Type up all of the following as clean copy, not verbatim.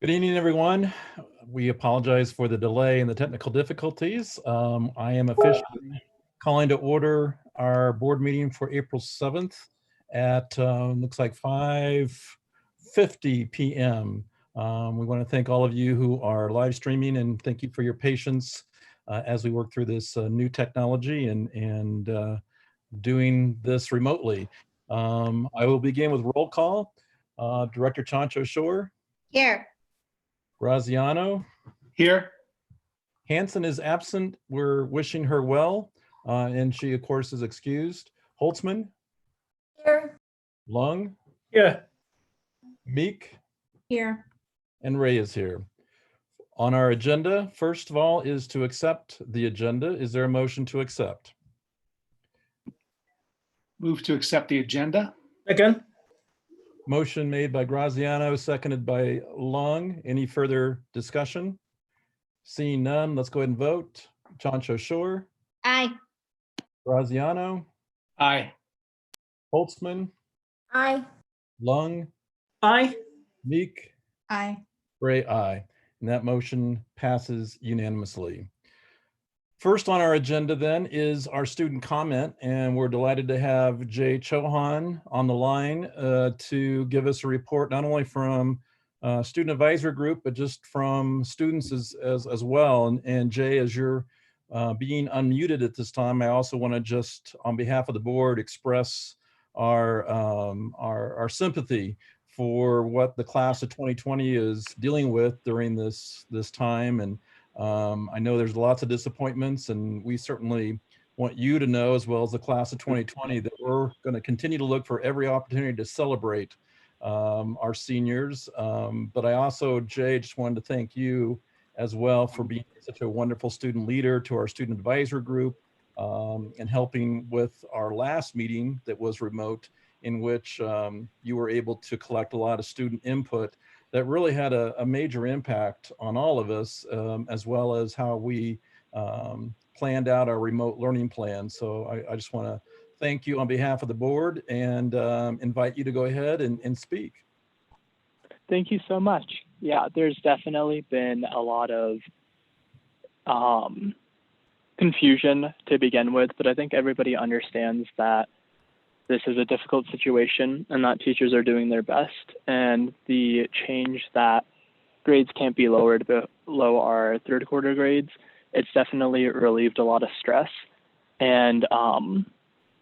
Good evening, everyone. We apologize for the delay and the technical difficulties. I am officially calling to order our board meeting for April 7th at looks like 5:50 p.m. We want to thank all of you who are live streaming and thank you for your patience as we work through this new technology and doing this remotely. I will begin with roll call. Director Chancho Shore. Here. Graziano. Here. Hanson is absent. We're wishing her well, and she, of course, is excused. Holtzman. Here. Lung. Yeah. Meek. Here. And Ray is here. On our agenda, first of all, is to accept the agenda. Is there a motion to accept? Move to accept the agenda. Second. Motion made by Graziano, seconded by Lung. Any further discussion? Seeing none, let's go ahead and vote. Chancho Shore. Aye. Graziano. Aye. Holtzman. Aye. Lung. Aye. Meek. Aye. Ray, aye. And that motion passes unanimously. First on our agenda then is our student comment, and we're delighted to have Jay Chohan on the line to give us a report not only from student advisory group, but just from students as well. And Jay, as you're being unmuted at this time, I also want to just, on behalf of the board, express our sympathy for what the class of 2020 is dealing with during this time. And I know there's lots of disappointments, and we certainly want you to know, as well as the class of 2020, that we're going to continue to look for every opportunity to celebrate our seniors. But I also, Jay, just wanted to thank you as well for being such a wonderful student leader to our student advisor group and helping with our last meeting that was remote, in which you were able to collect a lot of student input that really had a major impact on all of us, as well as how we planned out our remote learning plan. So I just want to thank you on behalf of the board and invite you to go ahead and speak. Thank you so much. Yeah, there's definitely been a lot of confusion to begin with, but I think everybody understands that this is a difficult situation and that teachers are doing their best, and the change that grades can't be lowered below our third quarter grades, it's definitely relieved a lot of stress. And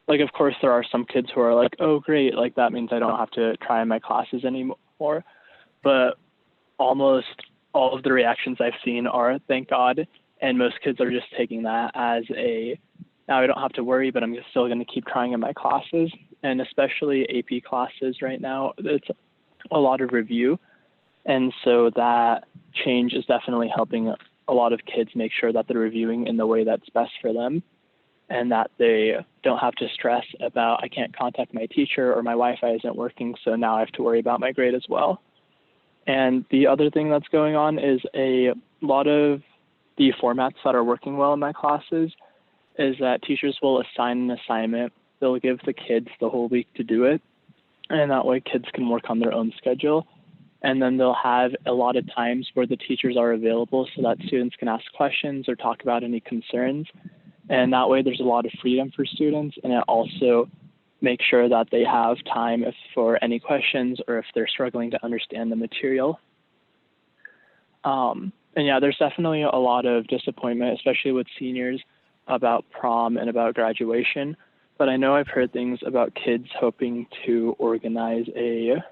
like, of course, there are some kids who are like, oh, great, like that means I don't have to try in my classes anymore. But almost all of the reactions I've seen are, thank God. And most kids are just taking that as now I don't have to worry, but I'm still going to keep trying in my classes. And especially AP classes right now, it's a lot of review. And so that change is definitely helping a lot of kids make sure that they're reviewing in the way that's best for them, and that they don't have to stress about, I can't contact my teacher or my Wi-Fi isn't working, so now I have to worry about my grade as well. And the other thing that's going on is a lot of the formats that are working well in my classes is that teachers will assign an assignment. They'll give the kids the whole week to do it, and that way kids can work on their own schedule. And then they'll have a lot of times where the teachers are available so that students can ask questions or talk about any concerns. And that way there's a lot of freedom for students, and it also makes sure that they have time for any questions or if they're struggling to understand the material. And yeah, there's definitely a lot of disappointment, especially with seniors, about prom and about graduation. But I know I've heard things about kids hoping to organize a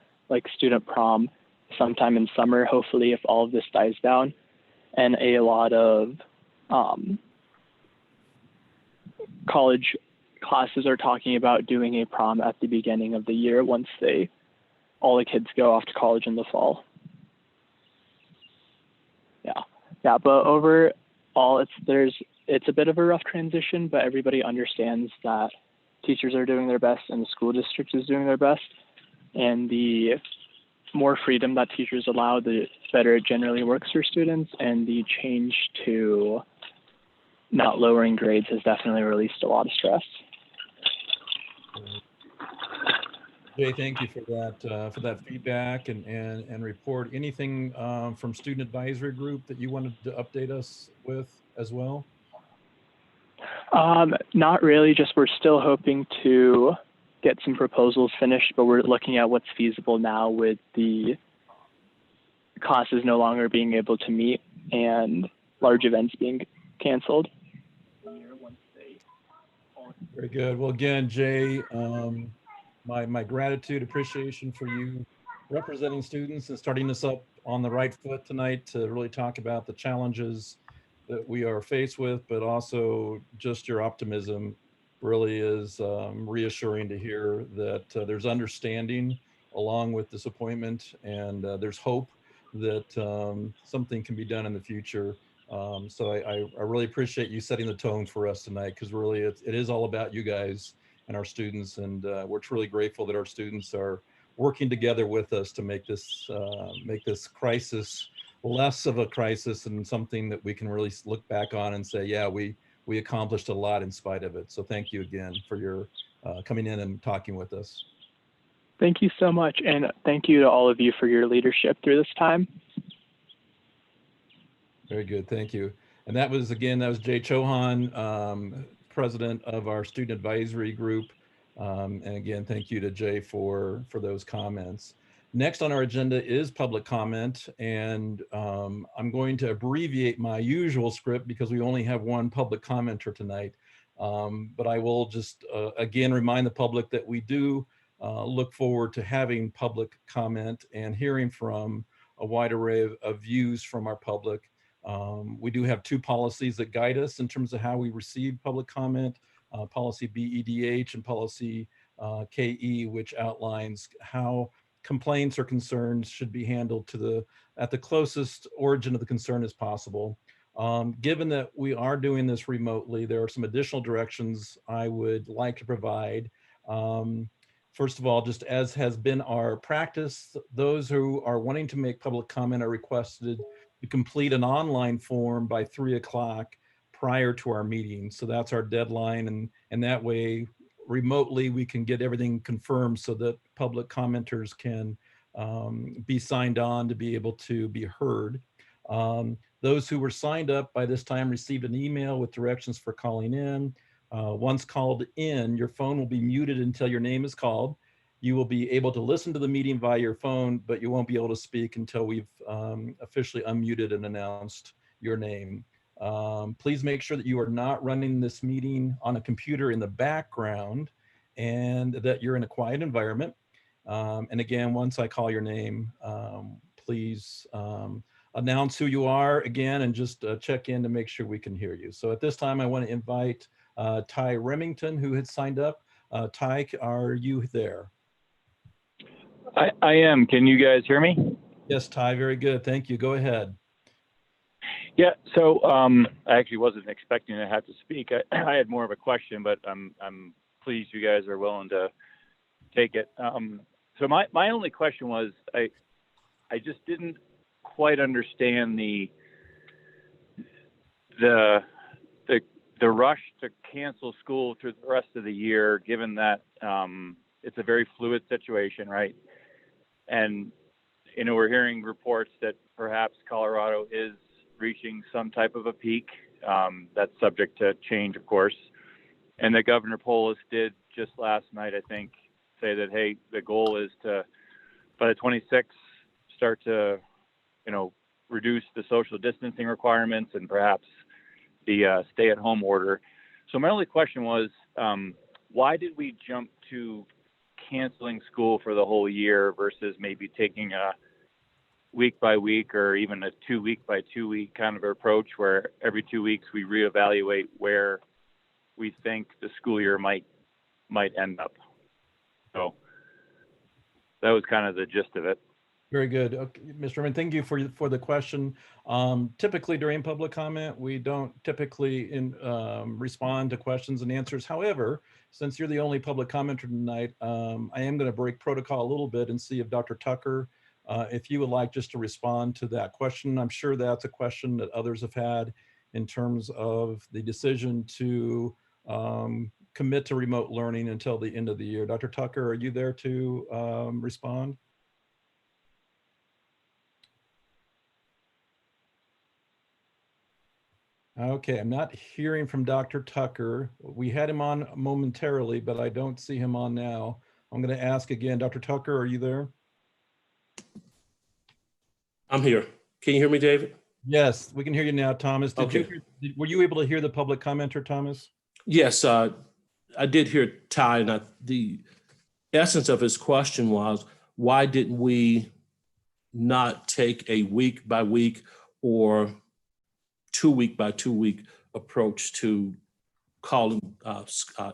student prom sometime in summer, hopefully, if all of this dies down. And a lot of college classes are talking about doing a prom at the beginning of the year once all the kids go off to college in the fall. Yeah, but overall, it's a bit of a rough transition, but everybody understands that teachers are doing their best and the school district is doing their best. And the more freedom that teachers allow, the better it generally works for students. And the change to not lowering grades has definitely released a lot of stress. Jay, thank you for that feedback and report. Anything from Student Advisory Group that you wanted to update us with as well? Not really, just we're still hoping to get some proposals finished, but we're looking at what's feasible now with the classes no longer being able to meet and large events being canceled. Very good. Well, again, Jay, my gratitude, appreciation for you representing students and starting us up on the right foot tonight to really talk about the challenges that we are faced with, but also just your optimism really is reassuring to hear that there's understanding along with disappointment, and there's hope that something can be done in the future. So I really appreciate you setting the tone for us tonight, because really it is all about you guys and our students, and we're truly grateful that our students are working together with us to make this crisis less of a crisis and something that we can really look back on and say, yeah, we accomplished a lot in spite of it. So thank you again for your coming in and talking with us. Thank you so much, and thank you to all of you for your leadership through this time. Very good, thank you. And that was Jay Chohan, president of our Student Advisory Group. And again, thank you to Jay for those comments. Next on our agenda is public comment, and I'm going to abbreviate my usual script because we only have one public commenter tonight. But I will just again remind the public that we do look forward to having public comment and hearing from a wide array of views from our public. We do have two policies that guide us in terms of how we receive public comment, policy BEDH and policy KE, which outlines how complaints or concerns should be handled at the closest origin of the concern as possible. Given that we are doing this remotely, there are some additional directions I would like to provide. First of all, just as has been our practice, those who are wanting to make public comment are requested to complete an online form by 3 o'clock prior to our meeting. So that's our deadline, and that way remotely we can get everything confirmed so that public commenters can be signed on to be able to be heard. Those who were signed up by this time received an email with directions for calling in. Once called in, your phone will be muted until your name is called. You will be able to listen to the meeting via your phone, but you won't be able to speak until we've officially unmuted and announced your name. Please make sure that you are not running this meeting on a computer in the background and that you're in a quiet environment. And again, once I call your name, please announce who you are again and just check in to make sure we can hear you. So at this time, I want to invite Ty Remington, who had signed up. Ty, are you there? I am. Can you guys hear me? Yes, Ty, very good. Thank you. Go ahead. Yeah, so I actually wasn't expecting to have to speak. I had more of a question, but I'm pleased you guys are willing to take it. So my only question was, I just didn't quite understand the rush to cancel school through the rest of the year, given that it's a very fluid situation, right? And we're hearing reports that perhaps Colorado is reaching some type of a peak. That's subject to change, of course. And that Governor Polis did just last night, I think, say that, hey, the goal is to, by the 26th, start to, reduce the social distancing requirements and perhaps the stay-at-home order. So my only question was, why did we jump to canceling school for the whole year versus maybe taking a week by week or even a 2 week by 2 week kind of approach where every 2 weeks we reevaluate where we think the school year might end up? So that was kind of the gist of it. Very good. Okay, Mr. Herman, thank you for the question. Typically during public comment, we don't typically respond to questions and answers. However, since you're the only public commenter tonight, I am going to break protocol a little bit and see if Dr. Tucker, if you would like just to respond to that question. I'm sure that's a question that others have had in terms of the decision to commit to remote learning until the end of the year. Dr. Tucker, are you there to respond? Okay, I'm not hearing from Dr. Tucker. We had him on momentarily, but I don't see him on now. I'm going to ask again. Dr. Tucker, are you there? I'm here. Can you hear me, David? Yes, we can hear you now, Thomas. Okay. Were you able to hear the public commenter, Thomas? Yes, I did hear Ty, and the essence of his question was, why didn't we not take a week by week or 2 week by 2 week approach to calling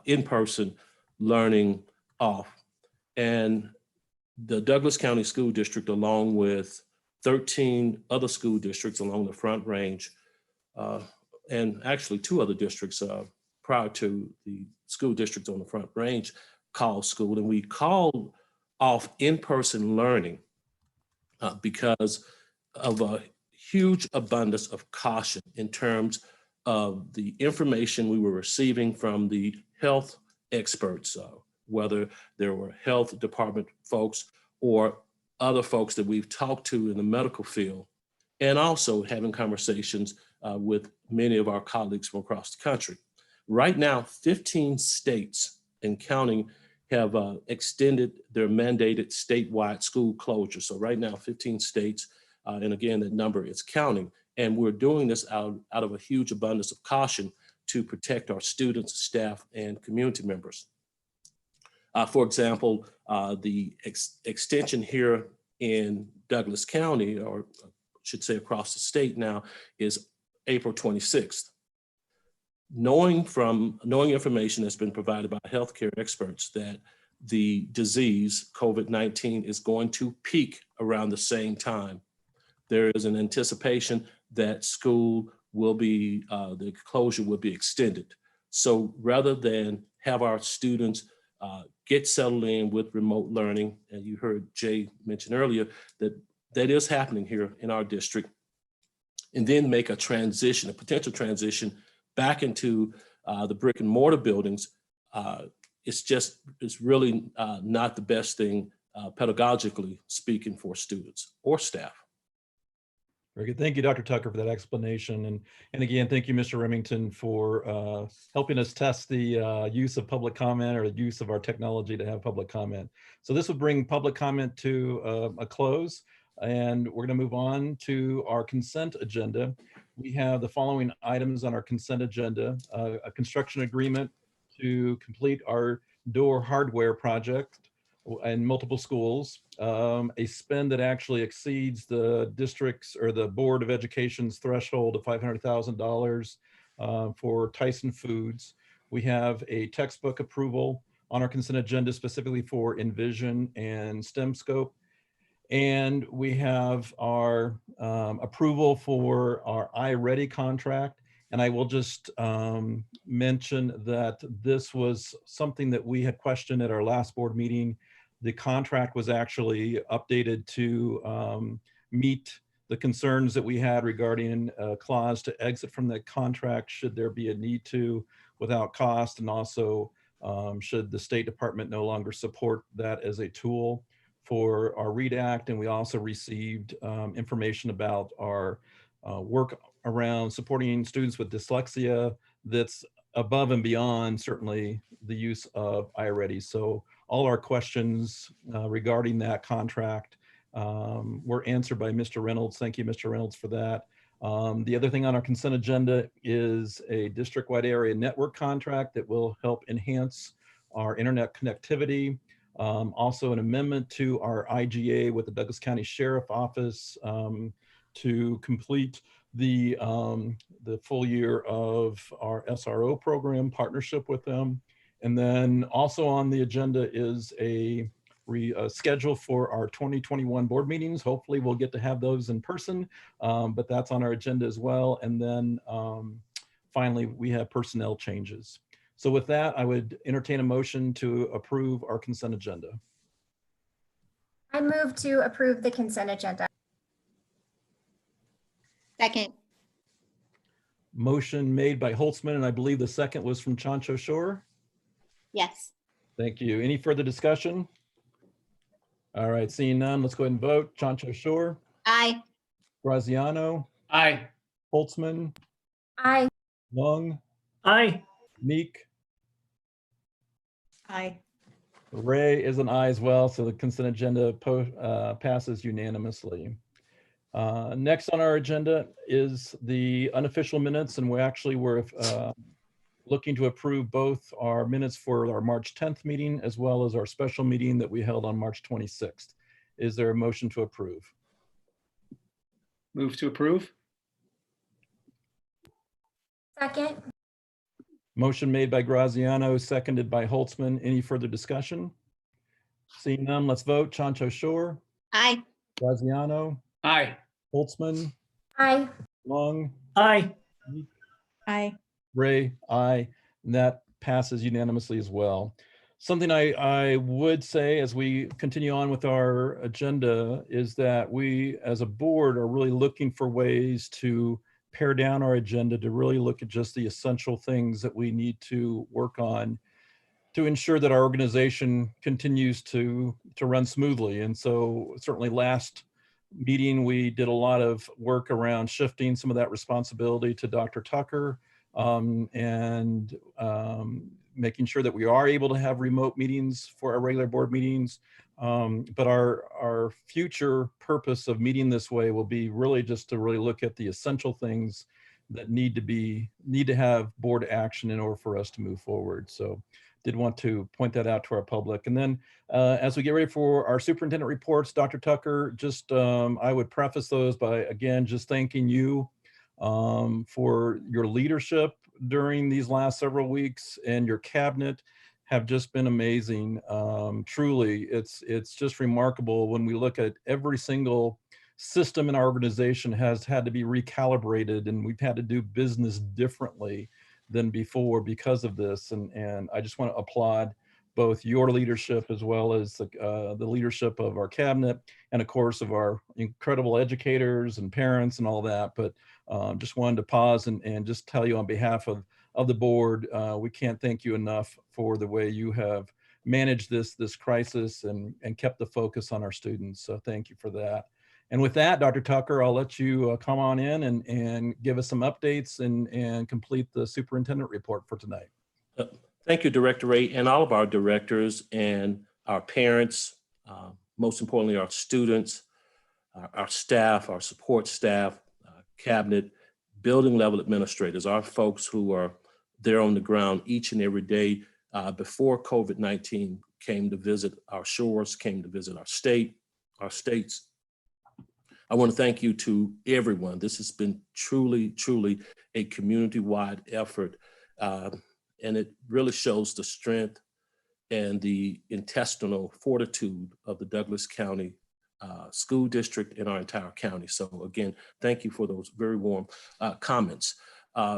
in-person learning off? And the Douglas County School District, along with 13 other school districts along the Front Range, and actually 2 other districts prior to the school districts on the Front Range, called school. And we called off in-person learning because of a huge abundance of caution in terms of the information we were receiving from the health experts, whether there were health department folks or other folks that we've talked to in the medical field, and also having conversations with many of our colleagues from across the country. Right now, 15 states and counting have extended their mandated statewide school closure. So right now, 15 states, and again, that number is counting. And we're doing this out of a huge abundance of caution to protect our students, staff, and community members. For example, the extension here in Douglas County, or I should say across the state now, is April 26th. Knowing information that's been provided by healthcare experts that the disease, COVID-19, is going to peak around the same time, there is an anticipation that school will be, the closure will be extended. So rather than have our students get settled in with remote learning, and you heard Jay mention earlier that is happening here in our district, and then make a transition, a potential transition back into the brick and mortar buildings, it's really not the best thing pedagogically speaking for students or staff. Very good. Thank you, Dr. Tucker, for that explanation. And again, thank you, Mr. Remington, for helping us test the use of public comment, or the use of our technology to have public comment. So this will bring public comment to a close, and we're going to move on to our consent agenda. We have the following items on our consent agenda: a construction agreement to complete our door hardware project in multiple schools, a spend that actually exceeds the district's or the Board of Education's threshold of $500,000 for Tyson Foods. We have a textbook approval on our consent agenda specifically for Envision and STEM Scope. And we have our approval for our iReady contract. And I will just mention that this was something that we had questioned at our last board meeting. The contract was actually updated to meet the concerns that we had regarding a clause to exit from the contract should there be a need to, without cost, and also should the State Department no longer support that as a tool for our READ Act. And we also received information about our work around supporting students with dyslexia that's above and beyond certainly the use of iReady. So all our questions regarding that contract were answered by Mr. Reynolds. Thank you, Mr. Reynolds, for that. The other thing on our consent agenda is a district-wide area network contract that will help enhance our internet connectivity. Also an amendment to our IGA with the Douglas County Sheriff Office to complete the full year of our SRO program partnership with them. And then also on the agenda is a schedule for our 2021 board meetings. Hopefully we'll get to have those in person, but that's on our agenda as well. And then finally, we have personnel changes. So with that, I would entertain a motion to approve our consent agenda. I move to approve the consent agenda. Second. Motion made by Holtzman, and I believe the second was from Chancho Shore. Yes. Thank you. Any further discussion? All right, seeing none, let's go ahead and vote. Chancho Shore, Aye. Graziano, Aye. Holtzman, Aye. Lung, Aye. Meek, Aye. Ray is an aye as well, so the consent agenda passes unanimously. Next on our agenda is the unofficial minutes, and we're looking to approve both our minutes for our March 10th meeting as well as our special meeting that we held on March 26th. Is there a motion to approve? Move to approve. Second. Motion made by Graziano, seconded by Holtzman. Any further discussion? Seeing none, let's vote. Chancho Shore, Aye. Graziano, Aye. Holtzman, Aye. Long, Aye. Aye. Ray, aye, and that passes unanimously as well. Something I would say as we continue on with our agenda is that we as a board are really looking for ways to pare down our agenda to really look at just the essential things that we need to work on to ensure that our organization continues to run smoothly. And so certainly last meeting, we did a lot of work around shifting some of that responsibility to Dr. Tucker and making sure that we are able to have remote meetings for our regular board meetings. But our future purpose of meeting this way will be really just to really look at the essential things that need to have board action in order for us to move forward. So did want to point that out to our public. And then as we get ready for our superintendent reports, Dr. Tucker, just I would preface those by, again, just thanking you for your leadership during these last several weeks, and your cabinet have just been amazing. Truly, it's just remarkable when we look at every single system in our organization has had to be recalibrated, and we've had to do business differently than before because of this. And I just want to applaud both your leadership as well as the leadership of our cabinet, and of course of our incredible educators and parents and all that. But just wanted to pause and just tell you on behalf of the board, we can't thank you enough for the way you have managed this crisis and kept the focus on our students. So thank you for that. And with that, Dr. Tucker, I'll let you come on in and give us some updates and complete the superintendent report for tonight. Thank you, Director Ray, and all of our directors and our parents, most importantly, our students, our staff, our support staff, cabinet, building level administrators, our folks who are there on the ground each and every day before COVID-19 came to visit our shores, came to visit our states. I want to thank you to everyone. This has been truly, truly a community-wide effort. And it really shows the strength and the intestinal fortitude of the Douglas County School District and our entire county. So again, thank you for those very warm comments.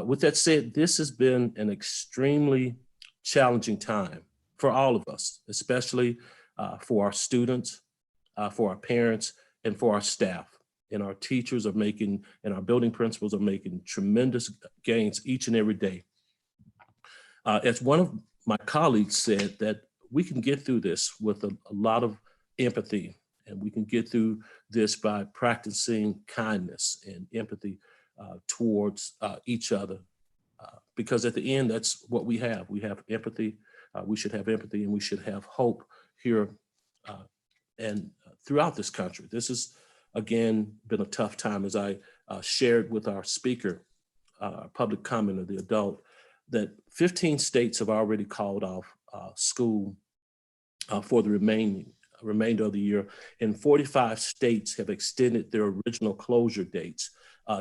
With that said, this has been an extremely challenging time for all of us, especially for our students, for our parents, and for our staff. And our teachers are making, and our building principals are making tremendous gains each and every day. As one of my colleagues said, that we can get through this with a lot of empathy, and we can get through this by practicing kindness and empathy towards each other. Because at the end, that's what we have. We have empathy. We should have empathy, and we should have hope here and throughout this country. This has, again, been a tough time, as I shared with our speaker, public comment of the adult, that 15 states have already called off school for the remainder of the year, and 45 states have extended their original closure dates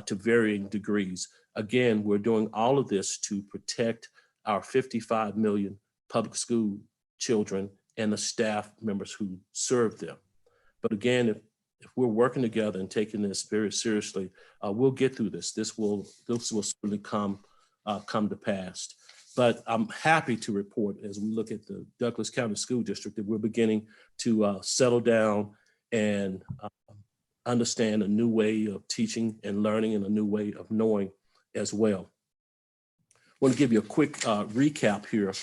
to varying degrees. Again, we're doing all of this to protect our 55 million public school children and the staff members who serve them. But again, if we're working together and taking this very seriously, we'll get through this. This will certainly come to pass. But I'm happy to report, as we look at the Douglas County School District, that we're beginning to settle down and understand a new way of teaching and learning and a new way of knowing as well. I want to give you a quick recap here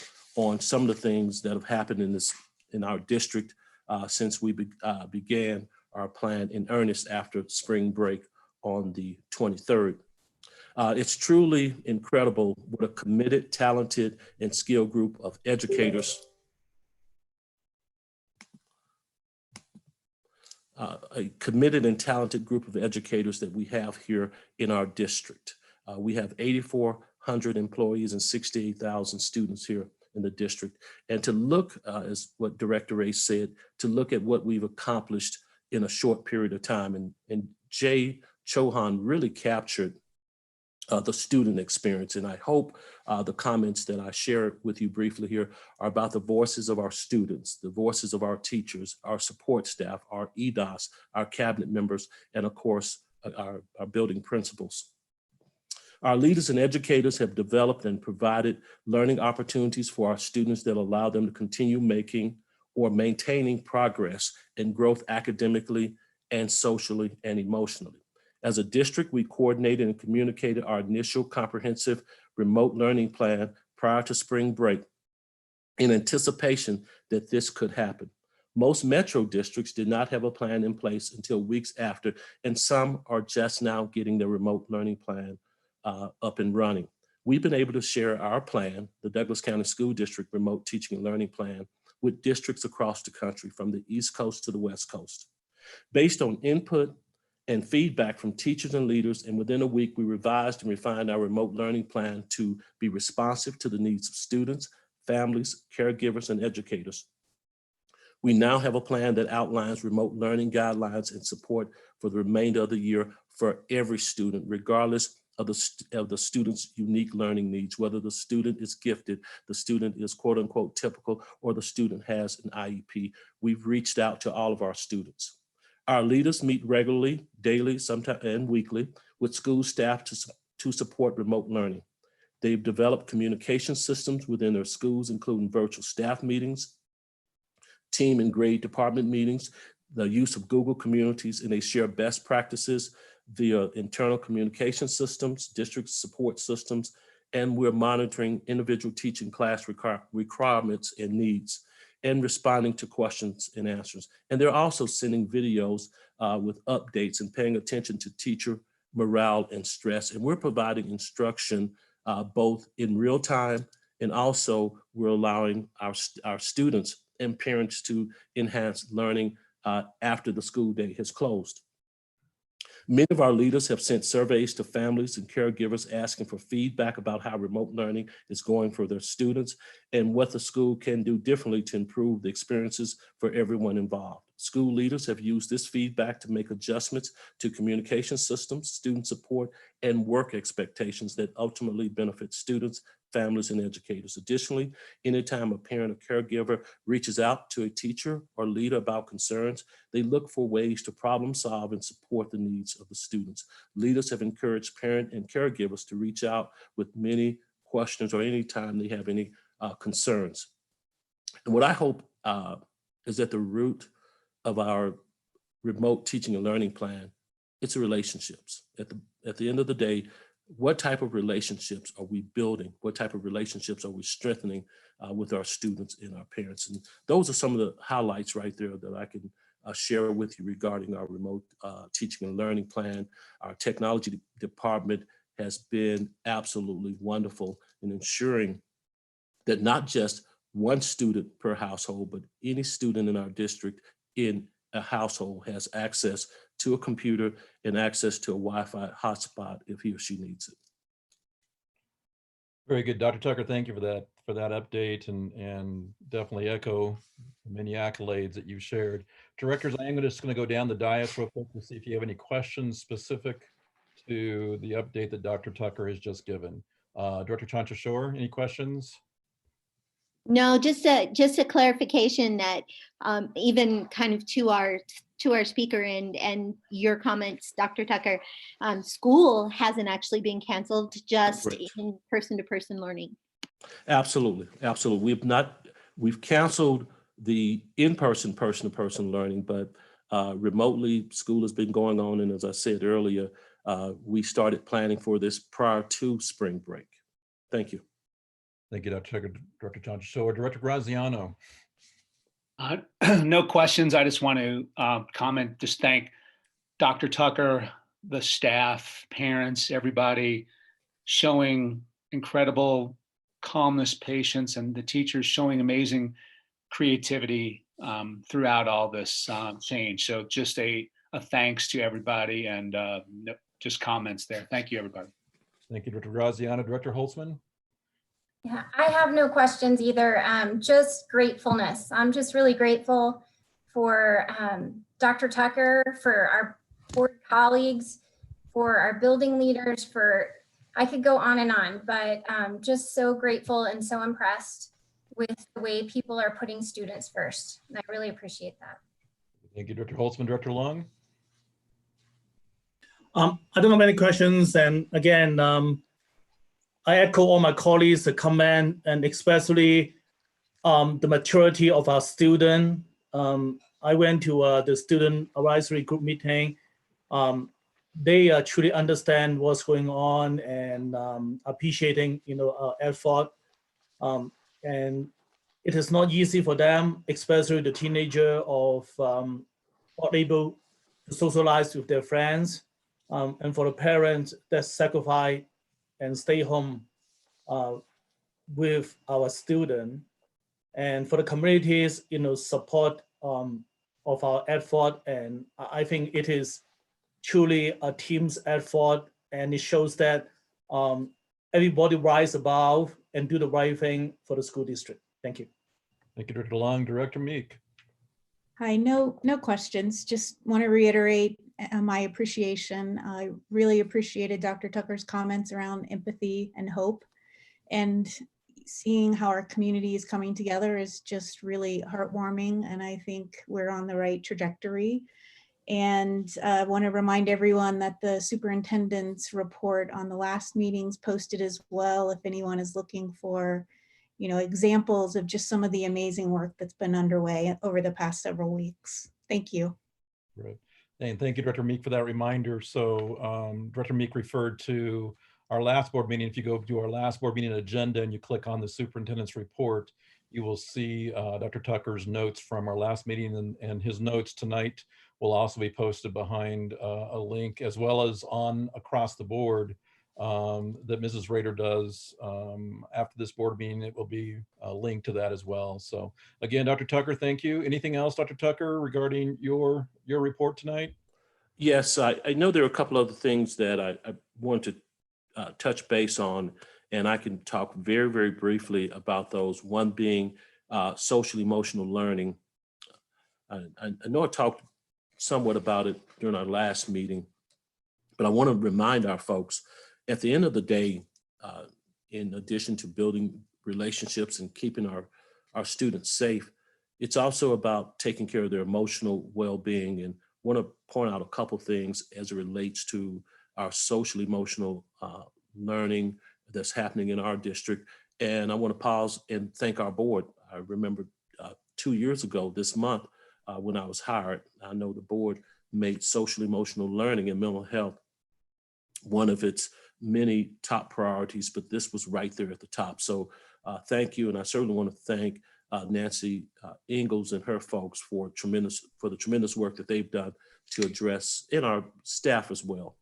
on some of the things that have happened in our district since we began our plan in earnest after spring break on the 23rd. It's truly incredible what a committed, talented, and skilled group of educators a committed and talented group of educators that we have here in our district. We have 8,400 employees and 68,000 students here in the district. And to look, as what Director Ray said, to look at what we've accomplished in a short period of time. And Jay Chohan really captured the student experience. And I hope the comments that I share with you briefly here are about the voices of our students, the voices of our teachers, our support staff, our EDOS, our cabinet members, and of course, our building principals. Our leaders and educators have developed and provided learning opportunities for our students that allow them to continue making or maintaining progress and growth academically and socially and emotionally. As a district, we coordinated and communicated our initial comprehensive remote learning plan prior to spring break in anticipation that this could happen. Most metro districts did not have a plan in place until weeks after, and some are just now getting their remote learning plan up and running. We've been able to share our plan, the Douglas County School District Remote Teaching and Learning Plan, with districts across the country from the East Coast to the West Coast. Based on input and feedback from teachers and leaders, and within a week, we revised and refined our remote learning plan to be responsive to the needs of students, families, caregivers, and educators. We now have a plan that outlines remote learning guidelines and support for the remainder of the year for every student, regardless of the student's unique learning needs, whether the student is gifted, the student is quote unquote typical, or the student has an IEP. We've reached out to all of our students. Our leaders meet regularly, daily, sometimes and weekly, with school staff to support remote learning. They've developed communication systems within their schools, including virtual staff meetings, team and grade department meetings, the use of Google Communities, and they share best practices via internal communication systems, district support systems, and we're monitoring individual teaching class requirements and needs, and responding to questions and answers. And they're also sending videos with updates and paying attention to teacher morale and stress. And we're providing instruction both in real time, and also we're allowing our students and parents to enhance learning after the school day has closed. Many of our leaders have sent surveys to families and caregivers asking for feedback about how remote learning is going for their students and what the school can do differently to improve the experiences for everyone involved. School leaders have used this feedback to make adjustments to communication systems, student support, and work expectations that ultimately benefit students, families, and educators. Additionally, anytime a parent or caregiver reaches out to a teacher or leader about concerns, they look for ways to problem solve and support the needs of the students. Leaders have encouraged parent and caregivers to reach out with many questions or anytime they have any concerns. And what I hope is at the root of our remote teaching and learning plan, it's relationships. At the end of the day, what type of relationships are we building? What type of relationships are we strengthening with our students and our parents? And those are some of the highlights right there that I can share with you regarding our remote teaching and learning plan. Our technology department has been absolutely wonderful in ensuring that not just one student per household, but any student in our district in a household has access to a computer and access to a Wi-Fi hotspot if he or she needs it. Very good, Dr. Tucker. Thank you for that update, and definitely echo many accolades that you've shared. Directors, I am just going to go down the dais real quick to see if you have any questions specific to the update that Dr. Tucker has just given. Director Chanchashore, any questions? No, just a clarification that even kind of to our speaker and your comments, Dr. Tucker, school hasn't actually been canceled, just Correct. in person-to-person learning. Absolutely, absolutely. We've canceled the in-person, person-to-person learning, but remotely school has been going on. And as I said earlier, we started planning for this prior to spring break. Thank you. Thank you, Dr. Tucker, Director Johnson. So, Director Graziano. No questions. I just want to comment, just thank Dr. Tucker, the staff, parents, everybody showing incredible calmness, patience, and the teachers showing amazing creativity throughout all this change. So just a thanks to everybody, and just comments there. Thank you, everybody. Thank you, Director Graziano. Director Holtzman. Yeah, I have no questions either. Just gratefulness. I'm just really grateful for Dr. Tucker, for our board colleagues, for our building leaders, I could go on, but just so grateful and so impressed with the way people are putting students first. And I really appreciate that. Thank you, Director Holtzman. Director Long. I don't have any questions. And again, I echo all my colleagues' comment, and especially the maturity of our student. I went to the student advisory group meeting. They truly understand what's going on and appreciating, our effort. And it is not easy for them, especially the teenager of not able to socialize with their friends. And for the parents that sacrifice and stay home with our student. And for the communities, support of our effort. And I think it is truly a team's effort, and it shows that everybody rise above and do the right thing for the school district. Thank you. Thank you, Director Long. Director Meek. Hi, no questions. Just want to reiterate my appreciation. I really appreciated Dr. Tucker's comments around empathy and hope, and seeing how our community is coming together is just really heartwarming. And I think we're on the right trajectory. And I want to remind everyone that the superintendent's report on the last meeting's posted as well, if anyone is looking for, examples of just some of the amazing work that's been underway over the past several weeks. Thank you. Right. And thank you, Director Meek, for that reminder. So Director Meek referred to our last board meeting. If you go to our last board meeting agenda and you click on the superintendent's report, you will see Dr. Tucker's notes from our last meeting, and his notes tonight will also be posted behind a link, as well as on across the board that Mrs. Rader does after this board meeting. It will be linked to that as well. So again, Dr. Tucker, thank you. Anything else, Dr. Tucker, regarding your report tonight? Yes, I know there are a couple other things that I want to touch base on, and I can talk very, very briefly about those. One being social emotional learning. I know I talked somewhat about it during our last meeting, but I want to remind our folks, at the end of the day, in addition to building relationships and keeping our students safe, it's also about taking care of their emotional well-being. And want to point out a couple things as it relates to our social emotional learning that's happening in our district. And I want to pause and thank our board. I remember 2 years ago this month when I was hired, I know the board made social emotional learning and mental health one of its many top priorities, but this was right there at the top. So thank you. And I certainly want to thank Nancy Ingalls and her folks for the tremendous work that they've done to address, and our staff as well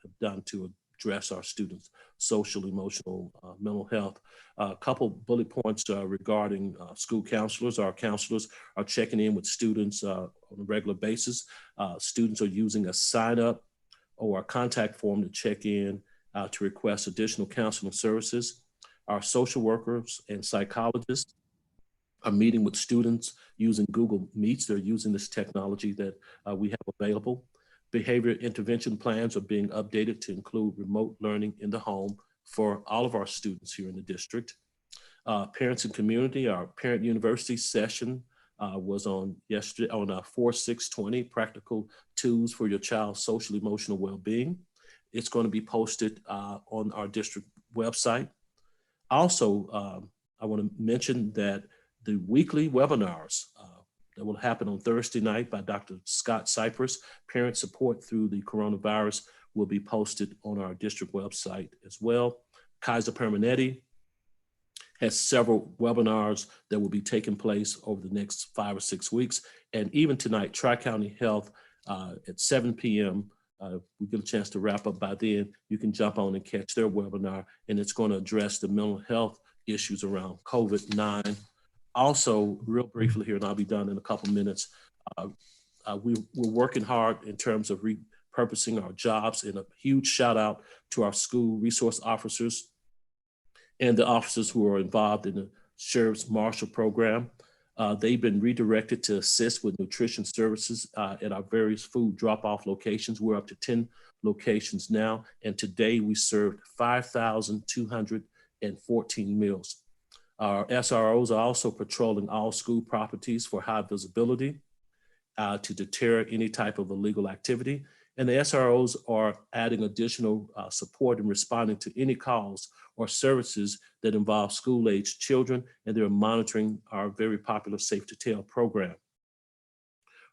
have done to address our students' social, emotional, mental health. A couple bullet points regarding school counselors. Our counselors are checking in with students on a regular basis. Students are using a sign up or a contact form to check in to request additional counseling services. Our social workers and psychologists are meeting with students using Google Meets. They're using this technology that we have available. Behavior intervention plans are being updated to include remote learning in the home for all of our students here in the district. Parents and community, our parent university session was on yesterday on 4/6/20, practical tools for your child's social emotional well-being. It's going to be posted on our district website. Also, I want to mention that the weekly webinars that will happen on Thursday night by Dr. Scott Cypress, Parent Support Through the Coronavirus, will be posted on our district website as well. Kaiser Permanetti has several webinars that will be taking place over the next 5 or 6 weeks. And even tonight, Tri-County Health at 7 p.m., we get a chance to wrap up by then, you can jump on and catch their webinar, and it's going to address the mental health issues around COVID-19. Also, real briefly here, and I'll be done in a couple minutes, we're working hard in terms of repurposing our jobs, and a huge shout out to our school resource officers and the officers who are involved in the Sheriff's Marshal Program. They've been redirected to assist with nutrition services at our various food drop-off locations. We're up to 10 locations now, and today we served 5,214 meals. Our SROs are also patrolling all school properties for high visibility to deter any type of illegal activity. And the SROs are adding additional support in responding to any calls or services that involve school-aged children, and they're monitoring our very popular Safe to Tell program.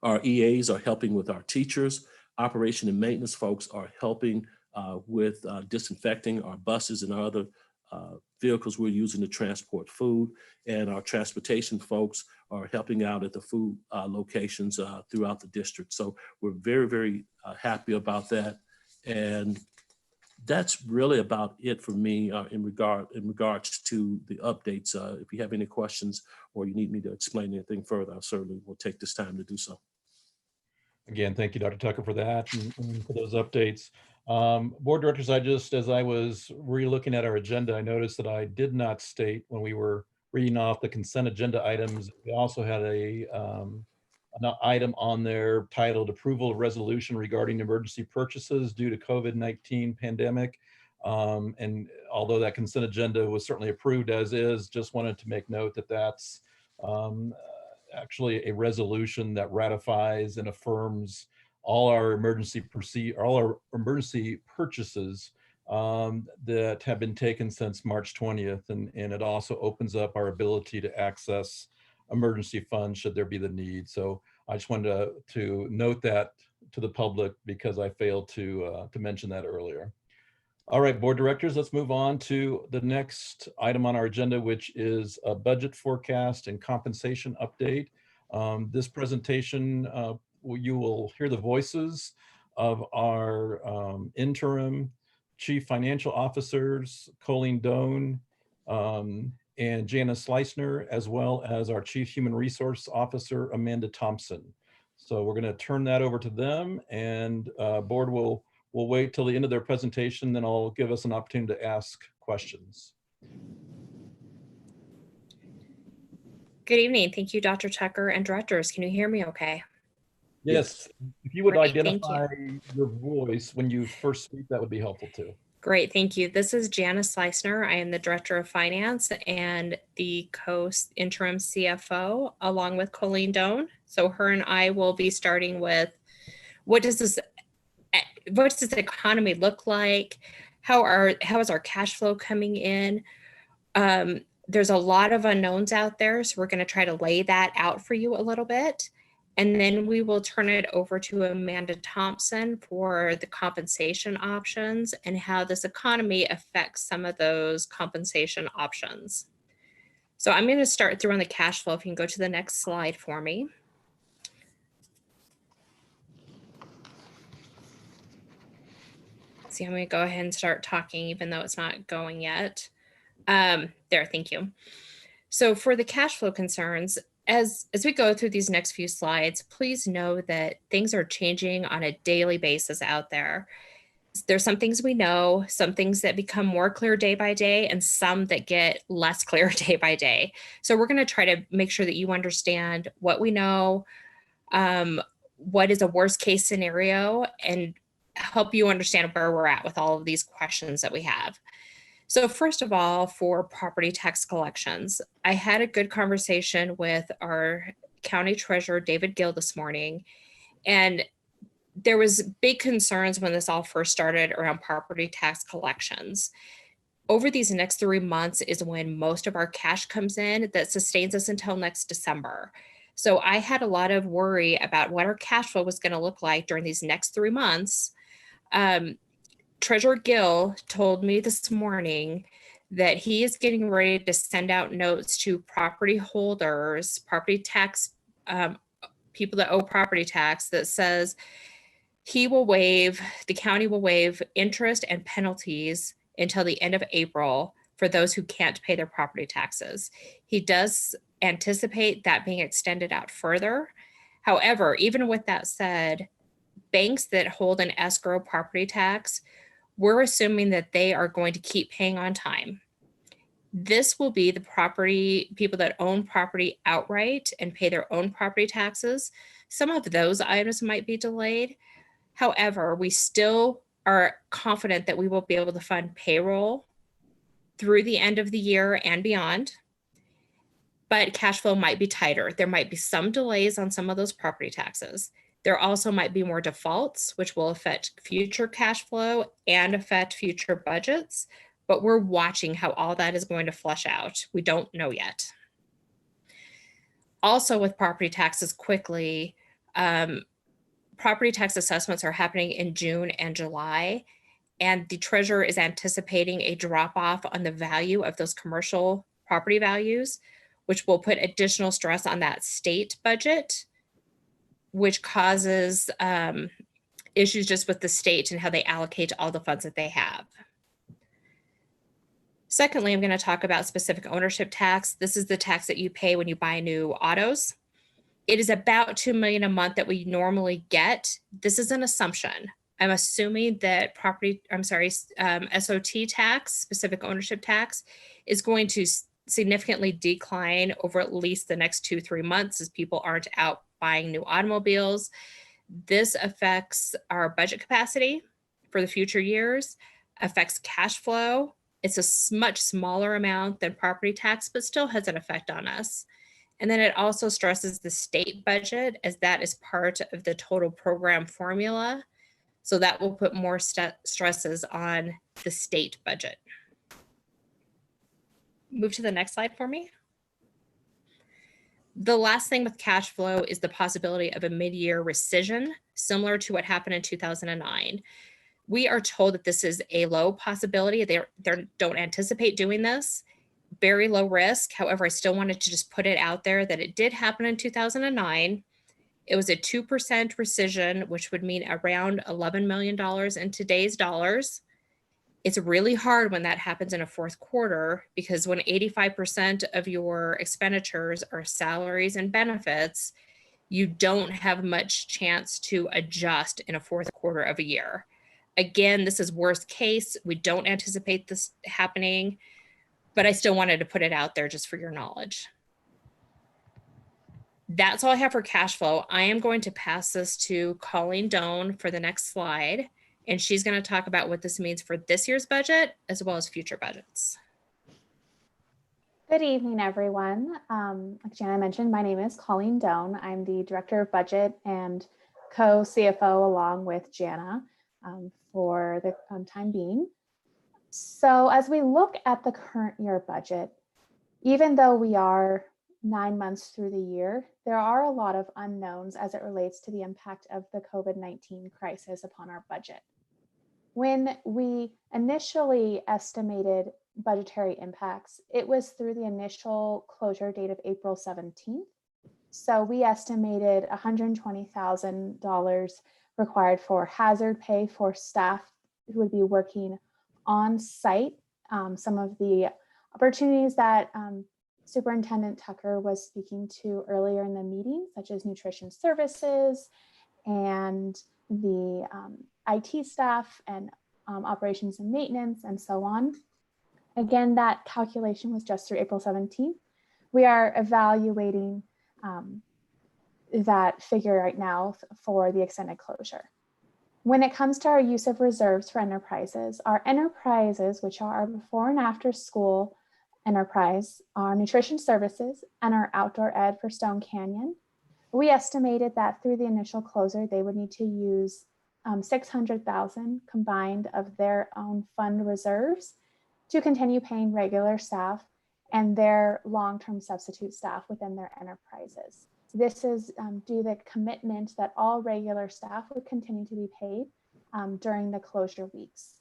Our EAs are helping with our teachers. Operation and maintenance folks are helping with disinfecting our buses and our other vehicles we're using to transport food. And our transportation folks are helping out at the food locations throughout the district. So we're very, very happy about that. And that's really about it for me in regards to the updates. If you have any questions or you need me to explain anything further, I certainly will take this time to do so. Again, thank you, Dr. Tucker, for that and for those updates. Board directors, as I was re-looking at our agenda, I noticed that I did not state when we were reading off the consent agenda items, we also had an item on there titled Approval of Resolution Regarding Emergency Purchases Due to COVID-19 Pandemic. And although that consent agenda was certainly approved as is, just wanted to make note that that's actually a resolution that ratifies and affirms all our emergency purchases that have been taken since March 20th. And it also opens up our ability to access emergency funds should there be the need. So I just wanted to note that to the public because I failed to mention that earlier. All right, board directors, let's move on to the next item on our agenda, which is a budget forecast and compensation update. This presentation, you will hear the voices of our interim chief financial officers, Colleen Doan, and Janice Leisner, as well as our Chief Human Resource Officer, Amanda Thompson. So we're going to turn that over to them, and board will wait till the end of their presentation, then I'll give us an opportunity to ask questions. Good evening. Thank you, Dr. Tucker and directors. Can you hear me okay? Yes. If you would Great, identify your voice when you first speak, that would be helpful too. Great, thank you. This is Janice Leisner. I am the Director of Finance and the co-interim CFO, along with Colleen Doan. So her and I will be starting with what does the economy look like? How is our cash flow coming in? There's a lot of unknowns out there, so we're going to try to lay that out for you a little bit. And then we will turn it over to Amanda Thompson for the compensation options and how this economy affects some of those compensation options. So I'm going to start through on the cash flow. If you can go to the next slide for me. See, I'm going to go ahead and start talking even though it's not going yet. There, thank you. So for the cash flow concerns, as we go through these next few slides, please know that things are changing on a daily basis out there. There's some things we know, some things that become more clear day by day, and some that get less clear day by day. So we're going to try to make sure that you understand what we know, what is a worst case scenario, and help you understand where we're at with all of these questions that we have. So first of all, for property tax collections, I had a good conversation with our county treasurer, David Gill, this morning, and there was big concerns when this all first started around property tax collections. Over these next 3 months is when most of our cash comes in that sustains us until next December. So I had a lot of worry about what our cash flow was going to look like during these next 3 months. Treasurer Gill told me this morning that he is getting ready to send out notes to property holders, property tax, people that owe property tax, that says the county will waive interest and penalties until the end of April for those who can't pay their property taxes. He does anticipate that being extended out further. However, even with that said, banks that hold an escrow property tax, we're assuming that they are going to keep paying on time. This will be the people that own property outright and pay their own property taxes. Some of those items might be delayed. However, we still are confident that we will be able to fund payroll through the end of the year and beyond, but cash flow might be tighter. There might be some delays on some of those property taxes. There also might be more defaults, which will affect future cash flow and affect future budgets, but we're watching how all that is going to flush out. We don't know yet. Also with property taxes quickly, property tax assessments are happening in June and July, and the treasurer is anticipating a drop off on the value of those commercial property values, which will put additional stress on that state budget, which causes issues just with the state and how they allocate all the funds that they have. Secondly, I'm going to talk about specific ownership tax. This is the tax that you pay when you buy new autos. It is about $2 million a month that we normally get. This is an assumption. I'm assuming that SOT tax, specific ownership tax, is going to significantly decline over at least the next 2-3 months as people aren't out buying new automobiles. This affects our budget capacity for the future years, affects cash flow. It's a much smaller amount than property tax, but still has an effect on us. And then it also stresses the state budget, as that is part of the total program formula. So that will put more stresses on the state budget. Move to the next slide for me. The last thing with cash flow is the possibility of a mid-year rescission, similar to what happened in 2009. We are told that this is a low possibility. They don't anticipate doing this. Very low risk. However, I still wanted to just put it out there that it did happen in 2009. It was a 2% rescission, which would mean around $11 million in today's dollars. It's really hard when that happens in a fourth quarter, because when 85% of your expenditures are salaries and benefits, you don't have much chance to adjust in a fourth quarter of a year. Again, this is worst case. We don't anticipate this happening, but I still wanted to put it out there just for your knowledge. That's all I have for cash flow. I am going to pass this to Colleen Doan for the next slide, and she's going to talk about what this means for this year's budget as well as future budgets. Good evening, everyone. Like Jana mentioned, my name is Colleen Doan. I'm the Director of Budget and co-CFO along with Jana for the time being. So as we look at the current year budget, even though we are 9 months through the year, there are a lot of unknowns as it relates to the impact of the COVID-19 crisis upon our budget. When we initially estimated budgetary impacts, it was through the initial closure date of April 17th. So we estimated $120,000 required for hazard pay for staff who would be working on site. Some of the opportunities that Superintendent Tucker was speaking to earlier in the meeting, such as nutrition services and the IT staff and operations and maintenance and so on. Again, that calculation was just through April 17th. We are evaluating that figure right now for the extended closure. When it comes to our use of reserves for enterprises, our enterprises, which are our before and after school enterprise, our nutrition services, and our outdoor ed for Stone Canyon, we estimated that through the initial closure, they would need to use $600,000 combined of their own fund reserves to continue paying regular staff and their long-term substitute staff within their enterprises. This is due to the commitment that all regular staff would continue to be paid during the closure weeks.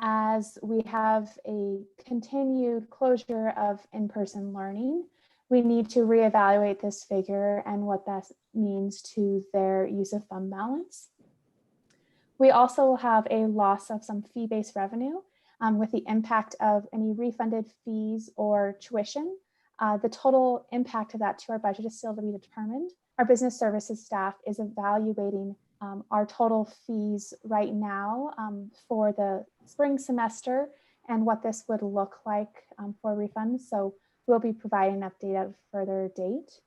as we have a continued closure of in-person learning, we need to reevaluate this figure and what that means to their use of fund balance. We also will have a loss of some fee-based revenue with the impact of any refunded fees or tuition. The total impact of that to our budget is still to be determined. Our business services staff is evaluating our total fees right now for the spring semester and what this would look like for refunds. So we'll be providing an update at a further date.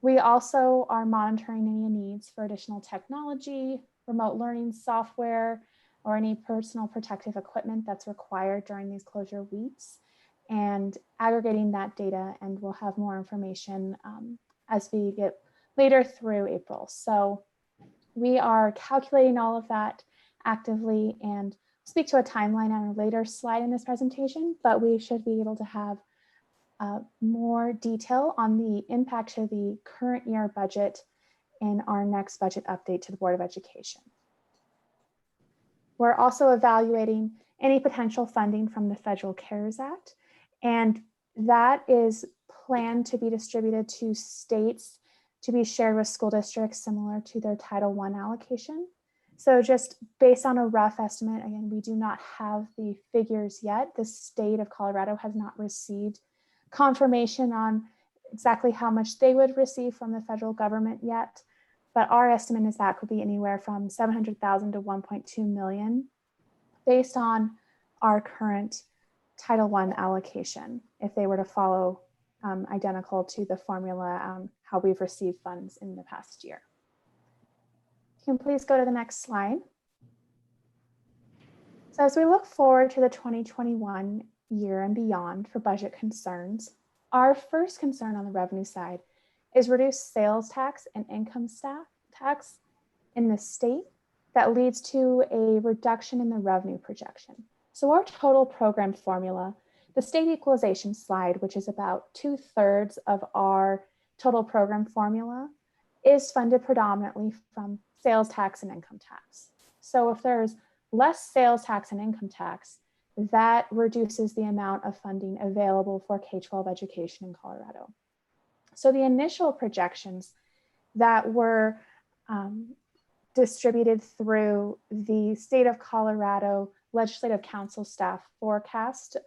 We also are monitoring any needs for additional technology, remote learning software, or any personal protective equipment that's required during these closure weeks, and aggregating that data, and we'll have more information as we get later through April. So we are calculating all of that actively and speak to a timeline on a later slide in this presentation, but we should be able to have more detail on the impact to the current year budget in our next budget update to the Board of Education. We're also evaluating any potential funding from the Federal CARES Act, and that is planned to be distributed to states to be shared with school districts similar to their Title I allocation. So just based on a rough estimate, again, we do not have the figures yet. The state of Colorado has not received confirmation on exactly how much they would receive from the federal government yet. But our estimate is that could be anywhere from $700,000 to $1.2 million based on our current Title I allocation, if they were to follow identical to the formula, how we've received funds in the past year. You can please go to the next slide. So as we look forward to the 2021 year and beyond for budget concerns, our first concern on the revenue side is reduced sales tax and income tax in the state that leads to a reduction in the revenue projection. So our total program formula, the state equalization slide, which is about 2/3 of our total program formula, is funded predominantly from sales tax and income tax. So if there's less sales tax and income tax, that reduces the amount of funding available for K-12 education in Colorado. So the initial projections that were distributed through the state of Colorado Legislative Council staff forecast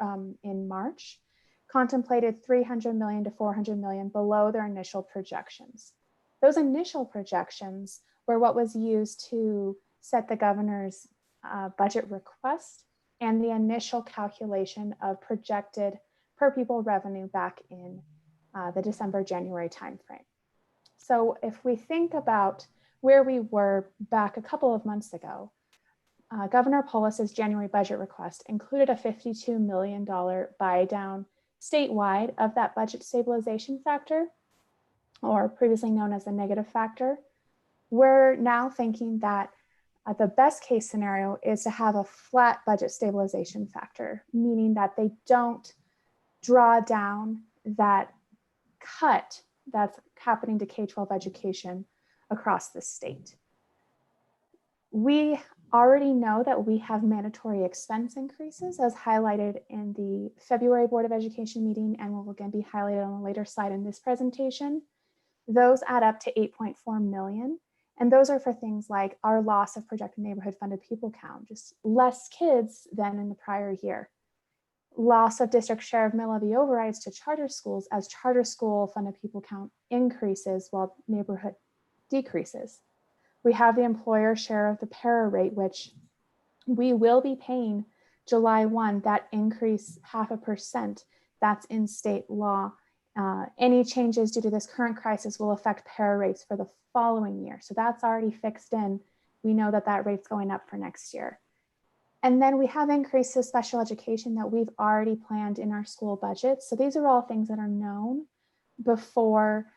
in March contemplated $300 million to $400 million below their initial projections. Those initial projections were what was used to set the governor's budget request and the initial calculation of projected per pupil revenue back in the December-January timeframe. So if we think about where we were back a couple of months ago, Governor Polis's January budget request included a $52 million buy down statewide of that budget stabilization factor, or previously known as the negative factor. We're now thinking that the best case scenario is to have a flat budget stabilization factor, meaning that they don't draw down that cut that's happening to K-12 education across the state. We already know that we have mandatory expense increases as highlighted in the February Board of Education meeting and will again be highlighted on a later slide in this presentation. Those add up to 8.4 million. And those are for things like our loss of projected neighborhood funded pupil count, just less kids than in the prior year. Loss of district share of mill levy overrides to charter schools as charter school funded pupil count increases while neighborhood decreases. We have the employer share of the para rate, which we will be paying July 1, that increase 0.5%, that's in state law. Any changes due to this current crisis will affect para rates for the following year. So that's already fixed in. We know that that rate's going up for next year. And then we have increases to special education that we've already planned in our school budget. So these are all things that are known before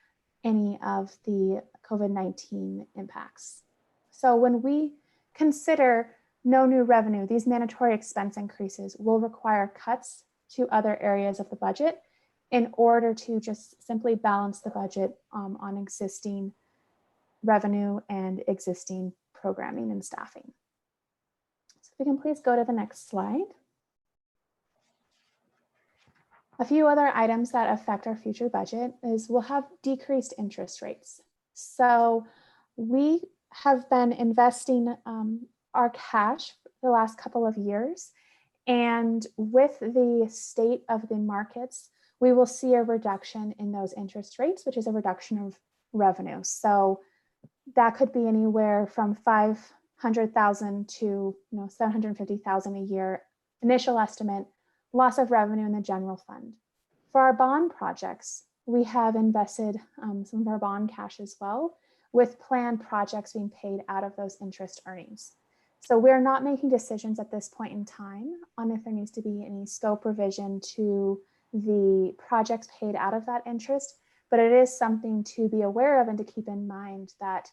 any of the COVID-19 impacts. So when we consider no new revenue, these mandatory expense increases will require cuts to other areas of the budget in order to just simply balance the budget on existing revenue and existing programming and staffing. So we can please go to the next slide. A few other items that affect our future budget is we'll have decreased interest rates. So we have been investing our cash the last couple of years, and with the state of the markets, we will see a reduction in those interest rates, which is a reduction of revenue. So that could be anywhere from $500,000 to $750,000 a year initial estimate, loss of revenue in the general fund. For our bond projects, we have invested some of our bond cash as well, with planned projects being paid out of those interest earnings. So we're not making decisions at this point in time on if there needs to be any scope revision to the projects paid out of that interest, but it is something to be aware of and to keep in mind that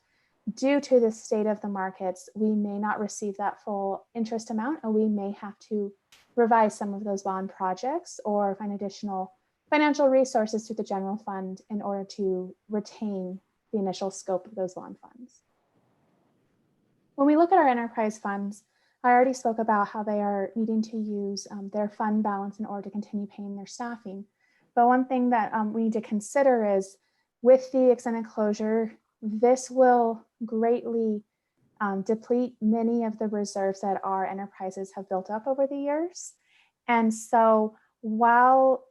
due to the state of the markets, we may not receive that full interest amount, and we may have to revise some of those bond projects or find additional financial resources through the general fund in order to retain the initial scope of those bond funds. When we look at our enterprise funds, I already spoke about how they are needing to use their fund balance in order to continue paying their staffing. But one thing that we need to consider is with the extended closure, this will greatly deplete many of the reserves that our enterprises have built up over the years. And so while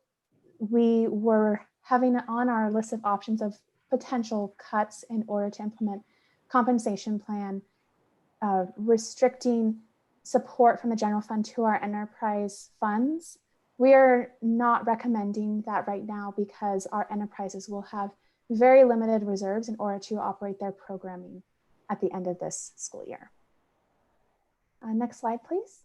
we were having on our list of options of potential cuts in order to implement compensation plan, restricting support from the general fund to our enterprise funds, we are not recommending that right now because our enterprises will have very limited reserves in order to operate their programming at the end of this school year. Next slide, please.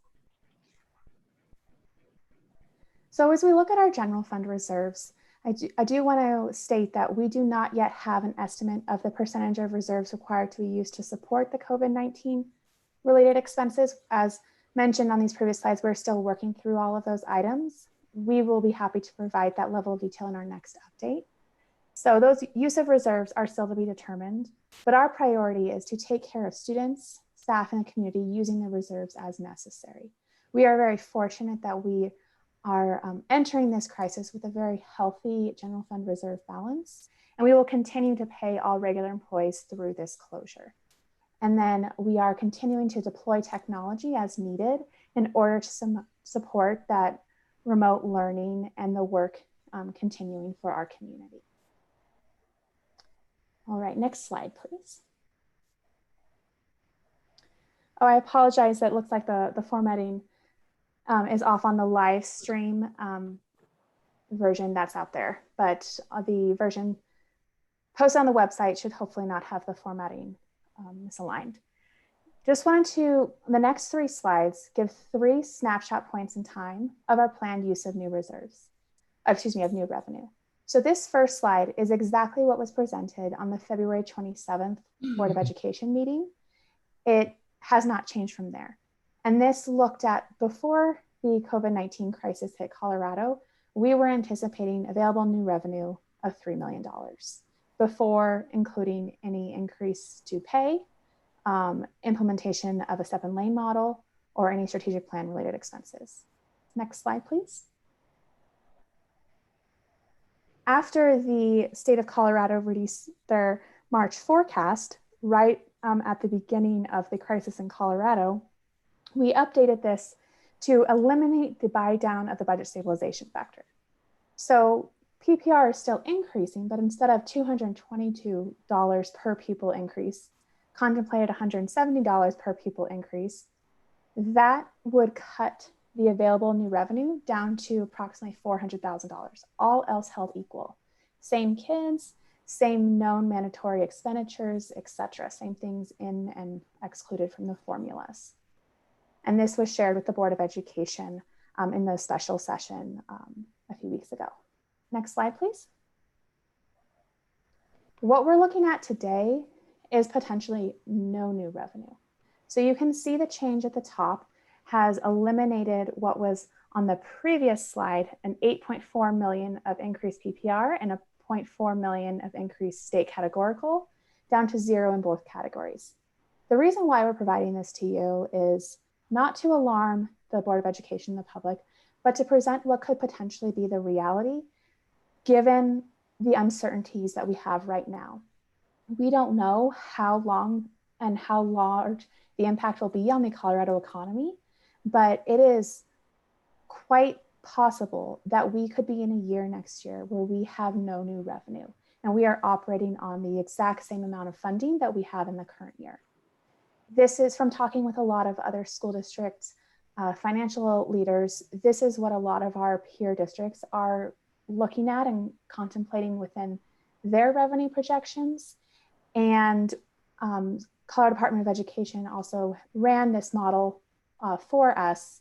So as we look at our general fund reserves, I do want to state that we do not yet have an estimate of the percentage of reserves required to be used to support the COVID-19 related expenses. As mentioned on these previous slides, we're still working through all of those items. We will be happy to provide that level of detail in our next update. So those use of reserves are still to be determined, but our priority is to take care of students, staff, and the community using the reserves as necessary. We are very fortunate that we are entering this crisis with a very healthy general fund reserve balance, and we will continue to pay all regular employees through this closure. And then we are continuing to deploy technology as needed in order to support that remote learning and the work continuing for our community. All right, next slide, please. Oh, I apologize. It looks like the formatting is off on the live stream version that's out there, but the version posted on the website should hopefully not have the formatting misaligned. Just wanted to, the next 3 slides, give 3 snapshot points in time of our planned use of new reserves, of new revenue. So this first slide is exactly what was presented on the February 27th Board of Education meeting. It has not changed from there. And this looked at before the COVID-19 crisis hit Colorado, we were anticipating available new revenue of $3 million before including any increase to pay, implementation of a 7-lane model, or any strategic plan related expenses. Next slide, please. After the state of Colorado released their March forecast, right at the beginning of the crisis in Colorado, we updated this to eliminate the buy down of the budget stabilization factor. So PPR is still increasing, but instead of $222 per pupil increase, contemplated $170 per pupil increase, that would cut the available new revenue down to approximately $400,000, all else held equal. Same kids, same known mandatory expenditures, etc. Same things in and excluded from the formulas. And this was shared with the Board of Education in the special session a few weeks ago. Next slide, please. What we're looking at today is potentially no new revenue. So you can see the change at the top has eliminated what was on the previous slide, an $8.4 million of increased PPR and a $0.4 million of increased state categorical, down to 0 in both categories. The reason why we're providing this to you is not to alarm the Board of Education, the public, but to present what could potentially be the reality given the uncertainties that we have right now. We don't know how long and how large the impact will be on the Colorado economy, but it is quite possible that we could be in a year next year where we have no new revenue and we are operating on the exact same amount of funding that we have in the current year. This is from talking with a lot of other school districts, financial leaders. This is what a lot of our peer districts are looking at and contemplating within their revenue projections. And Colorado Department of Education also ran this model for us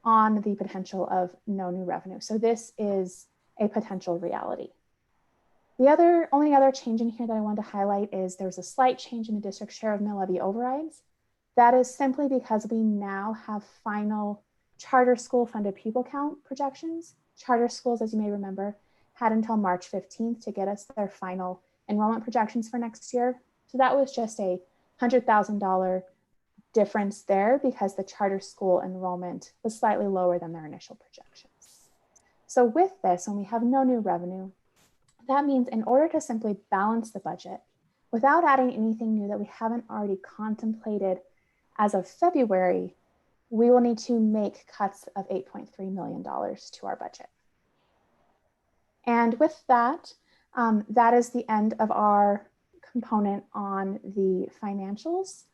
on the potential of no new revenue. So this is a potential reality. The only other change in here that I wanted to highlight is there's a slight change in the district share of mill levy overrides. That is simply because we now have final charter school funded pupil count projections. Charter schools, as you may remember, had until March 15th to get us their final enrollment projections for next year. So that was just a $100,000 difference there because the charter school enrollment was slightly lower than their initial projections. So with this, when we have no new revenue, that means in order to simply balance the budget without adding anything new that we haven't already contemplated as of February, we will need to make cuts of $8.3 million to our budget. And with that, that is the end of our component on the financials.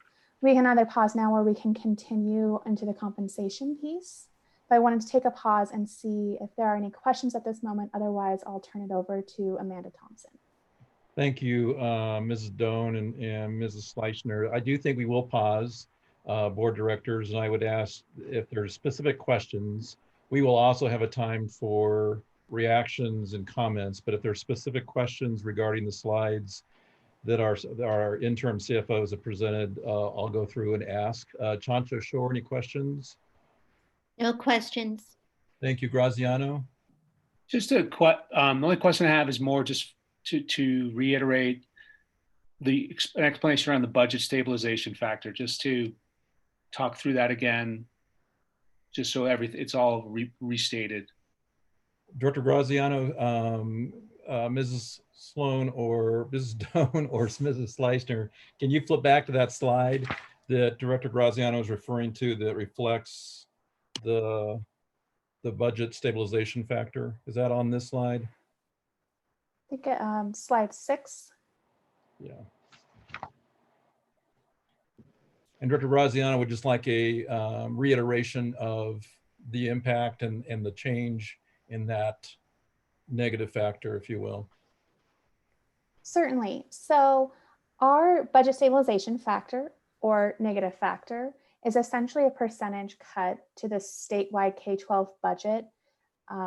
We can either pause now or we can continue into the compensation piece. But I wanted to take a pause and see if there are any questions at this moment. Otherwise, I'll turn it over to Amanda Thompson. Thank you, Mrs. Doan and Mrs. Schleichner. I do think we will pause, board directors, and I would ask if there are specific questions. We will also have a time for reactions and comments, but if there are specific questions regarding the slides that our interim CFOs have presented, I'll go through and ask. Chancho Shore, any questions? No questions. Thank you, Graziano. Just the only question I have is more just to reiterate an explanation around the budget stabilization factor, just to talk through that again, just so it's all restated. Director Graziano, Mrs. Sloan or Mrs. Doan or Mrs. Schleichner, can you flip back to that slide that Director Graziano is referring to that reflects the budget stabilization factor? Is that on this slide? I think slide 6. Yeah. And Director Graziano would just like a reiteration of the impact and the change in that negative factor, if you will. Certainly. So our budget stabilization factor or negative factor is essentially a percentage cut to the statewide K-12 budget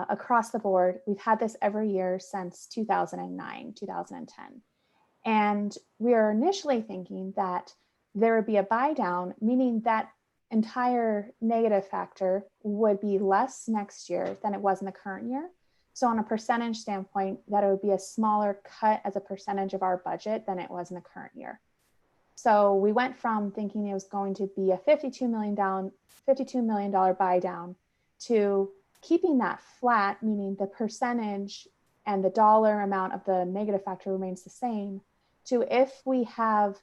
across the board. We've had this every year since 2009, 2010. And we are initially thinking that there would be a buy down, meaning that entire negative factor would be less next year than it was in the current year. So on a percentage standpoint, that it would be a smaller cut as a percentage of our budget than it was in the current year. So we went from thinking it was going to be a $52 million buy down to keeping that flat, meaning the percentage and the dollar amount of the negative factor remains the same, to if we have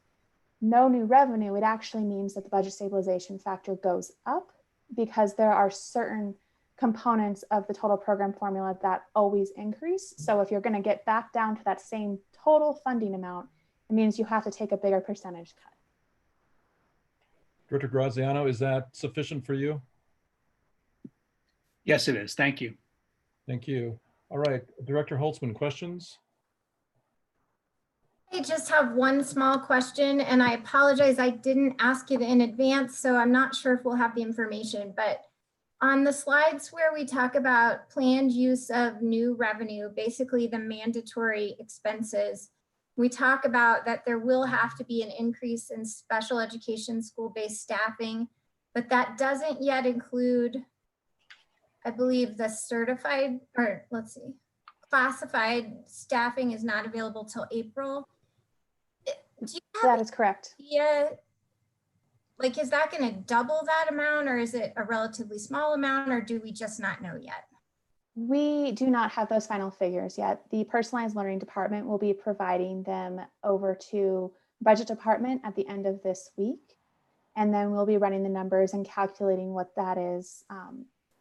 no new revenue, it actually means that the budget stabilization factor goes up because there are certain components of the total program formula that always increase. So if you're going to get back down to that same total funding amount, it means you have to take a bigger percentage cut. Director Graziano, is that sufficient for you? Yes, it is. Thank you. Thank you. All right, Director Holtzman, questions? I just have one small question, and I apologize, I didn't ask it in advance, so I'm not sure if we'll have the information, but on the slides where we talk about planned use of new revenue, basically the mandatory expenses, we talk about that there will have to be an increase in special education school-based staffing, but that doesn't yet include, I believe, the certified, or let's see, classified staffing is not available till April. That is correct. Yeah. like, is that going to double that amount, or is it a relatively small amount, or do we just not know yet? We do not have those final figures yet. The personalized learning department will be providing them over to budget department at the end of this week. And then we'll be running the numbers and calculating what that is,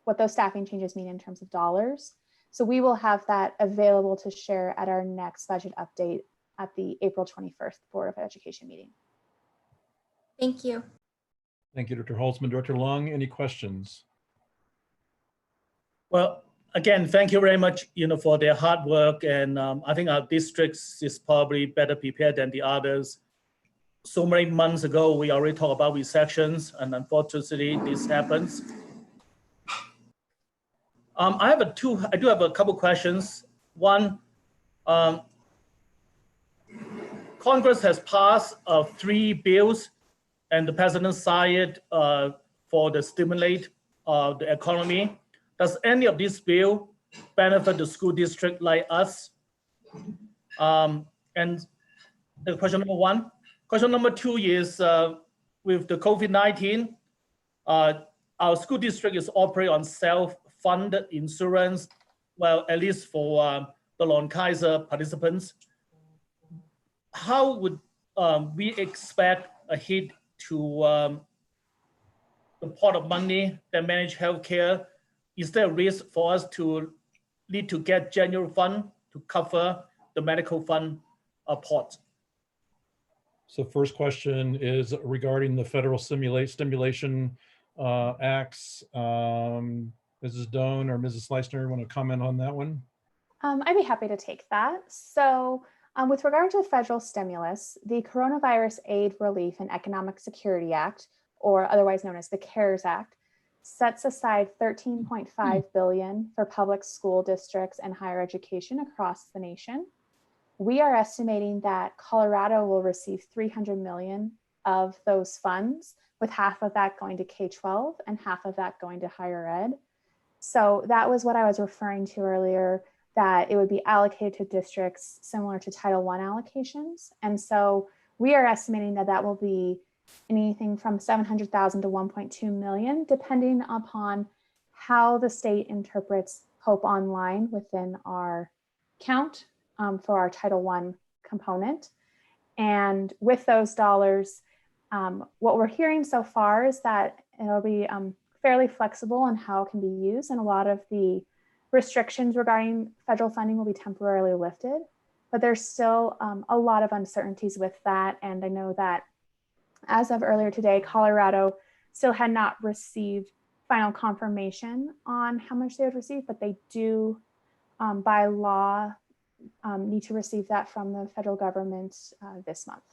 what those staffing changes mean in terms of dollars. So we will have that available to share at our next budget update at the April 21st Board of Education meeting. Thank you. Thank you, Dr. Holtzman. Director Long, any questions? Well, again, thank you very much, for their hard work. And I think our districts is probably better prepared than the others. So many months ago, we already talked about recessions, and unfortunately, this happens. I do have a couple questions. One, Congress has passed 3 bills, and the president signed for the stimulate the economy. Does any of these bills benefit the school district like us? And the question number 1. Question number 2 is with the COVID-19, our school district is operating on self-funded insurance, well, at least for the Lone-Kaiser participants. How would we expect a hit to the pot of money that manage healthcare? Is there a risk for us to need to get general fund to cover the medical fund pot? So first question is regarding the federal stimulation acts. Mrs. Doan or Mrs. Leisner, want to comment on that one? I'd be happy to take that. So with regard to the federal stimulus, the Coronavirus Aid, Relief, and Economic Security Act, or otherwise known as the CARES Act, sets aside $13.5 billion for public school districts and higher education across the nation. We are estimating that Colorado will receive $300 million of those funds, with half of that going to K-12 and half of that going to higher ed. So that was what I was referring to earlier, that it would be allocated to districts similar to Title I allocations. And so we are estimating that that will be anything from $700,000 to $1.2 million, depending upon how the state interprets Hope Online within our count for our Title I component. And with those dollars, what we're hearing so far is that it'll be fairly flexible in how it can be used, and a lot of the restrictions regarding federal funding will be temporarily lifted, but there's still a lot of uncertainties with that. And I know that as of earlier today, Colorado still had not received final confirmation on how much they would receive, but they do by law need to receive that from the federal government this month.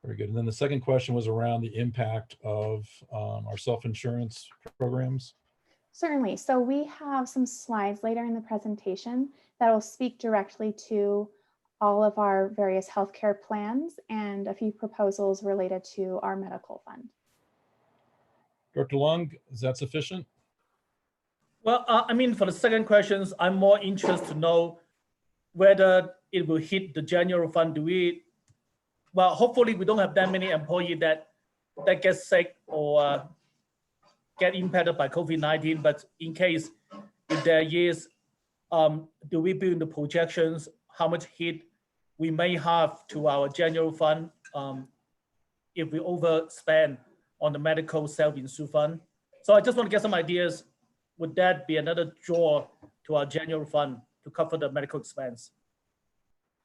Very good. And then the second question was around the impact of our self-insurance programs. Certainly. So we have some slides later in the presentation that will speak directly to all of our various healthcare plans and a few proposals related to our medical fund. Dr. Long, is that sufficient? Well, I mean, for the second questions, I'm more interested to know whether it will hit the general fund. Well, hopefully we don't have that many employees that get sick or get impacted by COVID-19, but in case if there is, do we build the projections, how much hit we may have to our general fund if we overspend on the medical self-insured fund? So I just want to get some ideas. Would that be another draw to our general fund to cover the medical expense?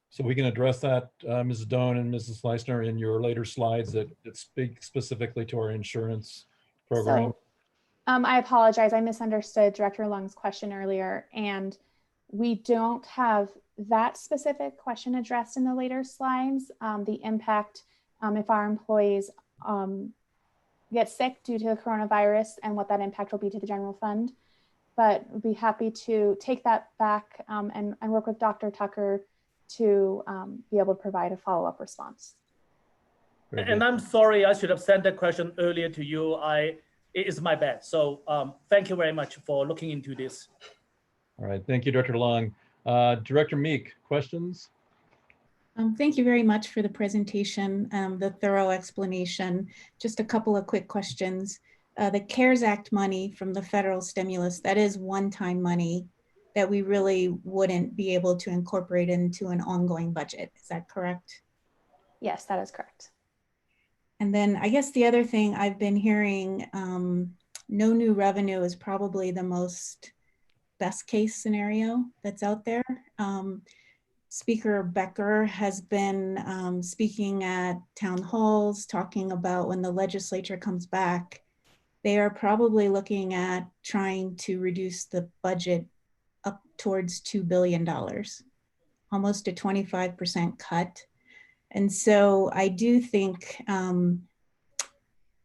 So we can address that, Mrs. Doan and Mrs. Leisner, in your later slides that speak specifically to our insurance program. So, I apologize. I misunderstood Director Lung's question earlier, and we don't have that specific question addressed in the later slides. The impact if our employees get sick due to the coronavirus and what that impact will be to the general fund. But we'd be happy to take that back and work with Dr. Tucker to be able to provide a follow-up response. And I'm sorry, I should have sent that question earlier to you. It is my bad. So thank you very much for looking into this. All right, thank you, Director Long. Director Meek, questions? Thank you very much for the presentation, the thorough explanation. Just a couple of quick questions. The CARES Act money from the federal stimulus, that is one-time money that we really wouldn't be able to incorporate into an ongoing budget. Is that correct? Yes, that is correct. And then I guess the other thing I've been hearing, no new revenue is probably the most best case scenario that's out there. Speaker Becker has been speaking at town halls, talking about when the legislature comes back, they are probably looking at trying to reduce the budget up towards $2 billion, almost a 25% cut. And so I do think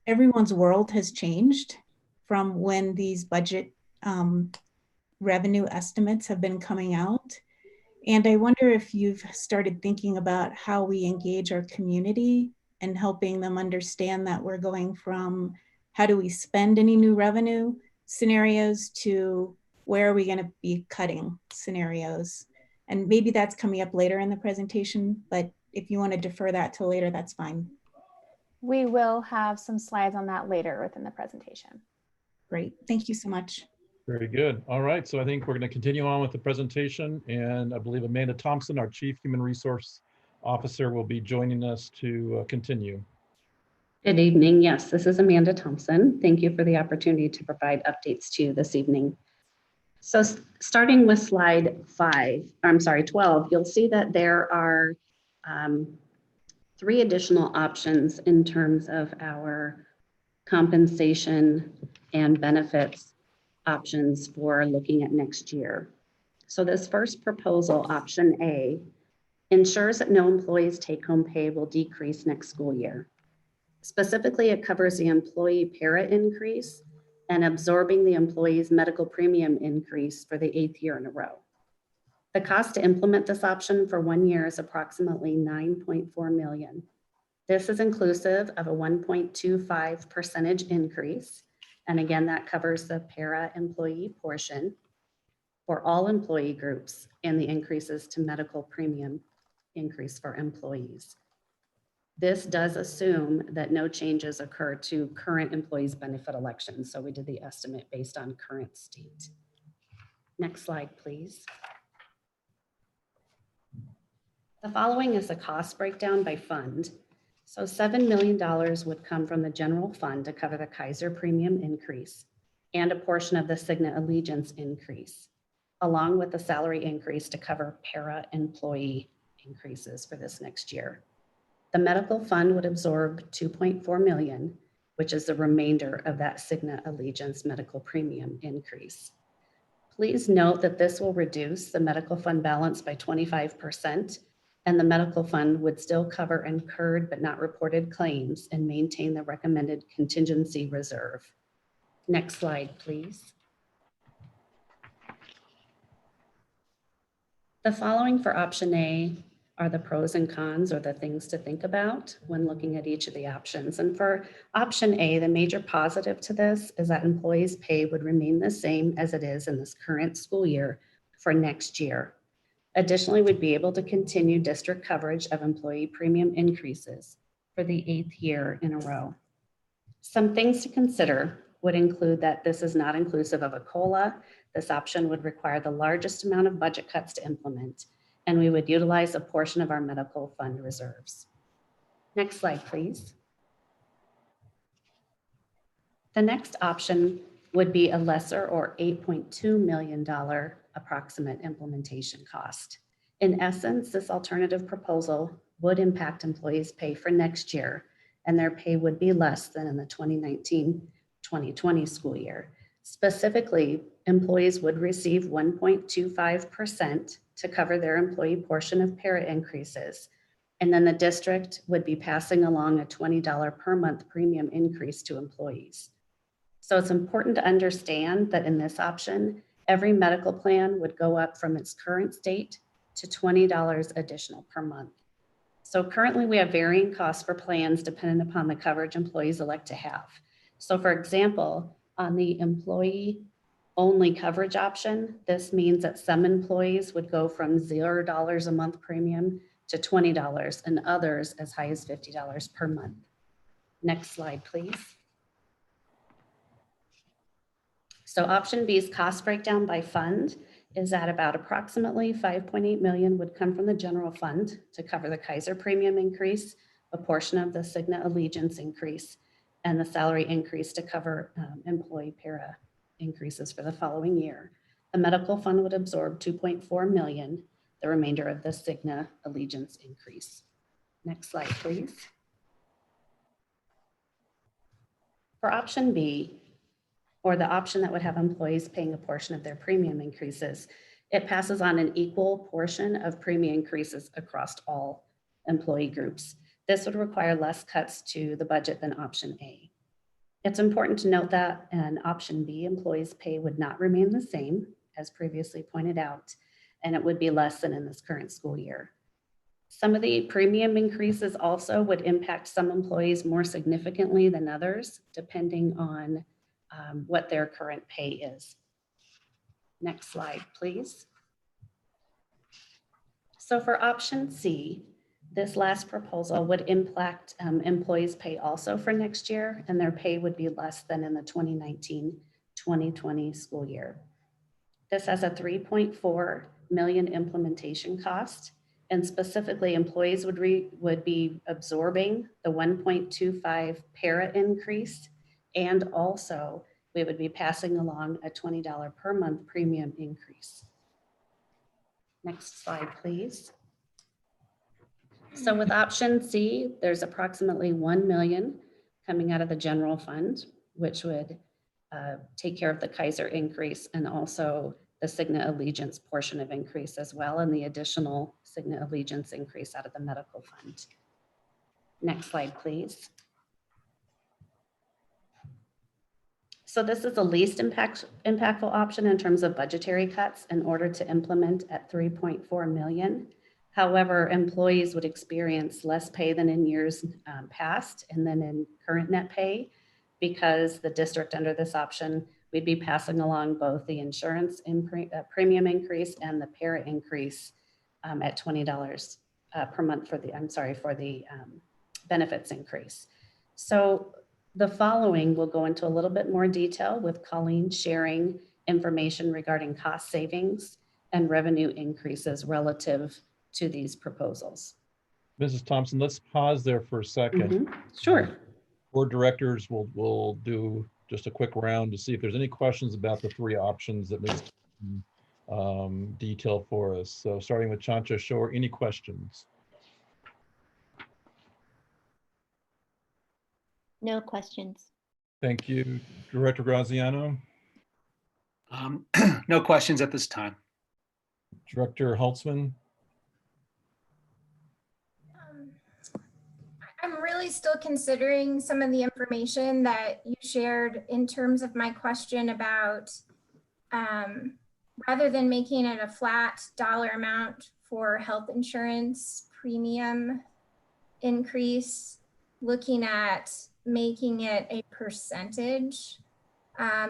everyone's world has changed from when these budget revenue estimates have been coming out. And I wonder if you've started thinking about how we engage our community and helping them understand that we're going from how do we spend any new revenue scenarios to where are we going to be cutting scenarios. And maybe that's coming up later in the presentation, but if you want to defer that till later, that's fine. We will have some slides on that later within the presentation. Great, thank you so much. Very good. All right, so I think we're going to continue on with the presentation, and I believe Amanda Thompson, our Chief Human Resource Officer, will be joining us to continue. Good evening. Yes, this is Amanda Thompson. Thank you for the opportunity to provide updates to you this evening. So starting with slide 12, you'll see that there are 3 additional options in terms of our compensation and benefits options for looking at next year. So this first proposal, option A, ensures that no employee's take-home pay will decrease next school year. Specifically, it covers the employee para increase and absorbing the employee's medical premium increase for the 8th year in a row. The cost to implement this option for 1 year is approximately $9.4 million. This is inclusive of a 1.25% increase. And again, that covers the para employee portion for all employee groups and the increases to medical premium increase for employees. This does assume that no changes occur to current employees' benefit elections. So we did the estimate based on current state. Next slide, please. The following is a cost breakdown by fund. So $7 million would come from the general fund to cover the Kaiser premium increase and a portion of the Cigna Allegiance increase, along with the salary increase to cover para employee increases for this next year. The medical fund would absorb $2.4 million, which is the remainder of that Cigna Allegiance medical premium increase. Please note that this will reduce the medical fund balance by 25%, and the medical fund would still cover incurred but not reported claims and maintain the recommended contingency reserve. Next slide, please. The following for option A are the pros and cons, or the things to think about when looking at each of the options. And for option A, the major positive to this is that employees' pay would remain the same as it is in this current school year for next year. Additionally, we'd be able to continue district coverage of employee premium increases for the 8th year in a row. Some things to consider would include that this is not inclusive of a COLA. This option would require the largest amount of budget cuts to implement, and we would utilize a portion of our medical fund reserves. Next slide, please. The next option would be a lesser or $8.2 million approximate implementation cost. In essence, this alternative proposal would impact employees' pay for next year, and their pay would be less than in the 2019-2020 school year. Specifically, employees would receive 1.25% to cover their employee portion of para increases, and then the district would be passing along a $20 per month premium increase to employees. So it's important to understand that in this option, every medical plan would go up from its current state to $20 additional per month. So currently we have varying costs for plans dependent upon the coverage employees elect to have. So for example, on the employee only coverage option, this means that some employees would go from $0 a month premium to $20 and others as high as $50 per month. Next slide, please. So option B's cost breakdown by fund is at about approximately 5.8 million would come from the general fund to cover the Kaiser premium increase, a portion of the Cigna Allegiance increase, and the salary increase to cover employee para increases for the following year. The medical fund would absorb 2.4 million, the remainder of the Cigna Allegiance increase. Next slide, please. For option B, or the option that would have employees paying a portion of their premium increases, it passes on an equal portion of premium increases across all employee groups. This would require less cuts to the budget than option A. It's important to note that in option B, employees' pay would not remain the same, as previously pointed out, and it would be less than in this current school year. Some of the premium increases also would impact some employees more significantly than others, depending on what their current pay is. Next slide, please. So for option C, this last proposal would impact employees' pay also for next year, and their pay would be less than in the 2019-2020 school year. This has a 3.4 million implementation cost, and specifically employees would be absorbing the 1.25 para increase, and also we would be passing along a $20 per month premium increase. Next slide, please. So with option C, there's approximately 1 million coming out of the general fund, which would take care of the Kaiser increase and also the Cigna Allegiance portion of increase as well, and the additional Cigna Allegiance increase out of the medical fund. Next slide, please. So this is the least impactful option in terms of budgetary cuts in order to implement at 3.4 million. However, employees would experience less pay than in years past and then in current net pay, because the district under this option, we'd be passing along both the insurance premium increase and the para increase at $20 per month for the benefits increase. So the following will go into a little bit more detail with Colleen sharing information regarding cost savings and revenue increases relative to these proposals. Mrs. Thompson, let's pause there for a second. Sure. Board directors will do just a quick round to see if there's any questions about the three options that Ms. Detail for us. So starting with Chancha Shore, any questions? No questions. Thank you. Director Graziano? No questions at this time. Director Holtzman? I'm really still considering some of the information that you shared in terms of my question about rather than making it a flat dollar amount for health insurance premium increase, looking at making it a percentage,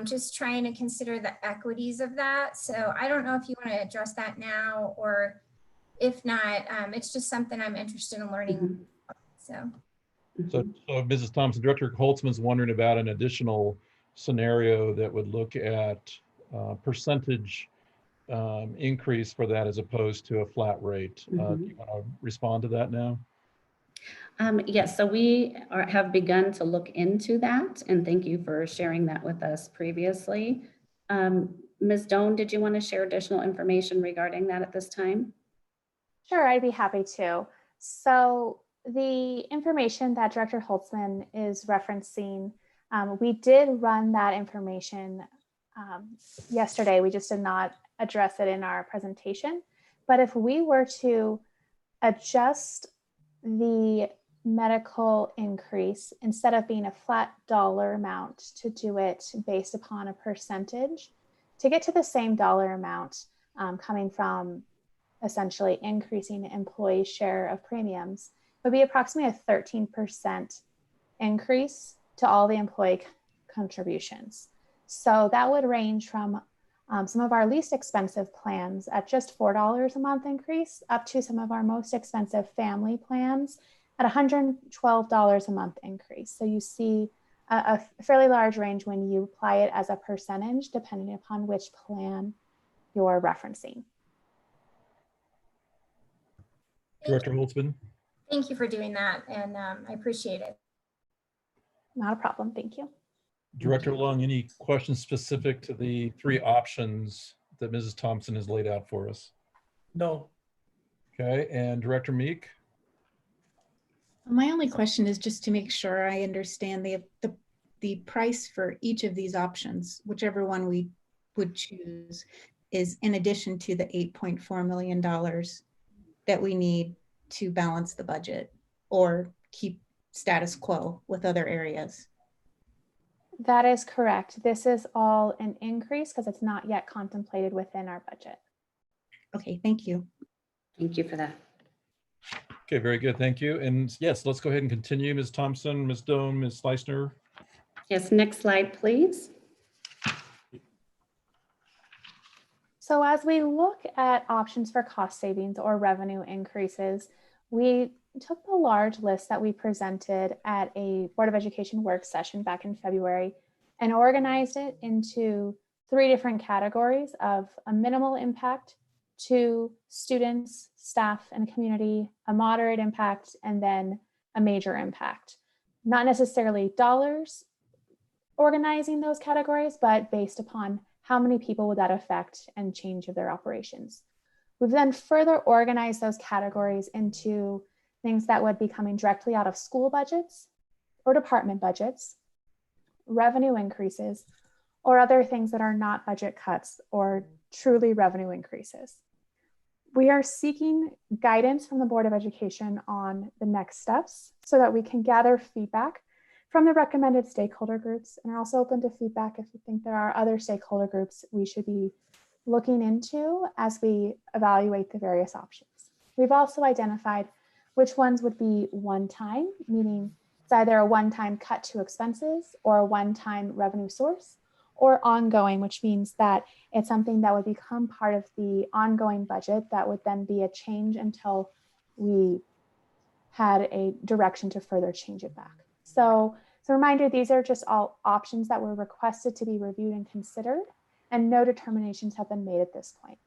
just trying to consider the equities of that. So I don't know if you want to address that now, or if not, it's just something I'm interested in learning. So Mrs. Thompson, Director Holtzman's wondering about an additional scenario that would look at percentage increase for that as opposed to a flat rate. Do you want to respond to that now? Yes, so we have begun to look into that, and thank you for sharing that with us previously. Ms. Doan, did you want to share additional information regarding that at this time? Sure, I'd be happy to. So the information that Director Holtzman is referencing, we did run that information yesterday. We just did not address it in our presentation. But if we were to adjust the medical increase, instead of being a flat dollar amount, to do it based upon a percentage, to get to the same dollar amount coming from essentially increasing employee share of premiums, would be approximately a 13% increase to all the employee contributions. So that would range from some of our least expensive plans at just $4 a month increase, up to some of our most expensive family plans at $112 a month increase. So you see a fairly large range when you apply it as a percentage, depending upon which plan you're referencing. Director Holtzman. Thank you for doing that, and I appreciate it. Not a problem, thank you. Director Long, any questions specific to the 3 options that Mrs. Thompson has laid out for us? No. Okay, and Director Meek? My only question is just to make sure I understand the price for each of these options, whichever one we would choose, is in addition to the $8.4 million that we need to balance the budget or keep status quo with other areas. That is correct. This is all an increase because it's not yet contemplated within our budget. Okay, thank you. Thank you for that. Okay, very good, thank you. And yes, let's go ahead and continue. Ms. Thompson, Ms. Doan, Ms. Fleissner. Yes, next slide, please. So as we look at options for cost savings or revenue increases, we took the large list that we presented at a Board of Education work session back in February and organized it into 3 different categories of a minimal impact to students, staff, and community, a moderate impact, and then a major impact. Not necessarily dollars organizing those categories, but based upon how many people would that affect and change of their operations. We've then further organized those categories into things that would be coming directly out of school budgets or department budgets, revenue increases, or other things that are not budget cuts or truly revenue increases. We are seeking guidance from the Board of Education on the next steps so that we can gather feedback from the recommended stakeholder groups, and are also open to feedback if you think there are other stakeholder groups we should be looking into as we evaluate the various options. We've also identified which ones would be one-time, meaning it's either a one-time cut to expenses or a one-time revenue source, or ongoing, which means that it's something that would become part of the ongoing budget that would then be a change until we had a direction to further change it back. So as a reminder, these are just all options that were requested to be reviewed and considered, and no determinations have been made at this point.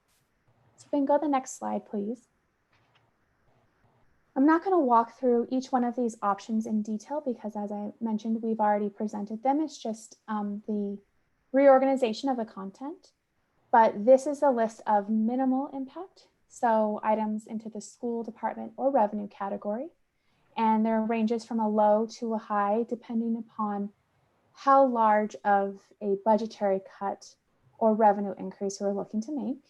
So if we can go to the next slide, please. I'm not going to walk through each one of these options in detail because, as I mentioned, we've already presented them. It's just the reorganization of the content. But this is a list of minimal impact, so items into the school department or revenue category. And there are ranges from a low to a high, depending upon how large of a budgetary cut or revenue increase we're looking to make.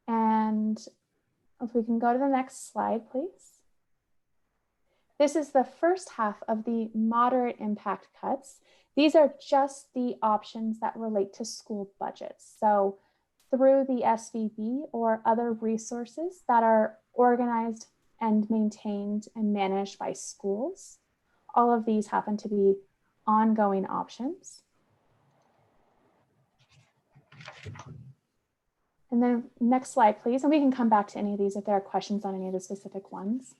And if we can go to the next slide, please. This is the first half of the moderate impact cuts. These are just the options that relate to school budgets. So through the SVB or other resources that are organized and maintained and managed by schools. All of these happen to be ongoing options. And then next slide, please. And we can come back to any of these if there are questions on any of the specific ones.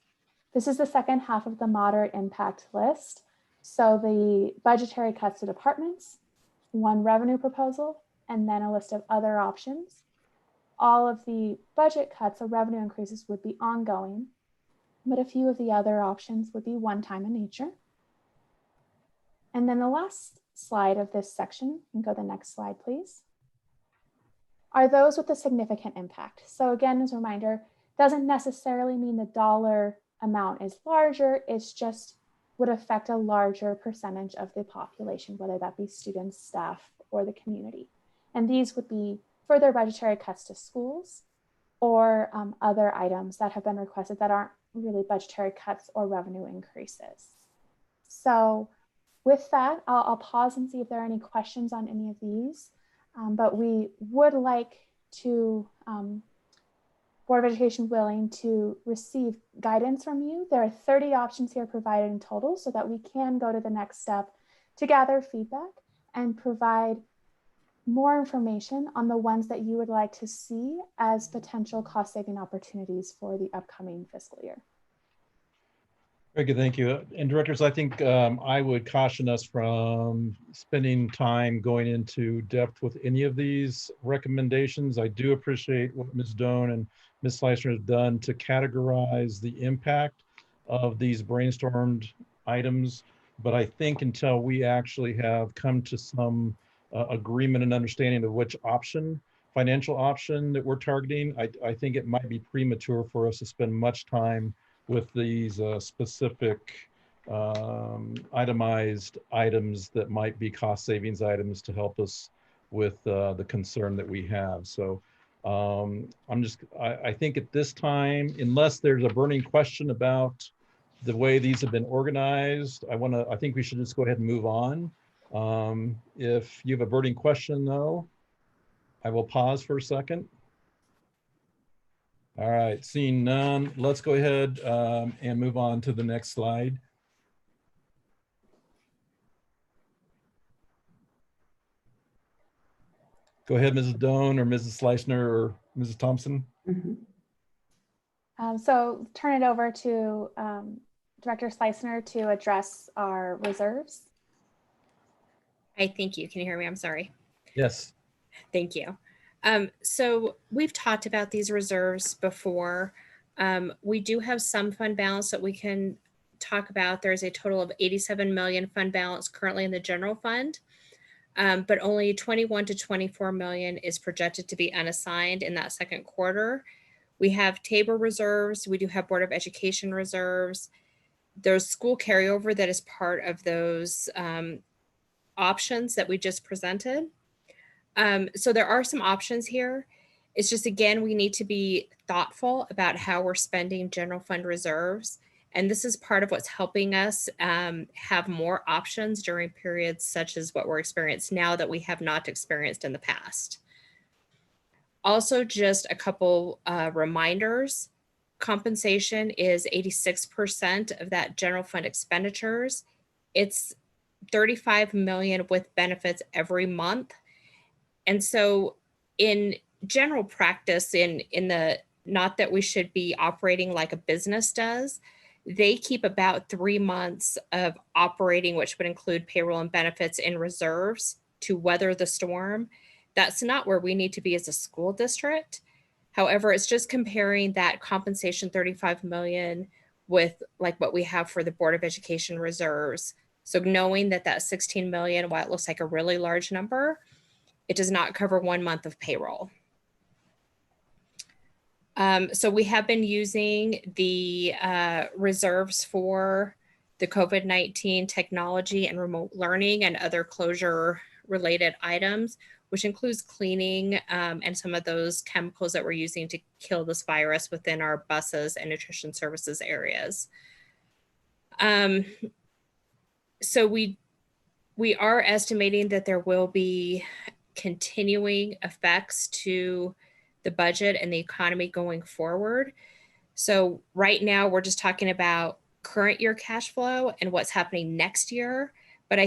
This is the second half of the moderate impact list. So the budgetary cuts to departments, one revenue proposal, and then a list of other options. All of the budget cuts or revenue increases would be ongoing, but a few of the other options would be one-time in nature. And then the last slide of this section, you can go to the next slide, please, are those with a significant impact. So again, as a reminder, doesn't necessarily mean the dollar amount is larger, it's just would affect a larger percentage of the population, whether that be students, staff, or the community. And these would be further budgetary cuts to schools or other items that have been requested that aren't really budgetary cuts or revenue increases. So with that, I'll pause and see if there are any questions on any of these, but we would like to, Board of Education willing to receive guidance from you. There are 30 options here provided in total so that we can go to the next step to gather feedback and provide more information on the ones that you would like to see as potential cost saving opportunities for the upcoming fiscal year. Very good, thank you. And directors, I think I would caution us from spending time going into depth with any of these recommendations. I do appreciate what Ms. Doan and Ms. Slicer have done to categorize the impact of these brainstormed items. But I think until we actually have come to some agreement and understanding of which option, financial option that we're targeting, I think it might be premature for us to spend much time with these specific itemized items that might be cost savings items to help us with the concern that we have. So I think at this time, unless there's a burning question about the way these have been organized, I think we should just go ahead and move on. If you have a burning question though, I will pause for a second. All right, seeing none, let's go ahead and move on to the next slide. Go ahead, Mrs. Doan or Mrs. Fleischner or Mrs. Thompson. So turn it over to Director Sleisner to address our reserves. Hi, thank you. Can you hear me? I'm sorry. Yes. Thank you. So we've talked about these reserves before. We do have some fund balance that we can talk about. There's a total of 87 million fund balance currently in the general fund, but only 21 to 24 million is projected to be unassigned in that second quarter. We have table reserves. We do have Board of Education reserves. There's school carryover that is part of those options that we just presented. So there are some options here. It's just, again, we need to be thoughtful about how we're spending general fund reserves. And this is part of what's helping us have more options during periods such as what we're experiencing now that we have not experienced in the past. Also, just a couple reminders. Compensation is 86% of that general fund expenditures. It's 35 million with benefits every month. And so in general practice, in the, not that we should be operating like a business does, they keep about 3 months of operating, which would include payroll and benefits in reserves to weather the storm. That's not where we need to be as a school district. However, it's just comparing that compensation 35 million with like what we have for the Board of Education reserves. So knowing that that 16 million, while it looks like a really large number, it does not cover 1 month of payroll. So we have been using the reserves for the COVID-19 technology and remote learning and other closure related items, which includes cleaning and some of those chemicals that we're using to kill this virus within our buses and nutrition services areas. So we are estimating that there will be continuing effects to the budget and the economy going forward. So right now we're just talking about current year cash flow and what's happening next year. But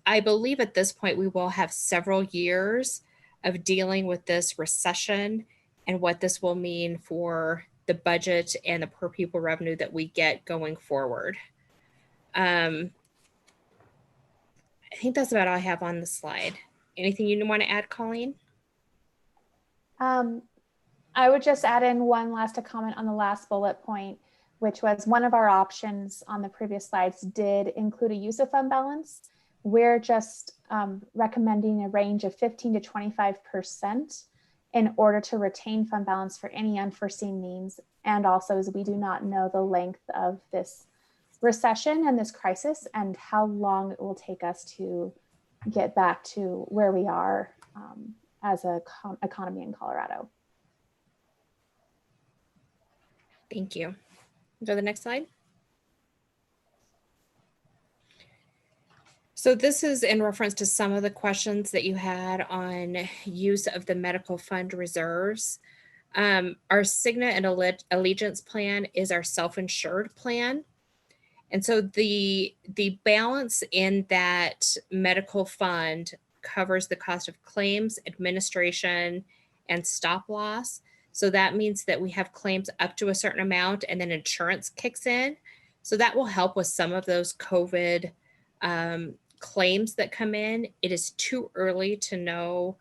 I believe at this point we will have several years of dealing with this recession and what this will mean for the budget and the per pupil revenue that we get going forward. I think that's about all I have on the slide. Anything you want to add, Colleen? I would just add in one last comment on the last bullet point, which was one of our options on the previous slides did include a use of fund balance. We're just recommending a range of 15 to 25% in order to retain fund balance for any unforeseen needs. And also, as we do not know the length of this recession and this crisis and how long it will take us to get back to where we are as an economy in Colorado. Thank you. Go to the next slide. So this is in reference to some of the questions that you had on use of the medical fund reserves. Our Cigna and Allegiance plan is our self-insured plan. And so the balance in that medical fund covers the cost of claims, administration, and stop loss. So that means that we have claims up to a certain amount and then insurance kicks in. So that will help with some of those COVID claims that come in. It is too early to know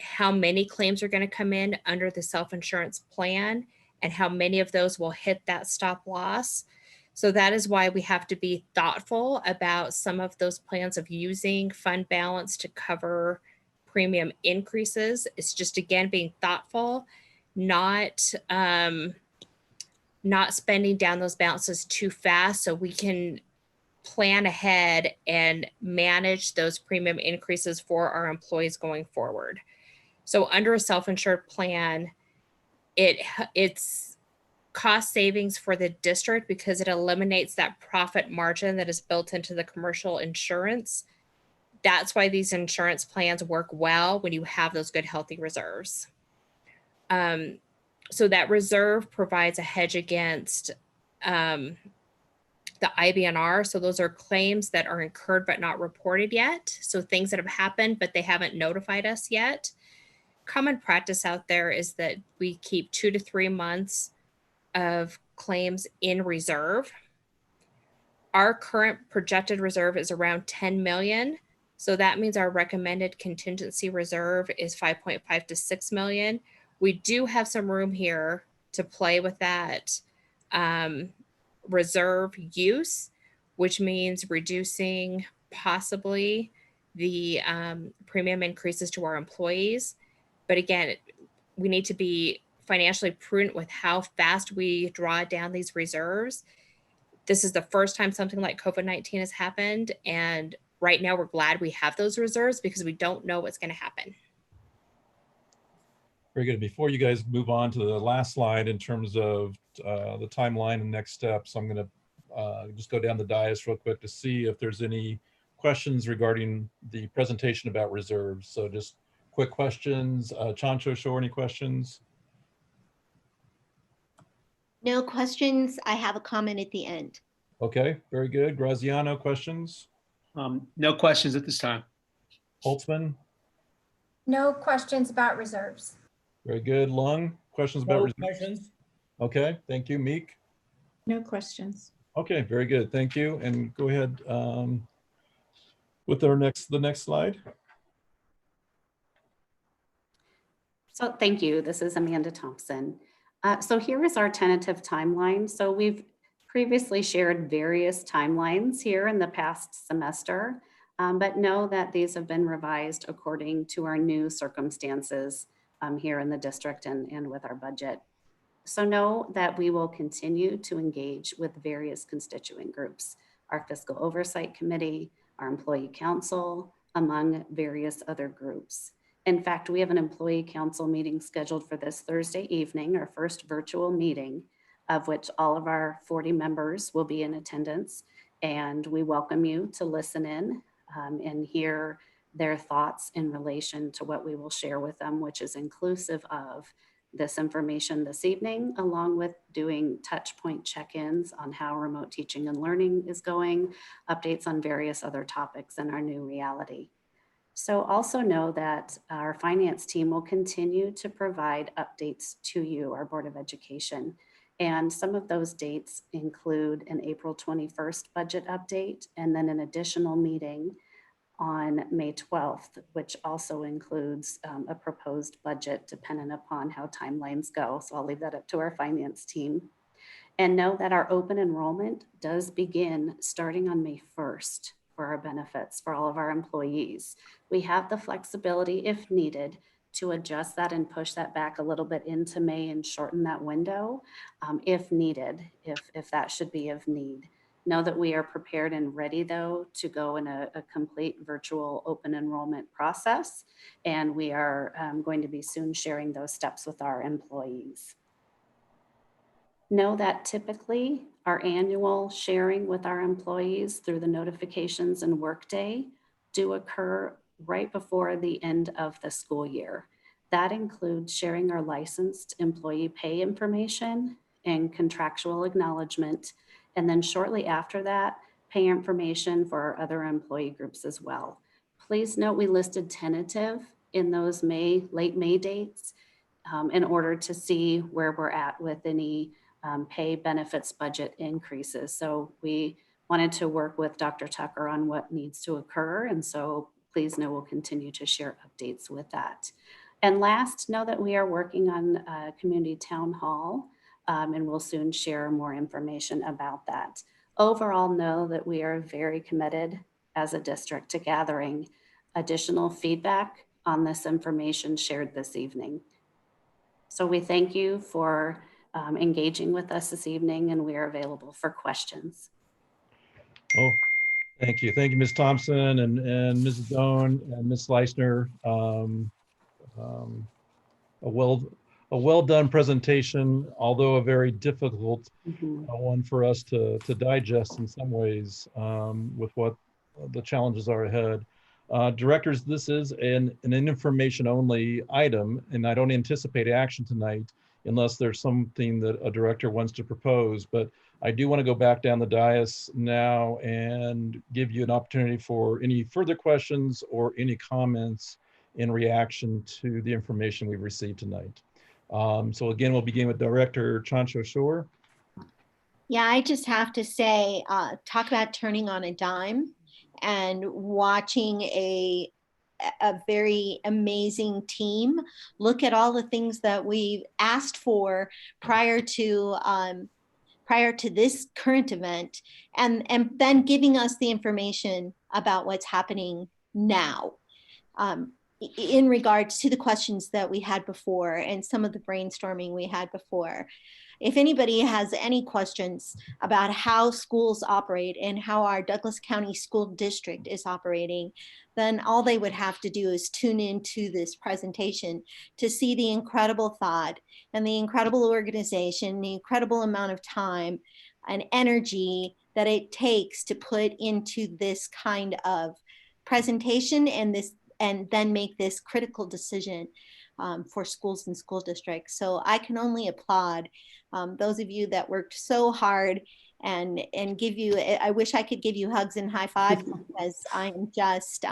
how many claims are going to come in under the self-insurance plan and how many of those will hit that stop loss. So that is why we have to be thoughtful about some of those plans of using fund balance to cover premium increases. It's just, again, being thoughtful, not spending down those balances too fast so we can plan ahead and manage those premium increases for our employees going forward. So under a self-insured plan, it's cost savings for the district because it eliminates that profit margin that is built into the commercial insurance. That's why these insurance plans work well when you have those good, healthy reserves. So that reserve provides a hedge against the IBNR. So those are claims that are incurred but not reported yet. So things that have happened, but they haven't notified us yet. Common practice out there is that we keep 2 to 3 months of claims in reserve. Our current projected reserve is around 10 million. So that means our recommended contingency reserve is 5.5 to 6 million. We do have some room here to play with that reserve use, which means reducing possibly the premium increases to our employees. But again, we need to be financially prudent with how fast we draw down these reserves. This is the first time something like COVID-19 has happened. And right now we're glad we have those reserves because we don't know what's going to happen. Very good. Before you guys move on to the last slide in terms of the timeline and next steps, I'm going to just go down the dais real quick to see if there's any questions regarding the presentation about reserves. So just quick questions. Chancho, Shore, any questions? No questions. I have a comment at the end. Okay, very good. Graziano, questions? No questions at this time. Holtzman? No questions about reserves. Very good. Lung, questions about No reserves? questions? Okay, thank you. Meek? No questions. Okay, very good. Thank you. And go ahead with the next slide. So thank you. This is Amanda Thompson. So here is our tentative timeline. So we've previously shared various timelines here in the past semester, but know that these have been revised according to our new circumstances here in the district and with our budget. So know that we will continue to engage with various constituent groups, our Fiscal Oversight Committee, our Employee Council, among various other groups. In fact, we have an Employee Council meeting scheduled for this Thursday evening, our first virtual meeting, of which all of our 40 members will be in attendance. And we welcome you to listen in and hear their thoughts in relation to what we will share with them, which is inclusive of this information this evening, along with doing touch point check-ins on how remote teaching and learning is going, updates on various other topics in our new reality. So also know that our finance team will continue to provide updates to you, our Board of Education. And some of those dates include an April 21st budget update, and then an additional meeting on May 12th, which also includes a proposed budget dependent upon how timelines go. So I'll leave that up to our finance team. And know that our open enrollment does begin starting on May 1st for our benefits for all of our employees. We have the flexibility, if needed, to adjust that and push that back a little bit into May and shorten that window if needed, if that should be of need. Know that we are prepared and ready, though, to go in a complete virtual open enrollment process. And we are going to be soon sharing those steps with our employees. Know that typically our annual sharing with our employees through the notifications and workday do occur right before the end of the school year. That includes sharing our licensed employee pay information and contractual acknowledgement. And then shortly after that, pay information for our other employee groups as well. Please note we listed tentative in those late May dates in order to see where we're at with any pay benefits budget increases. So we wanted to work with Dr. Tucker on what needs to occur. And so please know we'll continue to share updates with that. And last, know that we are working on a community town hall and we'll soon share more information about that. Overall, know that we are very committed as a district to gathering additional feedback on this information shared this evening. So we thank you for engaging with us this evening, and we are available for questions. Oh, thank you. Thank you, Ms. Thompson and Mrs. Doan and Ms. Leisner. A well done presentation, although a very difficult one for us to digest in some ways with what the challenges are ahead. Directors, this is an information only item, and I don't anticipate action tonight unless there's something that a director wants to propose. But I do want to go back down the dais now and give you an opportunity for any further questions or any comments in reaction to the information we've received tonight. So again, we'll begin with Director Chancho Shore. Yeah, I just have to say, talk about turning on a dime and watching a very amazing team look at all the things that we've asked for prior to this current event, and then giving us the information about what's happening now. In regards to the questions that we had before and some of the brainstorming we had before. If anybody has any questions about how schools operate and how our Douglas County School District is operating, then all they would have to do is tune into this presentation to see the incredible thought and the incredible organization, the incredible amount of time and energy that it takes to put into this kind of presentation and then make this critical decision for schools and school districts. So I can only applaud those of you that worked so hard and give you, I wish I could give you hugs and high fives because I'm just,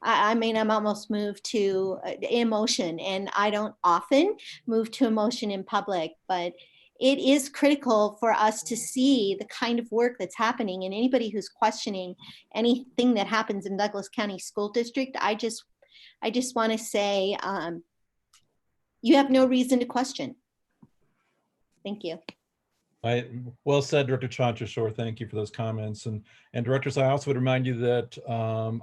I mean, I'm almost moved to emotion, and I don't often move to emotion in public, but it is critical for us to see the kind of work that's happening, and anybody who's questioning anything that happens in Douglas County School District, I just want to say you have no reason to question. Thank you. Well said, Director Chancho Shore. Thank you for those comments. And directors, I also would remind you that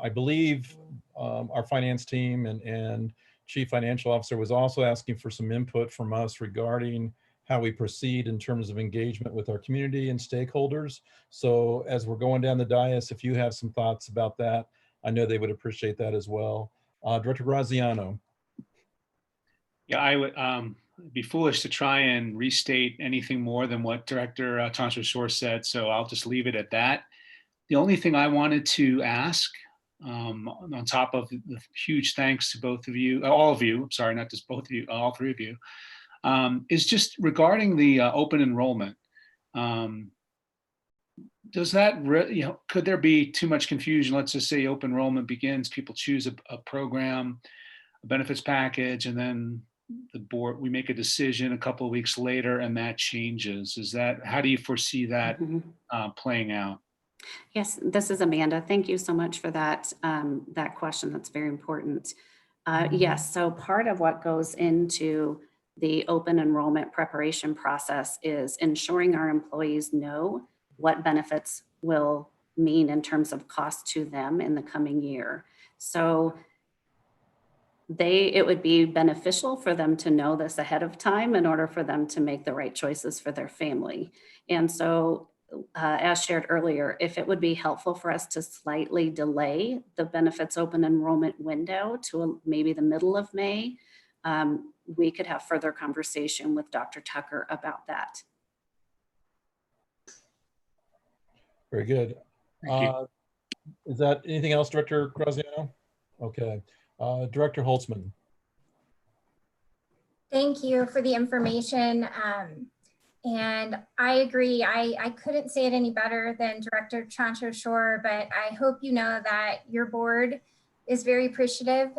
I believe our finance team and Chief Financial Officer was also asking for some input from us regarding how we proceed in terms of engagement with our community and stakeholders. So as we're going down the dais, if you have some thoughts about that, I know they would appreciate that as well. Director Graziano. Yeah, I would be foolish to try and restate anything more than what Director Chancho Shore said, so I'll just leave it at that. The only thing I wanted to ask, on top of the huge thanks to both of you, all of you, sorry, not just both of you, all three of you, is just regarding the open enrollment. Does that, could there be too much confusion? Let's just say open enrollment begins, people choose a program, a benefits package, and then the board, we make a decision a couple of weeks later and that changes. Is that, how do you foresee that playing out? Yes, this is Amanda. Thank you so much for that, that question. That's very important. Yes, so part of what goes into the open enrollment preparation process is ensuring our employees know what benefits will mean in terms of cost to them in the coming year. So it would be beneficial for them to know this ahead of time in order for them to make the right choices for their family. And so as shared earlier, if it would be helpful for us to slightly delay the benefits open enrollment window to maybe the middle of May, we could have further conversation with Dr. Tucker about that. Very good. Is that anything else, Director Graziano? Okay. Director Holtzman. Thank you for the information. And I agree. I couldn't say it any better than Director Chancho Shore, but I hope you know that your board is very appreciative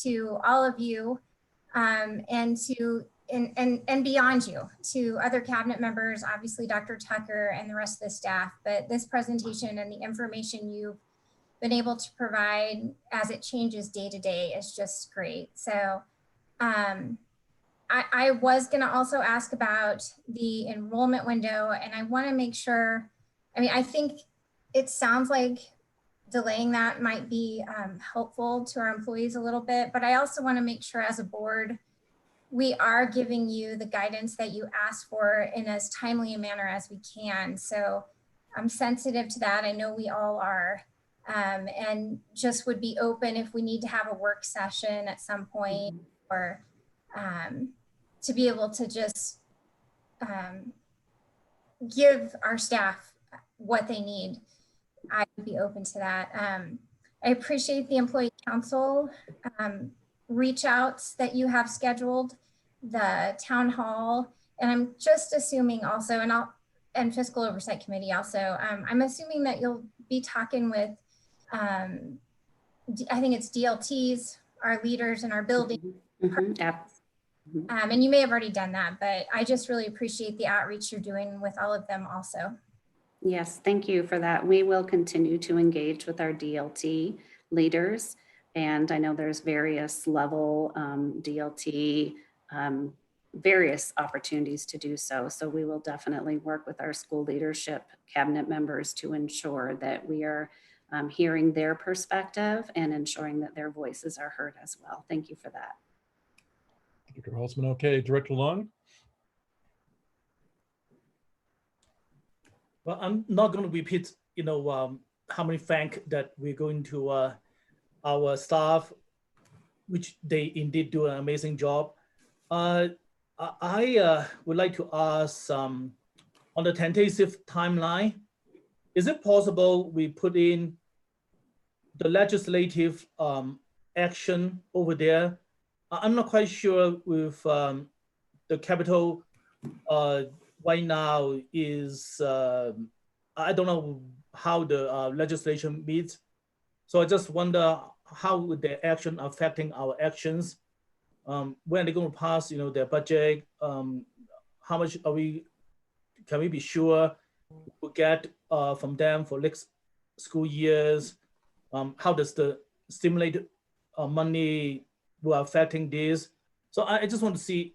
to all of you and to and beyond you, to other cabinet members, obviously Dr. Tucker and the rest of the staff, but this presentation and the information you've been able to provide as it changes day to day is just great. So I was going to also ask about the enrollment window, and I want to make sure, I mean, I think it sounds like delaying that might be helpful to our employees a little bit, but I also want to make sure as a board, we are giving you the guidance that you asked for in as timely a manner as we can. So I'm sensitive to that. I know we all are, and just would be open if we need to have a work session at some point, or to be able to just give our staff what they need. I would be open to that. I appreciate the employee council reach outs that you have scheduled, the town hall, and I'm just assuming also, and fiscal oversight committee also, I'm assuming that you'll be talking with, I think it's DLTs, our leaders in our building. And you may have already done that, but I just really appreciate the outreach you're doing with all of them also. Yes, thank you for that. We will continue to engage with our DLT leaders. And I know there's various level DLT, various opportunities to do so. So we will definitely work with our school leadership cabinet members to ensure that we are hearing their perspective and ensuring that their voices are heard as well. Thank you for that. Dr. Holtzman, okay. Director Long? Well, I'm not going to repeat, how many thanks that we're going to our staff, which they indeed do an amazing job. I would like to ask on the tentative timeline, is it possible we put in the legislative action over there? I'm not quite sure with the Capitol right now is, I don't know how the legislation meets. So I just wonder how would their action affecting our actions? When are they going to pass, their budget? How much can we be sure we'll get from them for next school years? How does the stimulate money will affecting this? So I just want to see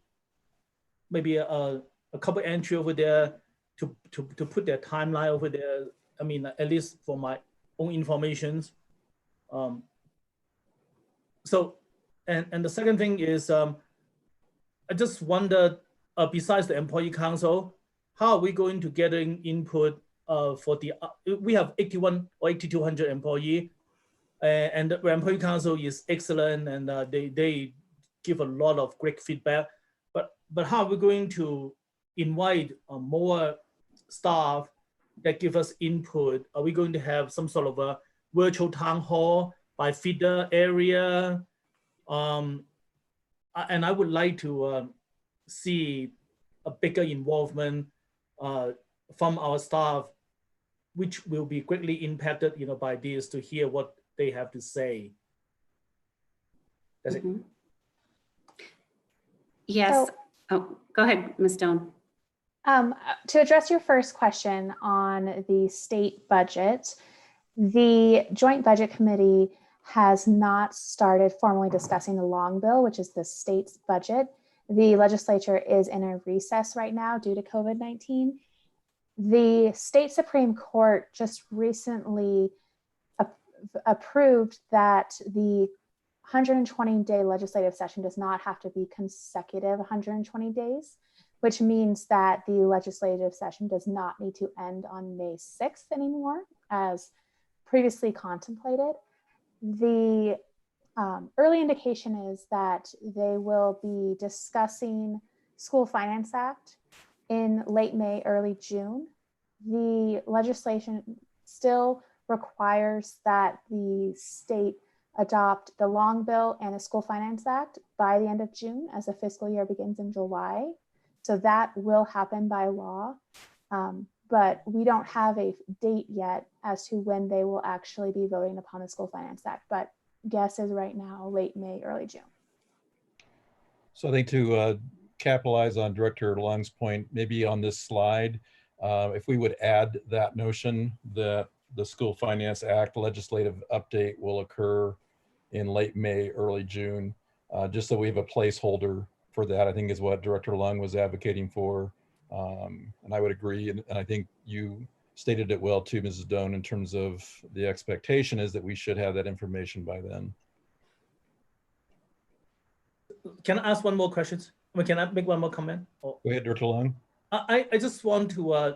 maybe a couple entry over there to put their timeline over there. I mean, at least for my own information. So, and the second thing is, I just wonder, besides the employee council, how are we going to get input for the, we have 81 or 8,200 employee, and the employee council is excellent, and they give a lot of great feedback. But how are we going to invite more staff that give us input? Are we going to have some sort of a virtual town hall by feeder area? And I would like to see a bigger involvement from our staff, which will be greatly impacted, by this, to hear what they have to say. That's it. Yes. Oh, go ahead, Ms. Stone. To address your first question on the state budget, the Joint Budget Committee has not started formally discussing the long bill, which is the state's budget. The legislature is in a recess right now due to COVID-19. The state Supreme Court just recently approved that the 120-day legislative session does not have to be consecutive 120 days, which means that the legislative session does not need to end on May 6th anymore, as previously contemplated. The early indication is that they will be discussing School Finance Act in late May, early June. The legislation still requires that the state adopt the long bill and the School Finance Act by the end of June, as the fiscal year begins in July. So that will happen by law, but we don't have a date yet as to when they will actually be voting upon the School Finance Act. But guess is right now late May, early June. So I think to capitalize on Director Lung's point, maybe on this slide, if we would add that notion that the School Finance Act legislative update will occur in late May, early June, just so we have a placeholder for that, I think is what Director Lung was advocating for. And I would agree. And I think you stated it well too, Mrs. Doan, in terms of the expectation is that we should have that information by then. Can I ask one more question? Can I make one more comment? Go ahead, Director Lung. I just want to,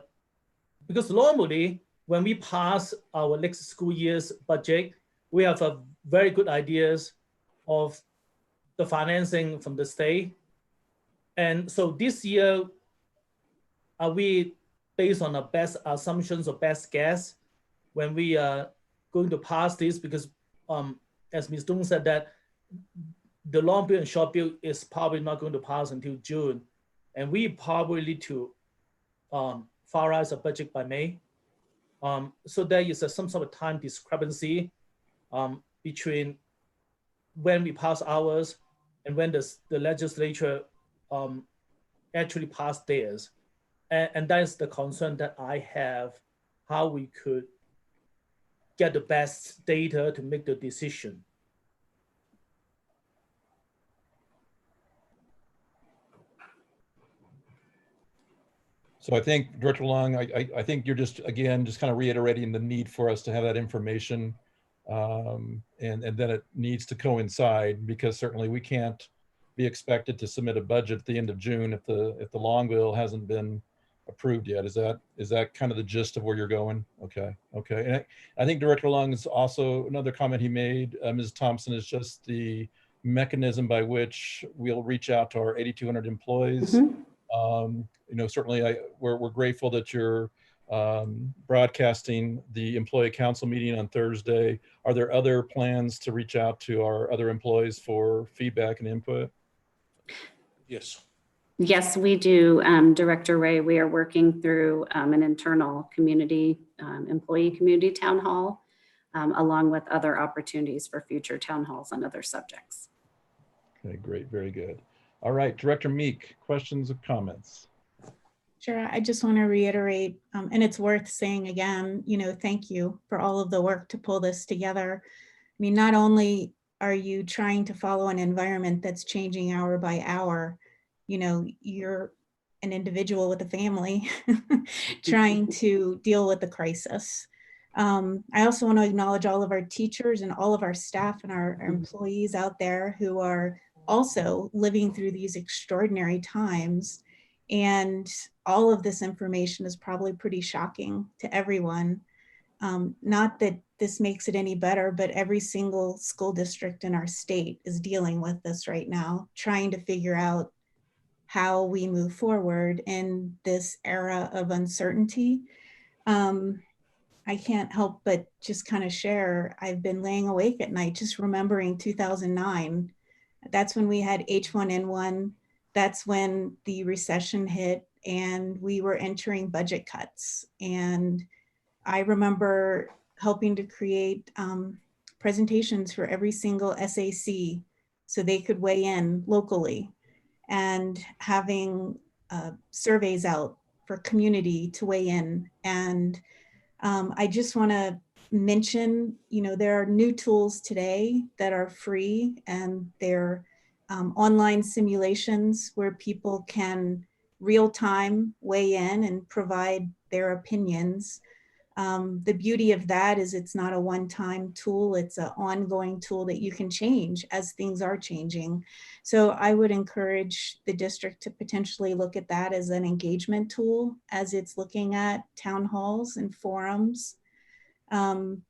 because normally when we pass our next school year's budget, we have a very good ideas of the financing from the state. And so this year, are we based on the best assumptions or best guess when we are going to pass this? Because as Ms. Dung said that the long bill and short bill is probably not going to pass until June. And we probably need to finalize a budget by May. So there is some sort of time discrepancy between when we pass ours and when the legislature actually passed theirs. And that is the concern that I have, how we could get the best data to make the decision. So I think, Director Long, I think you're just kind of reiterating the need for us to have that information, and then it needs to coincide, because certainly we can't be expected to submit a budget at the end of June if the long bill hasn't been approved yet. Is that kind of the gist of where you're going? Okay. And I think Director Long is also, another comment he made, Ms. Thompson, is just the mechanism by which we'll reach out to our 8,200 employees. Mm-hmm. Certainly we're grateful that you're broadcasting the employee council meeting on Thursday. Are there other plans to reach out to our other employees for feedback and input? Yes. Yes, we do. Director Ray, we are working through an internal community, employee community town hall, along with other opportunities for future town halls on other subjects. Okay, great, very good. All right, Director Meek, questions or comments? Sure, I just want to reiterate, and it's worth saying again, thank you for all of the work to pull this together. I mean, not only are you trying to follow an environment that's changing hour by hour, you're an individual with a family trying to deal with the crisis. I also want to acknowledge all of our teachers and all of our staff and our employees out there who are also living through these extraordinary times. And all of this information is probably pretty shocking to everyone. Not that this makes it any better, but every single school district in our state is dealing with this right now, trying to figure out how we move forward in this era of uncertainty. I can't help but just kind of share, I've been laying awake at night just remembering 2009. That's when we had H1N1. That's when the recession hit and we were entering budget cuts. And I remember helping to create presentations for every single SAC so they could weigh in locally, and having surveys out for community to weigh in. And I just want to mention, there are new tools today that are free, and they're online simulations where people can real time weigh in and provide their opinions. The beauty of that is it's not a one-time tool, it's an ongoing tool that you can change as things are changing. So I would encourage the district to potentially look at that as an engagement tool as it's looking at town halls and forums. And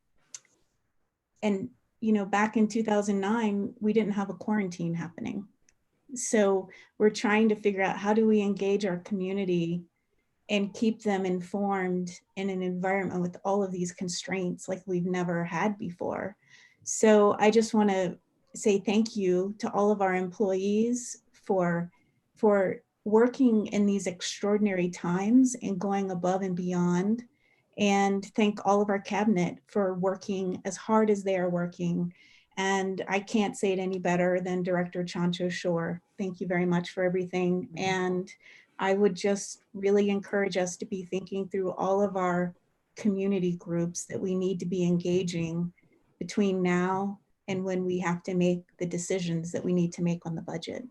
back in 2009, we didn't have a quarantine happening. So we're trying to figure out, how do we engage our community and keep them informed in an environment with all of these constraints like we've never had before. So I just want to say thank you to all of our employees for working in these extraordinary times and going above and beyond. And thank all of our cabinet for working as hard as they are working And I can't say it any better than Director Chancho Shore. Thank you very much for everything. And I would just really encourage us to be thinking through all of our community groups that we need to be engaging between now and when we have to make the decisions that we need to make on the budget.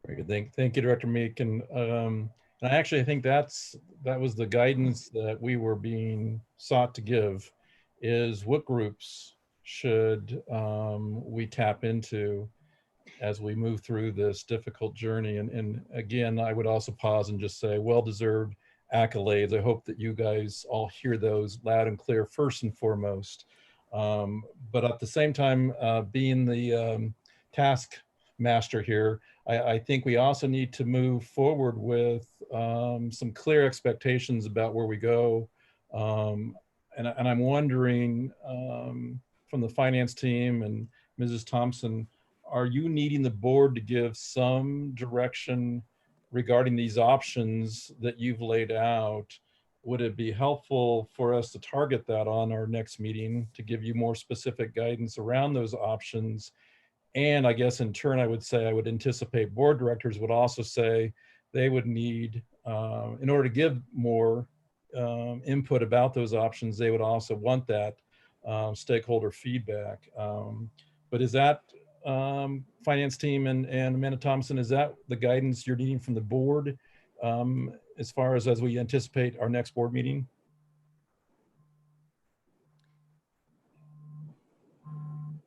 Very good. Thank you, Director Meek. And I actually think that was the guidance that we were being sought to give, is what groups should we tap into as we move through this difficult journey. And again, I would also pause and just say, well-deserved accolades. I hope that you guys all hear those loud and clear first and foremost. But at the same time, being the task master here, I think we also need to move forward with some clear expectations about where we go. And I'm wondering from the finance team and Mrs. Thompson, are you needing the board to give some direction regarding these options that you've laid out? Would it be helpful for us to target that on our next meeting to give you more specific guidance around those options? And I guess in turn, I would say, I would anticipate board directors would also say they would need, in order to give more input about those options, they would also want that stakeholder feedback. But is that, finance team and Amanda Thompson, is that the guidance you're needing from the board as far as we anticipate our next board meeting?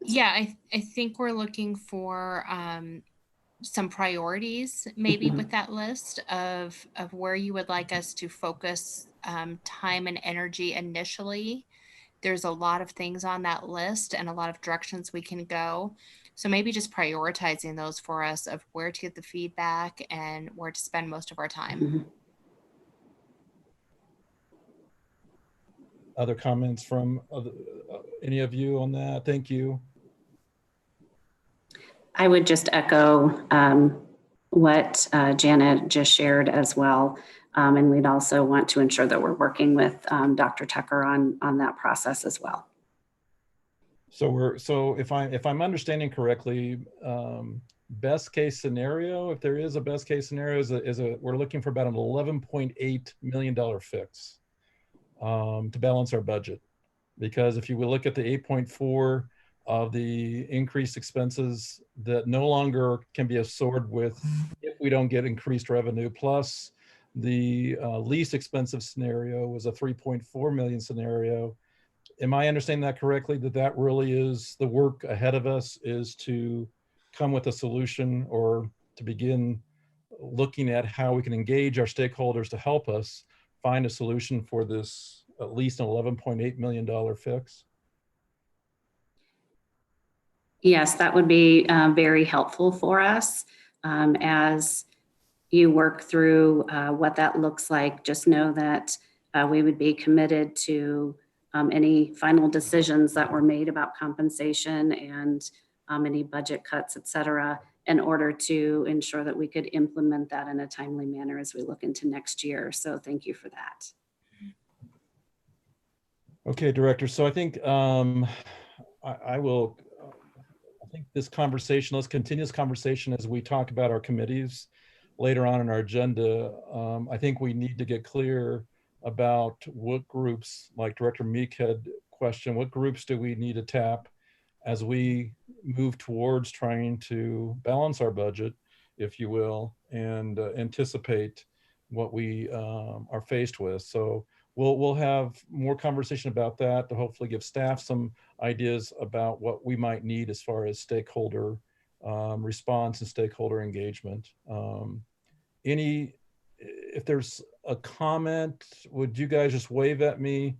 Yeah, I think we're looking for some priorities maybe with that list of where you would like us to focus time and energy initially. There's a lot of things on that list and a lot of directions we can go. So maybe just prioritizing those for us of where to get the feedback and where to spend most of our time. Other comments from any of you on that? Thank you. I would just echo what Janet just shared as well. And we'd also want to ensure that we're working with Dr. Tucker on that process as well. So if I'm understanding correctly, best case scenario, if there is a best case scenario, we're looking for about an $11.8 million fix to balance our budget. Because if you will look at the 8.4 of the increased expenses that no longer can be absorbed with if we don't get increased revenue, plus the least expensive scenario was a 3.4 million scenario. Am I understanding that correctly, that really is the work ahead of us, is to come with a solution or to begin looking at how we can engage our stakeholders to help us find a solution for this at least an $11.8 million fix? Yes, that would be very helpful for us as you work through what that looks like. Just know that we would be committed to any final decisions that were made about compensation and any budget cuts, et cetera, in order to ensure that we could implement that in a timely manner as we look into next year. So thank you for that. Okay, Director. So I think I think this conversation, let's continue this conversation as we talk about our committees later on in our agenda. I think we need to get clear about what groups, like Director Meek had questioned, what groups do we need to tap as we move towards trying to balance our budget, if you will, and anticipate what we are faced with. So we'll have more conversation about that to hopefully give staff some ideas about what we might need as far as stakeholder response and stakeholder engagement. If there's a comment, would you guys just wave at me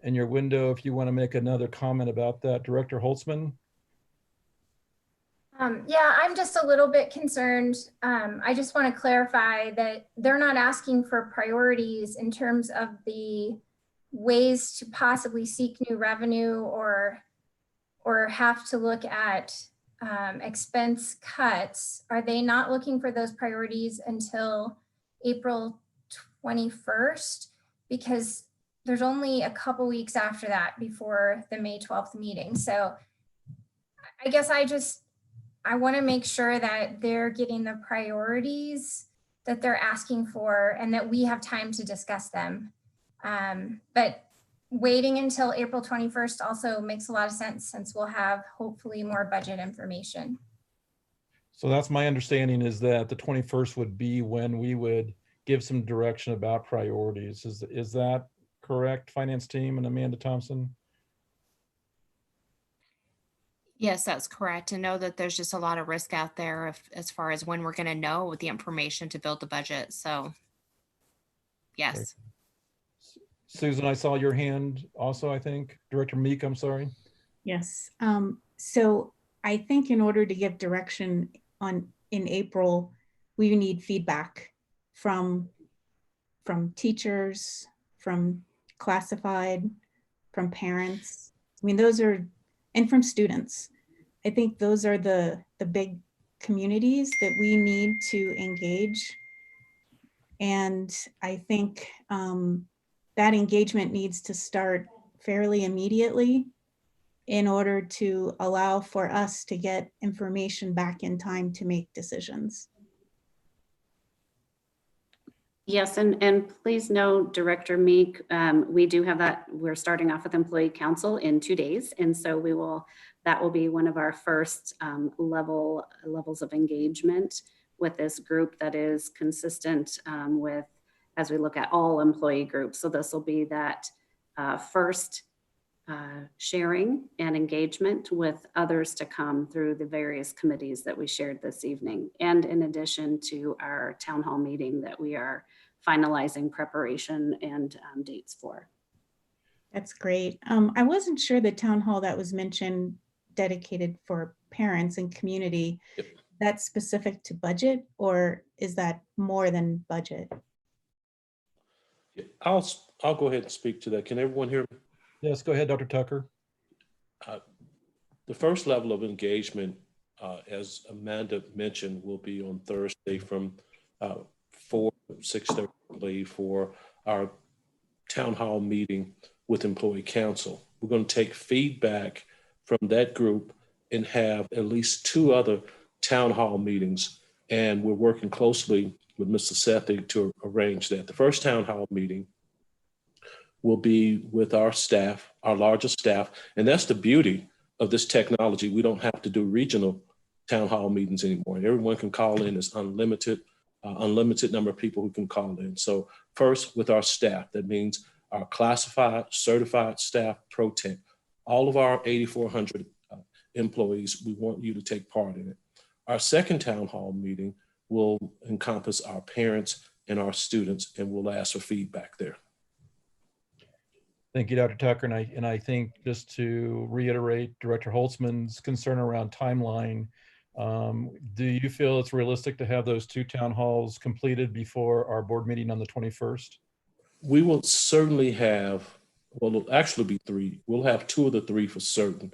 in your window if you want to make another comment about that? Director Holtzman? Yeah, I'm just a little bit concerned. I just want to clarify that they're not asking for priorities in terms of the ways to possibly seek new revenue or have to look at expense cuts. Are they not looking for those priorities until April 21st? Because there's only a couple weeks after that before the May 12th meeting. So I guess I want to make sure that they're getting the priorities that they're asking for and that we have time to discuss them. But waiting until April 21st also makes a lot of sense since we'll have hopefully more budget information. So that's my understanding, is that the 21st would be when we would give some direction about priorities. Is that correct, finance team and Amanda Thompson? Yes, that's correct. And know that there's just a lot of risk out there as far as when we're going to know the information to build the budget. So yes. Susan, I saw your hand also, I think. Director Meek, I'm sorry. Yes. So I think in order to give direction in April, we need feedback from teachers, from classified, from parents. I mean, and from students. I think those are the big communities that we need to engage. And I think that engagement needs to start fairly immediately in order to allow for us to get information back in time to make decisions. Yes, and please know, Director Meek, we do have that. We're starting off with Employee Council in 2 days. And so that will be one of our first levels of engagement with this group that is consistent as we look at all employee groups. So this will be that first sharing and engagement with others to come through the various committees that we shared this evening. And in addition to our town hall meeting that we are finalizing preparation and dates for. That's great. I wasn't sure the town hall that was mentioned dedicated for parents and community, that's specific to budget, or is that more than budget? I'll go ahead and speak to that. Can everyone hear me? Yes, go ahead, Dr. Tucker. The first level of engagement, as Amanda mentioned, will be on Thursday from 4 to 6:30 for our town hall meeting with Employee Council. We're going to take feedback from that group and have at least 2 other town hall meetings. And we're working closely with Mr. Sethi to arrange that. The first town hall meeting will be with our staff, our largest staff. And that's the beauty of this technology. We don't have to do regional town hall meetings anymore. Everyone can call in. It's unlimited number of people who can call in. So first with our staff, that means our classified, certified staff, pro tech, all of our 8,400 employees, we want you to take part in it. Our second town hall meeting will encompass our parents and our students, and we'll ask for feedback there. Thank you, Dr. Tucker. And I think just to reiterate Director Holtzman's concern around timeline, do you feel it's realistic to have those 2 town halls completed before our board meeting on the 21st? We will certainly have, well, it'll actually be 3. We'll have 2 of the 3 for certain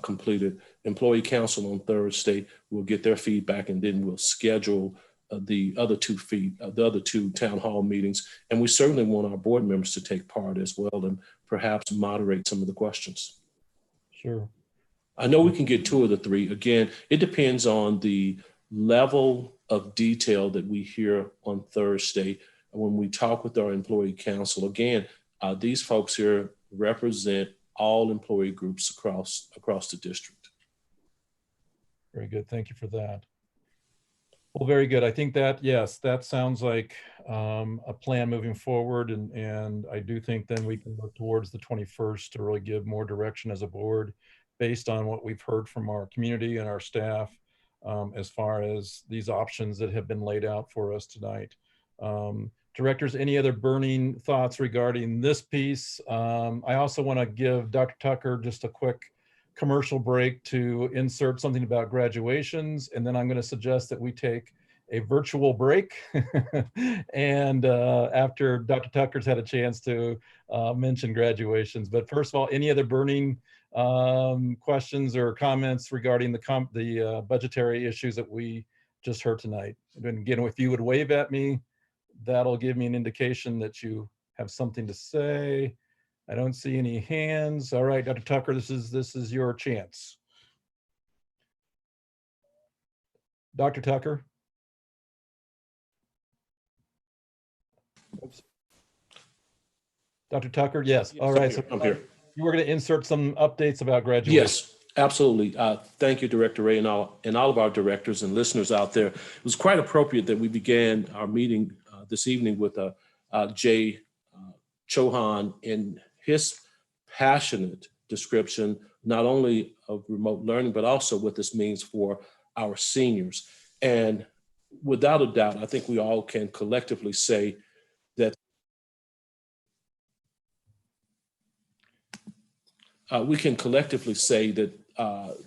completed. Employee Council on Thursday, we'll get their feedback, and then we'll schedule the other 2 town hall meetings. And we certainly want our board members to take part as well and perhaps moderate some of the questions. Sure. I know we can get 2 of the 3. Again, it depends on the level of detail that we hear on Thursday when we talk with our employee council. Again, these folks here represent all employee groups across the district. Very good. Thank you for that. Well, very good. I think that, yes, that sounds like a plan moving forward. And I do think then we can look towards the 21st to really give more direction as a board based on what we've heard from our community and our staff as far as these options that have been laid out for us tonight. Directors, any other burning thoughts regarding this piece? I also want to give Dr. Tucker just a quick commercial break to insert something about graduations, and then I'm going to suggest that we take a virtual break and after Dr. Tucker's had a chance to mention graduations. But first of all, any other burning questions or comments regarding the budgetary issues that we just heard tonight? And again, if you would wave at me, that'll give me an indication that you have something to say. I don't see any hands. All right, Dr. Tucker, this is your chance. Dr. Tucker? Oops. Dr. Tucker, yes. All right. So I'm here. You were going to insert some updates about graduation. Yes, absolutely. Thank you, Director Ray, and all of our directors and listeners out there. It was quite appropriate that we began our meeting this evening with Jay Chohan in his passionate description, not only of remote learning, but also what this means for our seniors. And without a doubt, I think we all can collectively say that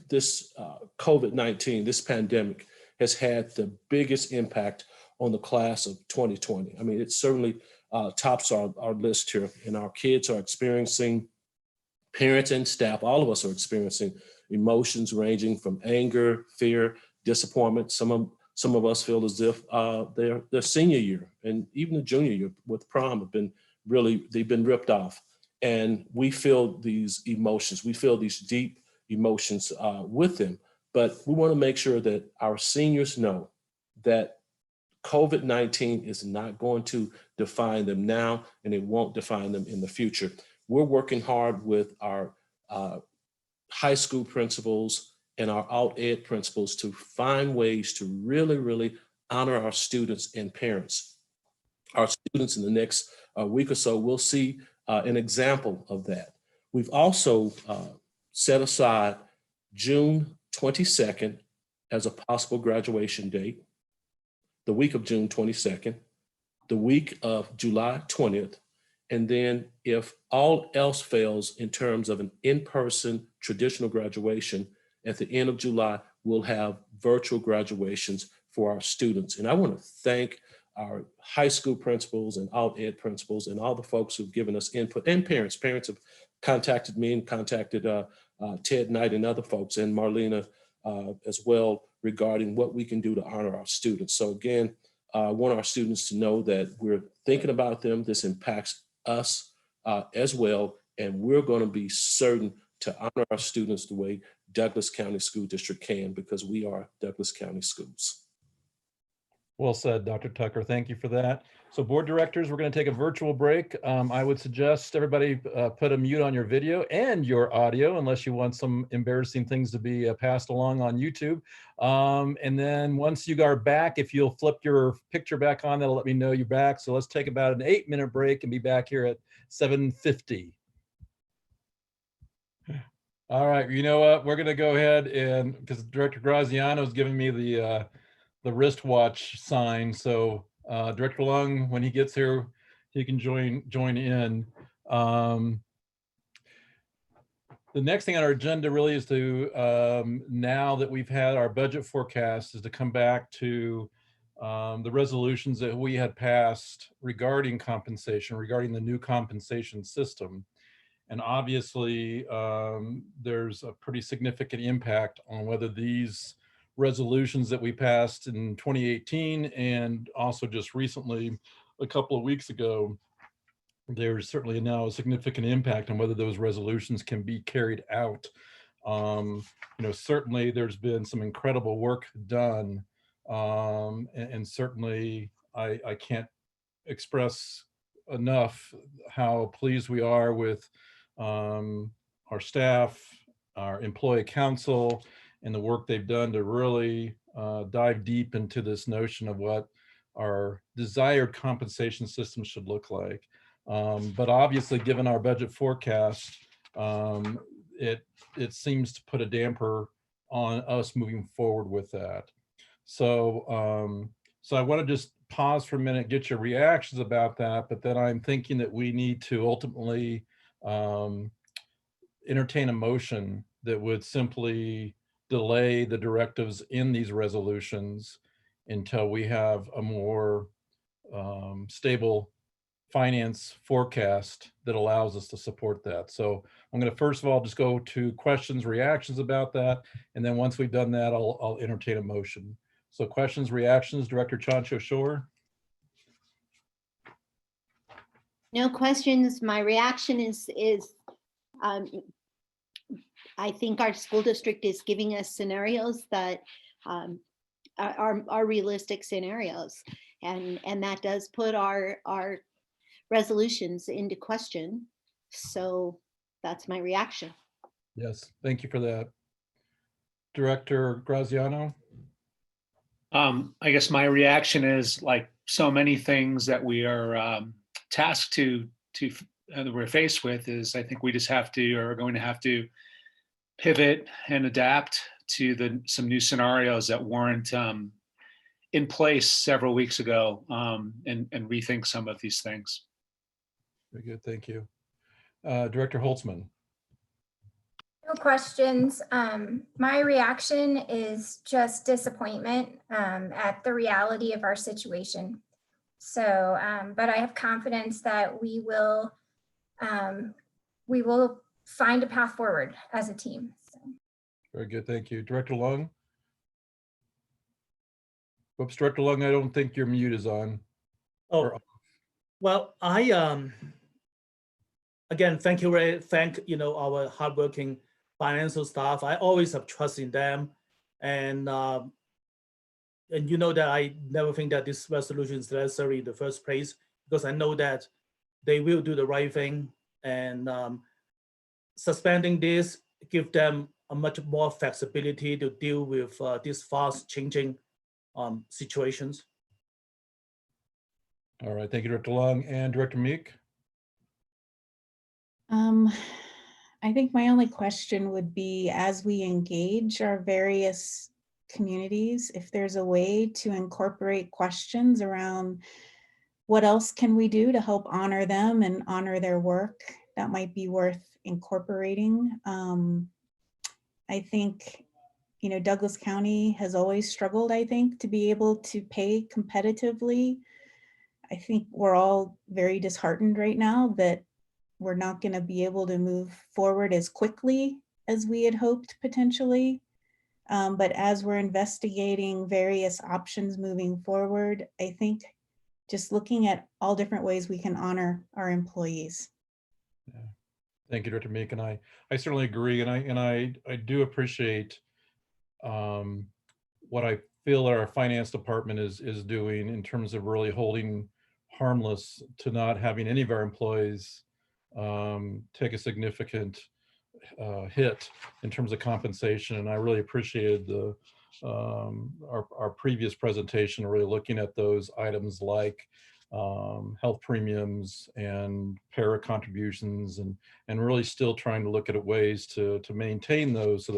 this COVID-19, this pandemic, has had the biggest impact on the class of 2020. I mean, it certainly tops our list here, and our kids are experiencing, parents and staff, all of us are experiencing emotions ranging from anger, fear, disappointment. Some of us feel as if their senior year and even the junior year with prom they've been ripped off. And we feel these emotions, we feel these deep emotions with them. But we want to make sure that our seniors know that COVID-19 is not going to define them now, and it won't define them in the future. We're working hard with our high school principals and our alt ed principals to find ways to really, really honor our students and parents. Our students in the next week or so will see an example of that. We've also set aside June 22nd as a possible graduation date, the week of June 22nd, the week of July 20th, and then if all else fails in terms of an in-person traditional graduation, at the end of July, we'll have virtual graduations for our students. And I want to thank our high school principals and alt ed principals and all the folks who've given us input, and parents. Parents have contacted me and contacted Ted Knight and other folks, and Marlena as well, regarding what we can do to honor our students. So again, I want our students to know that we're thinking about them. This impacts us as well, and we're going to be certain to honor our students the way Douglas County School District can, because we are Douglas County Schools. Well said, Dr. Tucker. Thank you for that. So board directors, we're going to take a virtual break. I would suggest everybody put a mute on your video and your audio, unless you want some embarrassing things to be passed along on YouTube. And then once you are back, if you'll flip your picture back on, that'll let me know you're back. So let's take about an 8-minute break and be back here at 7:50. All right, you know what? We're going to go ahead and, because Director Graziano is giving me the wristwatch sign. So Director Lung, when he gets here, he can join in. The next thing on our agenda really is to, now that we've had our budget forecast, is to come back to the resolutions that we had passed regarding compensation, regarding the new compensation system. And obviously, there's a pretty significant impact on whether these resolutions that we passed in 2018 and also just recently, a couple of weeks ago, there's certainly now a significant impact on whether those resolutions can be carried out. You know, certainly there's been some incredible work done, and certainly I can't express enough how pleased we are with our staff, our employee council, and the work they've done to really dive deep into this notion of what our desired compensation system should look like. But obviously, given our budget forecast, it seems to put a damper on us moving forward with that. So, so I want to just pause for a minute, get your reactions about that, but then I'm thinking that we need to ultimately entertain a motion that would simply delay the directives in these resolutions until we have a more stable finance forecast that allows us to support that. So I'm going to first of all just go to questions, reactions about that, and then once we've done that, I'll entertain a motion. So questions, reactions, Director Chancho Shore. No questions. My reaction is I think our school district is giving us scenarios that are realistic scenarios. And that does put our resolutions into question. So that's my reaction. Yes, thank you for that. Director Graziano? I guess my reaction is, like so many things that we are tasked to that we're faced with, is I think we just are going to have to pivot and adapt to some new scenarios that weren't in place several weeks ago, and rethink some of these things. Very good, thank you. Director Holtzman? No questions. My reaction is just disappointment at the reality of our situation. So, but I have confidence that we will find a path forward as a team. So. Very good, thank you. Director Long? Oops, Director Long, I don't think your mute is on. Oh, well, I again, thank you, Ray. Thank our hardworking financial staff. I always have trust in them, and you know that I never think that this resolution is necessary in the first place, because I know that they will do the right thing, and suspending this give them a much more flexibility to deal with these fast changing situations. All right, thank you, Director Long. And Director Meek? I think my only question would be, as we engage our various communities, if there's a way to incorporate questions around what else can we do to help honor them and honor their work, that might be worth incorporating. I think, Douglas County has always struggled, I think, to be able to pay competitively. I think we're all very disheartened right now that we're not going to be able to move forward as quickly as we had hoped potentially. But as we're investigating various options moving forward, I think just looking at all different ways we can honor our employees. Yeah. Thank you, Director Meek, and I certainly agree, and I do appreciate what I feel our finance department is doing in terms of really holding harmless to not having any of our employees take a significant hit in terms of compensation. And I really appreciated our previous presentation, really looking at those items like health premiums and para contributions, and really still trying to look at ways to maintain those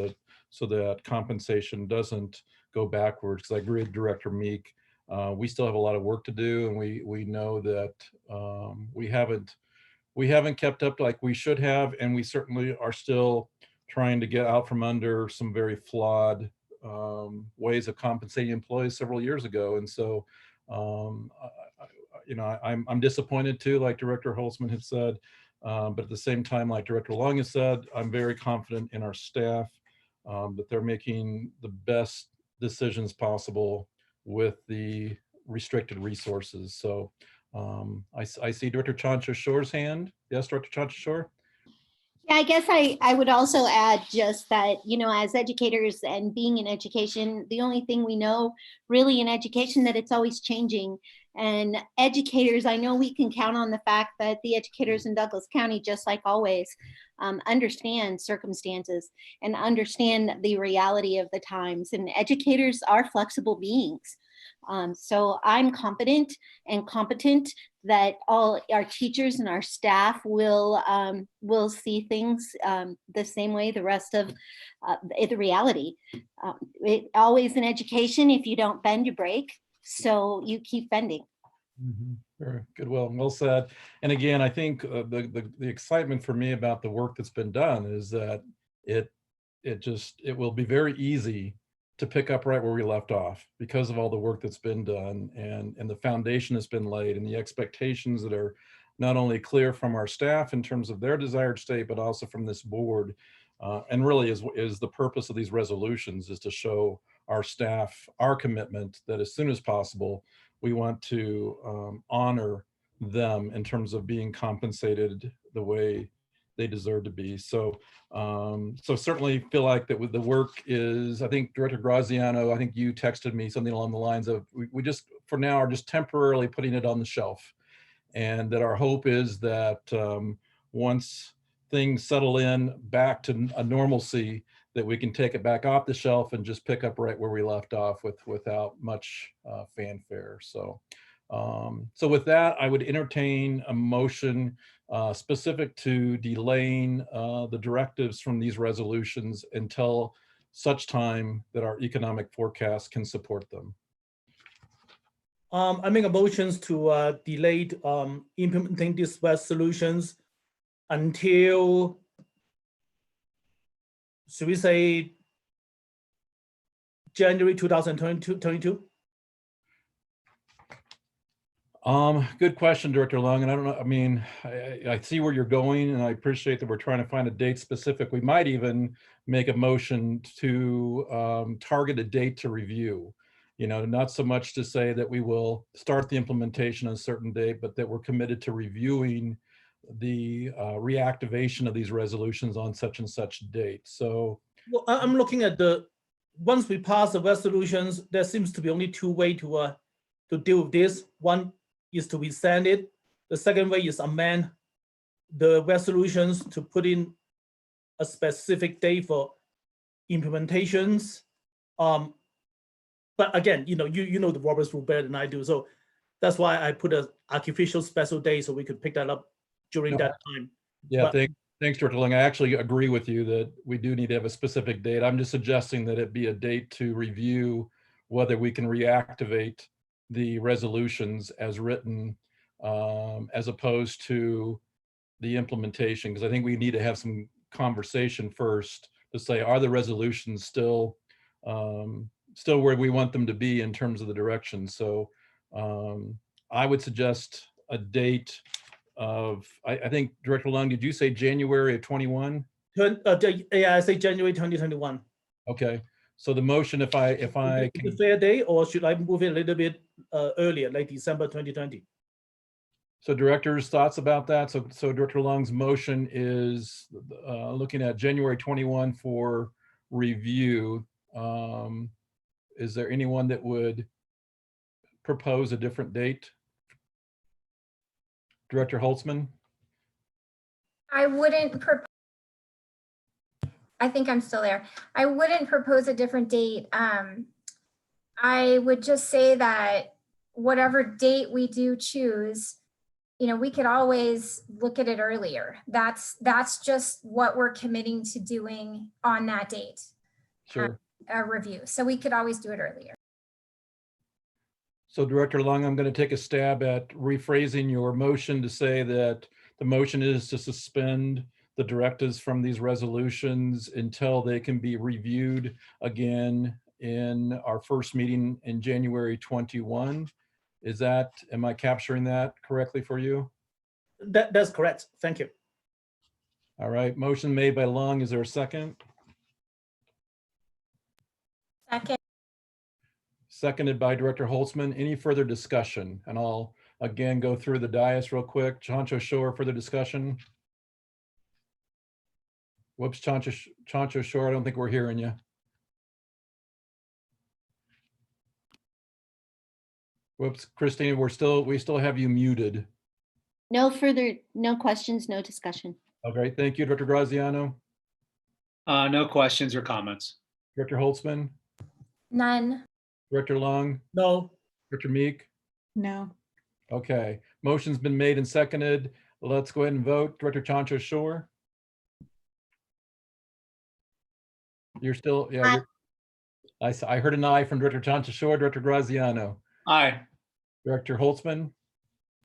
so that compensation doesn't go backwards. Because I agree with Director Meek, we still have a lot of work to do, and we know that we haven't kept up like we should have, and we certainly are still trying to get out from under some very flawed ways of compensating employees several years ago. And so, I'm disappointed too, like Director Holtzman had said, but at the same time, like Director Long has said, I'm very confident in our staff that they're making the best decisions possible with the restricted resources. So I see Director Chancha-Shore's hand. Yes, Director Chancha-Shore? Yeah, I guess I would also add just that, as educators and being in education, the only thing we know really in education that it's always changing. And educators, I know we can count on the fact that the educators in Douglas County, just like always, understand circumstances and understand the reality of the times. And educators are flexible beings. So I'm confident and competent that all our teachers and our staff will see things the same way the rest of the reality. Always in education, if you don't bend, you break. So you keep bending. Mm-hmm. Very good. Well said. And again, I think the excitement for me about the work that's been done is that it will be very easy to pick up right where we left off because of all the work that's been done and the foundation that's been laid and the expectations that are not only clear from our staff in terms of their desired state, but also from this board. And really is the purpose of these resolutions is to show our staff our commitment that as soon as possible, we want to honor them in terms of being compensated the way they deserve to be. So so certainly feel like that with the work is, I think Director Graziano, I think you texted me something along the lines of, we just for now are just temporarily putting it on the shelf. And that our hope is that once things settle in back to a normalcy, that we can take it back off the shelf and just pick up right where we left off without much fanfare. So, so with that, I would entertain a motion specific to delaying the directives from these resolutions until such time that our economic forecast can support them. I make a motions to delay implementing these resolutions until, should we say, January 2022? Good question, Director Long. And I don't know, I mean, I see where you're going, and I appreciate that we're trying to find a date specific. We might even make a motion to target a date to review. You know, not so much to say that we will start the implementation on a certain date, but that we're committed to reviewing the reactivation of these resolutions on such and such date. So, well, I'm looking at once we pass the resolutions, there seems to be only two ways to deal with this. One is to resend it. The second way is amend the resolutions to put in a specific date for implementations. But again, you know the Robert's rule better than I do, so that's why I put an artificial special day so we could pick that up during that time. Yeah, thanks, Director Long. I actually agree with you that we do need to have a specific date. I'm just suggesting that it be a date to review whether we can reactivate the resolutions as written, as opposed to the implementation, because I think we need to have some conversation first to say, are the resolutions still where we want them to be in terms of the direction? So I would suggest a date of, I think, Director Long, did you say January of 21? Yeah, I say January 2021. Okay, so the motion, if I can, a fair day, or should I move it a little bit earlier, like December 2020? So directors, thoughts about that? So Director Long's motion is looking at January 21 for review. Is there anyone that would propose a different date? Director Holtzman? I wouldn't I think I'm still there. I wouldn't propose a different date. I would just say that whatever date we do choose, you know, we could always look at it earlier. That's just what we're committing to doing on that date. Sure. A review. So we could always do it earlier. So Director Long, I'm going to take a stab at rephrasing your motion to say that the motion is to suspend the directives from these resolutions until they can be reviewed again in our first meeting in January 21. Is that, am I capturing that correctly for you? That's correct. Thank you. All right, motion made by Long. Is there a second? Second. Seconded by Director Holtzman. Any further discussion? And I'll again go through the dais real quick. Chancho Shore, further discussion? Whoops, Chancho Shore, I don't think we're hearing you. Whoops, Christine, we still have you muted. No questions, no discussion. Okay, thank you, Director Graziano. No questions or comments. Director Holtzman? None. Director Long? No. Director Meek? No. Okay, motion's been made and seconded. Let's go ahead and vote. Director Chancho Shore? You're still, yeah. I heard an aye from Director Chancho Shore. Director Graziano? Aye. Director Holtzman?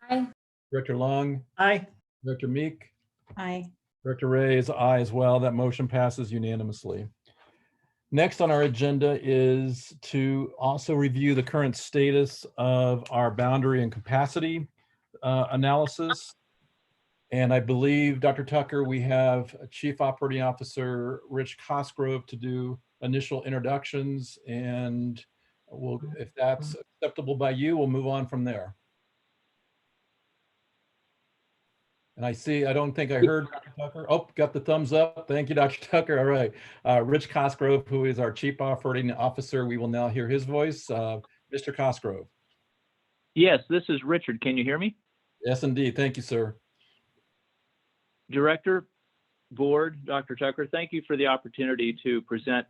Aye. Director Long? Aye. Director Meek? Aye. Director Ray is aye as well. That motion passes unanimously. Next on our agenda is to also review the current status of our boundary and capacity analysis. And I believe, Dr. Tucker, we have Chief Operating Officer Rich Cosgrove to do initial introductions, and if that's acceptable by you, we'll move on from there. And I don't think I heard Dr. Tucker. Oh, got the thumbs up. Thank you, Dr. Tucker. All right. Rich Cosgrove, who is our Chief Operating Officer. We will now hear his voice. Mr. Cosgrove. Yes, this is Richard. Can you hear me? Yes, indeed. Thank you, sir. Director, Board, Dr. Tucker, thank you for the opportunity to present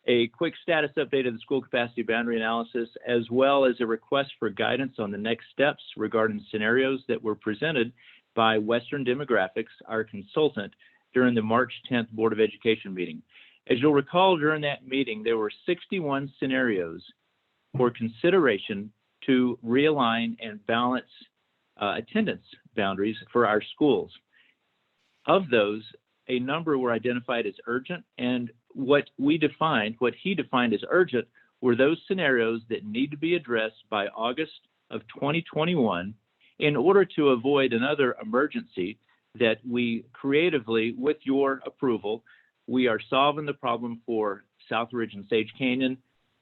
a quick status update of the school capacity boundary analysis, as well as a request for guidance on the next steps regarding scenarios that were presented by Western Demographics, our consultant, during the March 10th Board of Education meeting. As you'll recall, during that meeting, there were 61 scenarios for consideration to realign and balance attendance boundaries for our schools. Of those, a number were identified as urgent, and what he defined as urgent were those scenarios that need to be addressed by August of 2021 in order to avoid another emergency that we creatively, with your approval, we are solving the problem for South Ridge and Sage Canyon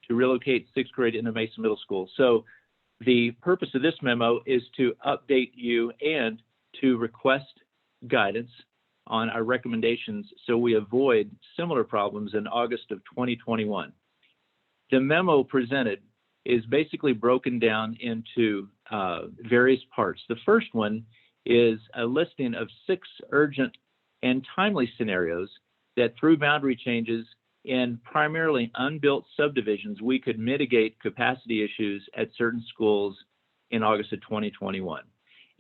to relocate 6th grade into Mesa Middle School. So the purpose of this memo is to update you and to request guidance on our recommendations so we avoid similar problems in August of 2021. The memo presented is basically broken down into various parts. The first one is a listing of 6 urgent and timely scenarios that through boundary changes in primarily unbuilt subdivisions, we could mitigate capacity issues at certain schools in August of 2021.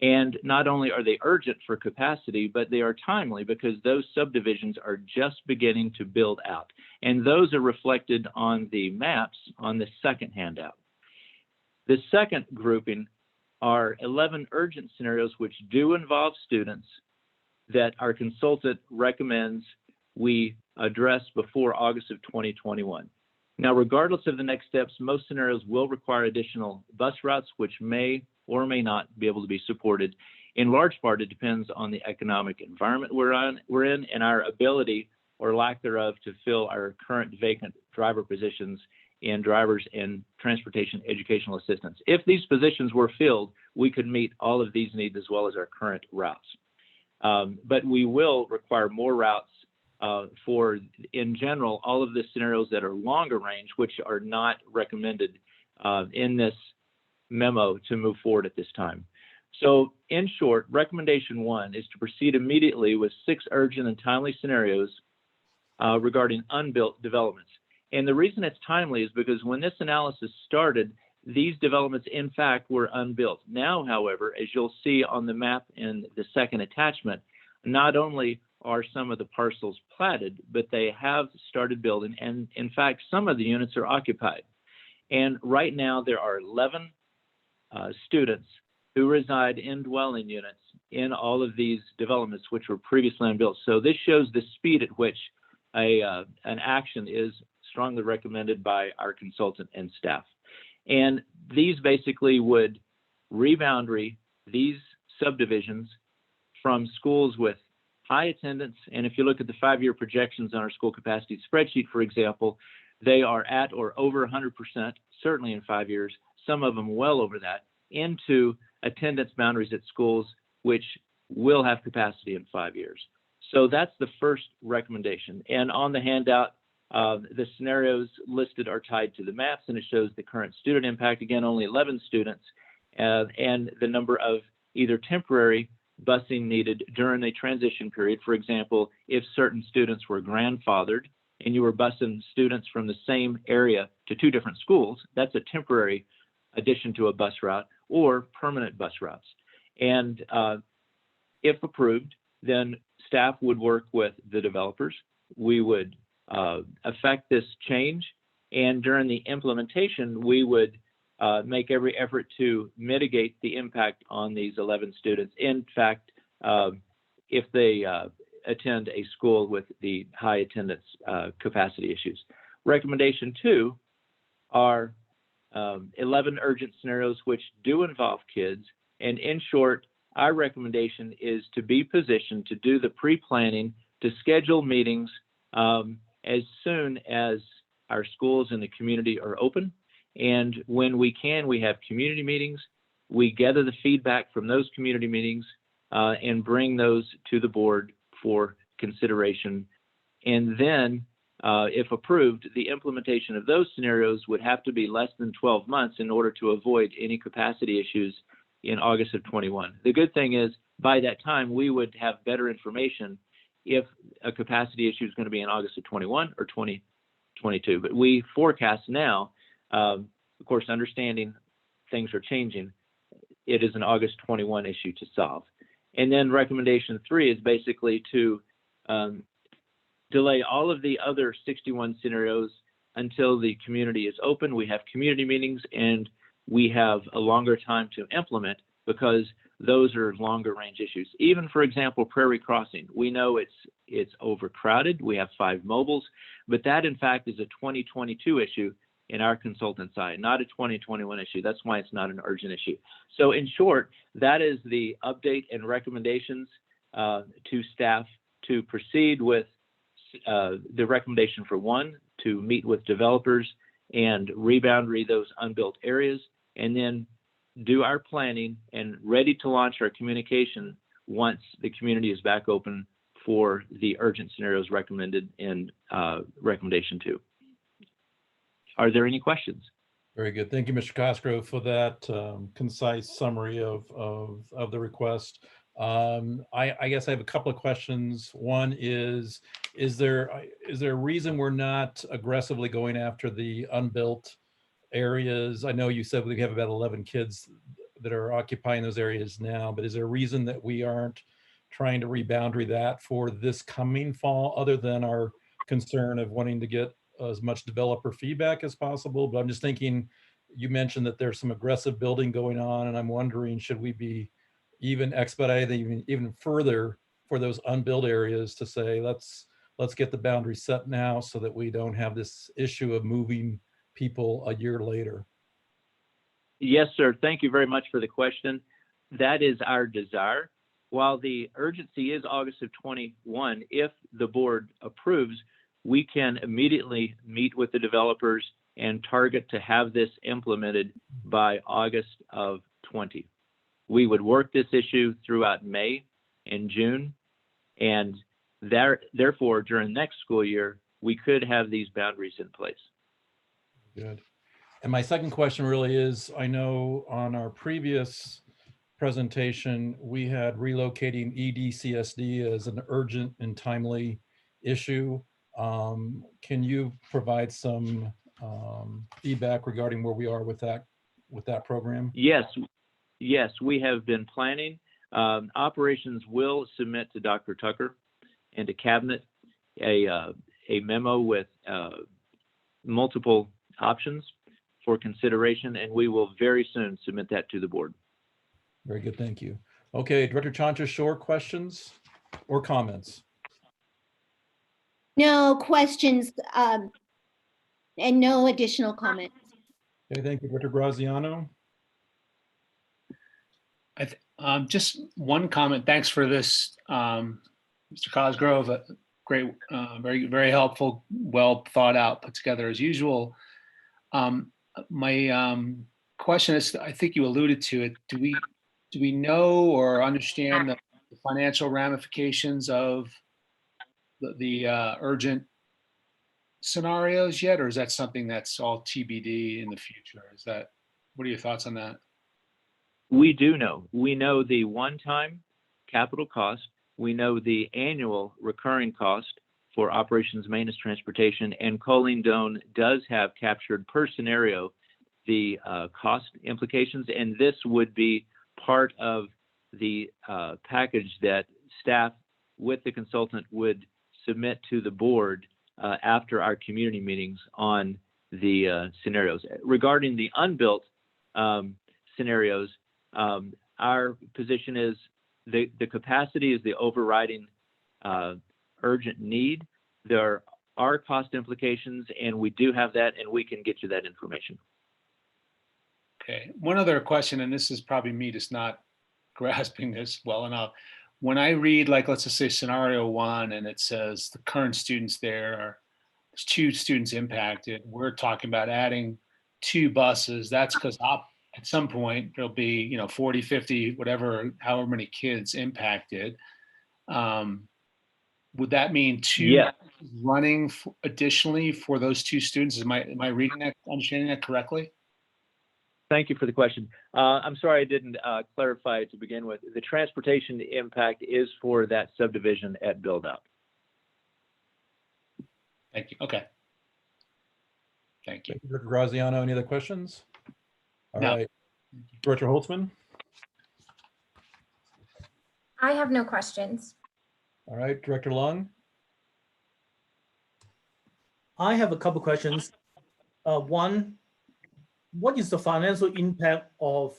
And not only are they urgent for capacity, but they are timely because those subdivisions are just beginning to build out. And those are reflected on the maps on the second handout. The second grouping are 11 urgent scenarios which do involve students that our consultant recommends we address before August of 2021. Now, regardless of the next steps, most scenarios will require additional bus routes, which may or may not be able to be supported. In large part, it depends on the economic environment we're in and our ability or lack thereof to fill our current vacant driver positions in drivers and transportation educational assistants. If these positions were filled, we could meet all of these needs as well as our current routes. But we will require more routes for, in general, all of the scenarios that are longer range, which are not recommended in this memo to move forward at this time. So in short, recommendation 1 is to proceed immediately with 6 urgent and timely scenarios regarding unbuilt developments. And the reason it's timely is because when this analysis started, these developments in fact were unbuilt. Now, however, as you'll see on the map in the second attachment, not only are some of the parcels platted, but they have started building. And in fact, some of the units are occupied. And right now there are 11 students who reside in dwelling units in all of these developments, which were previously unbuilt. So this shows the speed at which an action is strongly recommended by our consultant and staff. And these basically would reboundary these subdivisions from schools with high attendance. And if you look at the 5-year projections on our school capacity spreadsheet, for example, they are at or over 100%, certainly in 5 years, some of them well over that, into attendance boundaries at schools, which will have capacity in 5 years. So that's the first recommendation. And on the handout, the scenarios listed are tied to the maps, and it shows the current student impact. Again, only 11 students, and the number of either temporary busing needed during a transition period. For example, if certain students were grandfathered and you were busing students from the same area to 2 different schools, that's a temporary addition to a bus route or permanent bus routes. And if approved, then staff would work with the developers. We would affect this change, and during the implementation, we would make every effort to mitigate the impact on these 11 students. In fact, if they attend a school with the high attendance capacity issues. Recommendation 2 are 11 urgent scenarios which do involve kids. And in short, our recommendation is to be positioned to do the pre-planning, to schedule meetings as soon as our schools in the community are open. And when we can, we have community meetings. We gather the feedback from those community meetings. and bring those to the board for consideration. And then, if approved, the implementation of those scenarios would have to be less than 12 months in order to avoid any capacity issues in August of 21. The good thing is, by that time, we would have better information if a capacity issue is going to be in August of 21 or 2022. But we forecast now, of course, understanding things are changing, it is an August 21 issue to solve. And then recommendation 3 is basically to delay all of the other 61 scenarios until the community is open. We have community meetings and we have a longer time to implement, because those are longer range issues. Even, for example, Prairie Crossing, we know it's overcrowded. We have 5 mobiles, but that in fact is a 2022 issue in our consultant side, not a 2021 issue. That's why it's not an urgent issue. So in short, that is the update and recommendations to staff to proceed with the recommendation for 1, to meet with developers and reboundary those unbuilt areas, and then do our planning and ready to launch our communication once the community is back open for the urgent scenarios recommended in recommendation 2. Are there any questions? Very good. Thank you, Mr. Cosgrove, for that concise summary of the request. I guess I have a couple of questions. One is there a reason we're not aggressively going after the unbuilt areas? I know you said we have about 11 kids that are occupying those areas now, but is there a reason that we aren't trying to reboundary that for this coming fall, other than our concern of wanting to get as much developer feedback as possible? But I'm just thinking, you mentioned that there's some aggressive building going on, and I'm wondering, should we be even expediting even further for those unbuilt areas to say, let's get the boundary set now so that we don't have this issue of moving people a year later? Yes, sir. Thank you very much for the question. That is our desire. While the urgency is August of 21, if the board approves, we can immediately meet with the developers and target to have this implemented by August of 20. We would work this issue throughout May and June, and therefore during next school year, we could have these boundaries in place. Good. And my second question really is, I know on our previous presentation, we had relocating EDCSD as an urgent and timely issue. Can you provide some feedback regarding where we are with that program? Yes, we have been planning. Operations will submit to Dr. Tucker and to Cabinet a memo with multiple options for consideration, and we will very soon submit that to the board. Very good, thank you. Okay, Director Chancha-Shore, questions or comments? No questions and no additional comments. Okay, thank you. Director Graziano? Just one comment. Thanks for this, Mr. Cosgrove. Great, very, very helpful, well thought out, put together as usual. My question is, I think you alluded to it. Do we know or understand the financial ramifications of the urgent scenarios yet, or is that something that's all TBD in the future? What are your thoughts on that? We do know. We know the one-time capital cost. We know the annual recurring cost for operations, maintenance, transportation, and Colleen Doan does have captured per scenario the cost implications, and this would be part of the package that staff with the consultant would submit to the board after our community meetings on the scenarios. Regarding the unbuilt scenarios, our position is the capacity is the overriding urgent need. There are cost implications, and we do have that, and we can get you that information. Okay, one other question, and this is probably me just not grasping this well enough. When I read, like, let's just say scenario 1, and it says the current students there's 2 students impacted. We're talking about adding 2 buses. That's because at some point there'll be, 40, 50, whatever, however many kids impacted. Would that mean two Yeah. running additionally for those two students? Am I reading that, understanding that correctly? Thank you for the question. I'm sorry I didn't clarify to begin with. The transportation impact is for that subdivision at build out. Thank you. Okay. Thank you. Thank you, Director Graziano. Any other questions? All No. right. Director Holtzman? I have no questions. All right. Director Lung? I have a couple questions. One, what is the financial impact of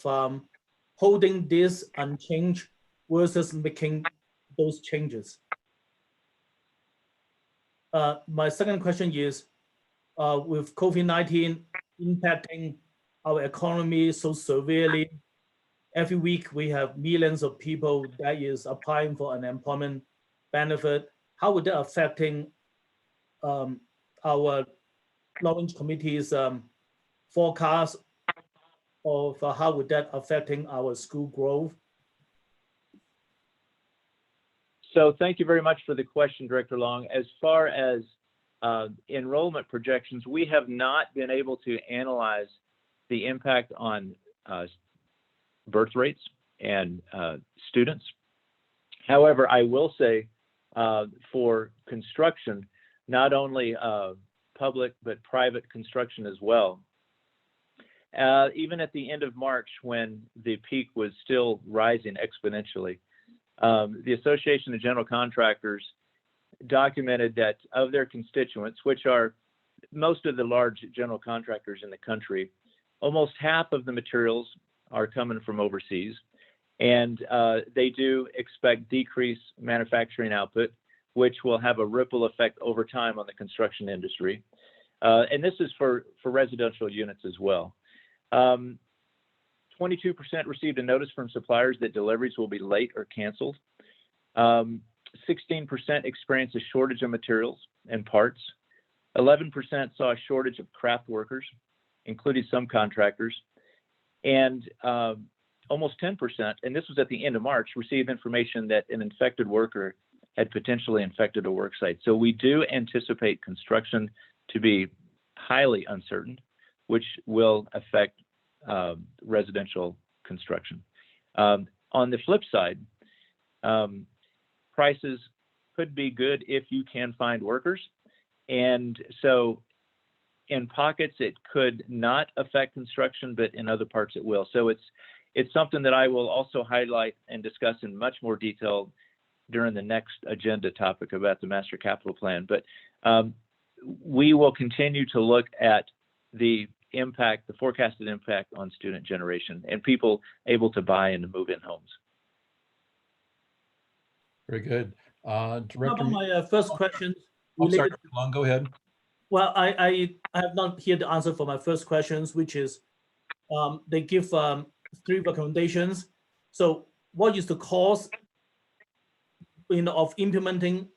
holding this unchanged versus making those changes? My second question is, with COVID-19 impacting our economy so severely, every week we have millions of people that is applying for unemployment benefit. How would that affecting our long-range committee's forecast of how would that affecting our school growth? So thank you very much for the question, Director Long. As far as enrollment projections, we have not been able to analyze the impact on birth rates and students. However, I will say for construction, not only public but private construction as well. Even at the end of March, when the peak was still rising exponentially, the Association of General Contractors documented that of their constituents, which are most of the large general contractors in the country, almost half of the materials are coming from overseas. And they do expect decreased manufacturing output, which will have a ripple effect over time on the construction industry. And this is for residential units as well. 22% received a notice from suppliers that deliveries will be late or canceled. 16% experienced a shortage of materials and parts. 11% saw a shortage of craft workers, including some contractors. And almost 10%, and this was at the end of March, received information that an infected worker had potentially infected a work site. So we do anticipate construction to be highly uncertain, which will affect residential construction. On the flip side, prices could be good if you can find workers. And so in pockets, it could not affect construction, but in other parts it will. So it's something that I will also highlight and discuss in much more detail during the next agenda topic about the master capital plan. But we will continue to look at the impact, the forecasted impact on student generation and people able to buy and move in homes. Very good. Director, My first question. I'm sorry, Dr. Long, go ahead. Well, I have not heard the answer for my first questions, which is they give 3 recommendations. So what is the cost of implementing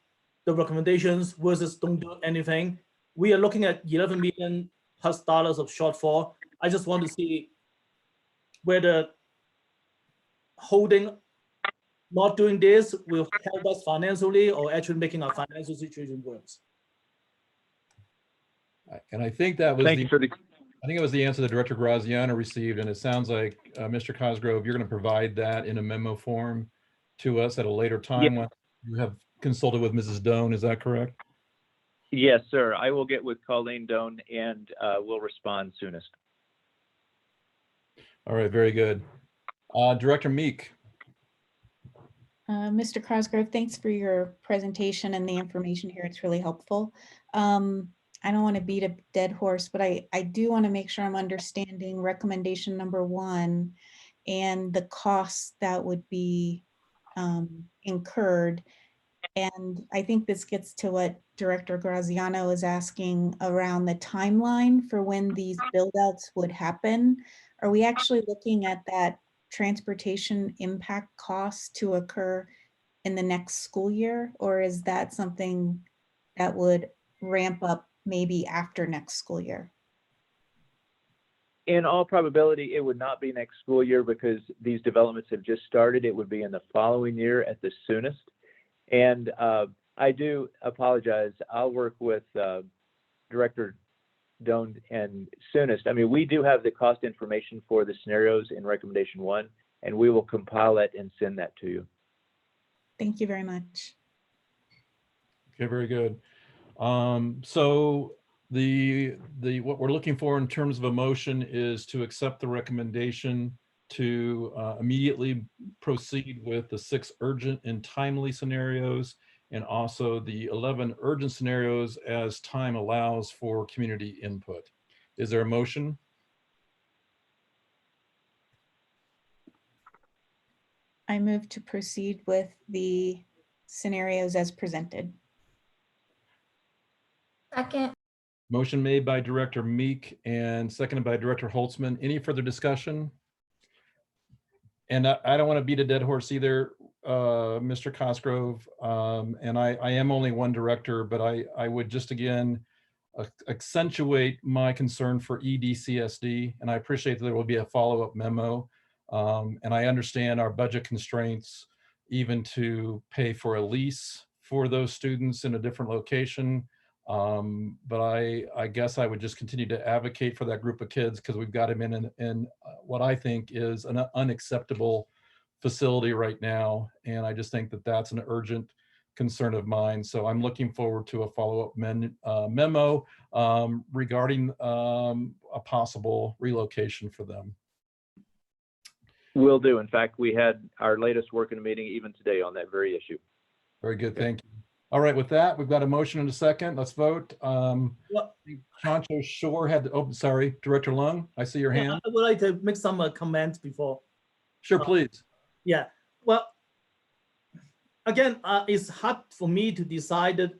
the recommendations versus don't do anything? We are looking at $11 million plus of shortfall. I just want to see whether holding, not doing this will help us financially or actually making our financial situation worse. And I think that was Thank you for the I think it was the answer that Director Graziano received, and it sounds like Mr. Cosgrove, you're going to provide that in a memo form to us at a later time when you have consulted with Mrs. Doan. Is that correct? Yes, sir. I will get with Colleen Doan and we'll respond soonest. All right, very good. Director Meek. Mr. Cosgrove, thanks for your presentation and the information here. It's really helpful. I don't want to beat a dead horse, but I do want to make sure I'm understanding recommendation number 1 and the costs that would be incurred. And I think this gets to what Director Graziano is asking around the timeline for when these build outs would happen. Are we actually looking at that transportation impact cost to occur in the next school year? Or is that something that would ramp up maybe after next school year? In all probability, it would not be next school year because these developments have just started. It would be in the following year at the soonest. And I do apologize. I'll work with Director Doan and soonest. I mean, we do have the cost information for the scenarios in recommendation 1, and we will compile it and send that to you. Thank you very much. Okay, very good. So what we're looking for in terms of a motion is to accept the recommendation to immediately proceed with the 6 urgent and timely scenarios, and also the 11 urgent scenarios as time allows for community input. Is there a motion? I move to proceed with the scenarios as presented. Second. Motion made by Director Meek and seconded by Director Holtzman. Any further discussion? And I don't want to beat a dead horse either, Mr. Cosgrove. And I am only one director, but I would just again accentuate my concern for EDCSD. And I appreciate that there will be a follow-up memo. And I understand our budget constraints, even to pay for a lease for those students in a different location. But I guess I would just continue to advocate for that group of kids because we've got them in what I think is an unacceptable facility right now. And I just think that that's an urgent concern of mine. So I'm looking forward to a follow-up memo regarding a possible relocation for them. Will do. In fact, we had our latest working meeting even today on that very issue. Very good. Thank you. All right, with that, we've got a motion and a second. Let's vote. Chancho Shore had to, oh, sorry, Director Lung, I see your hand. I would like to make some comments before. Sure, please. Yeah, well, again, it's hard for me to decide it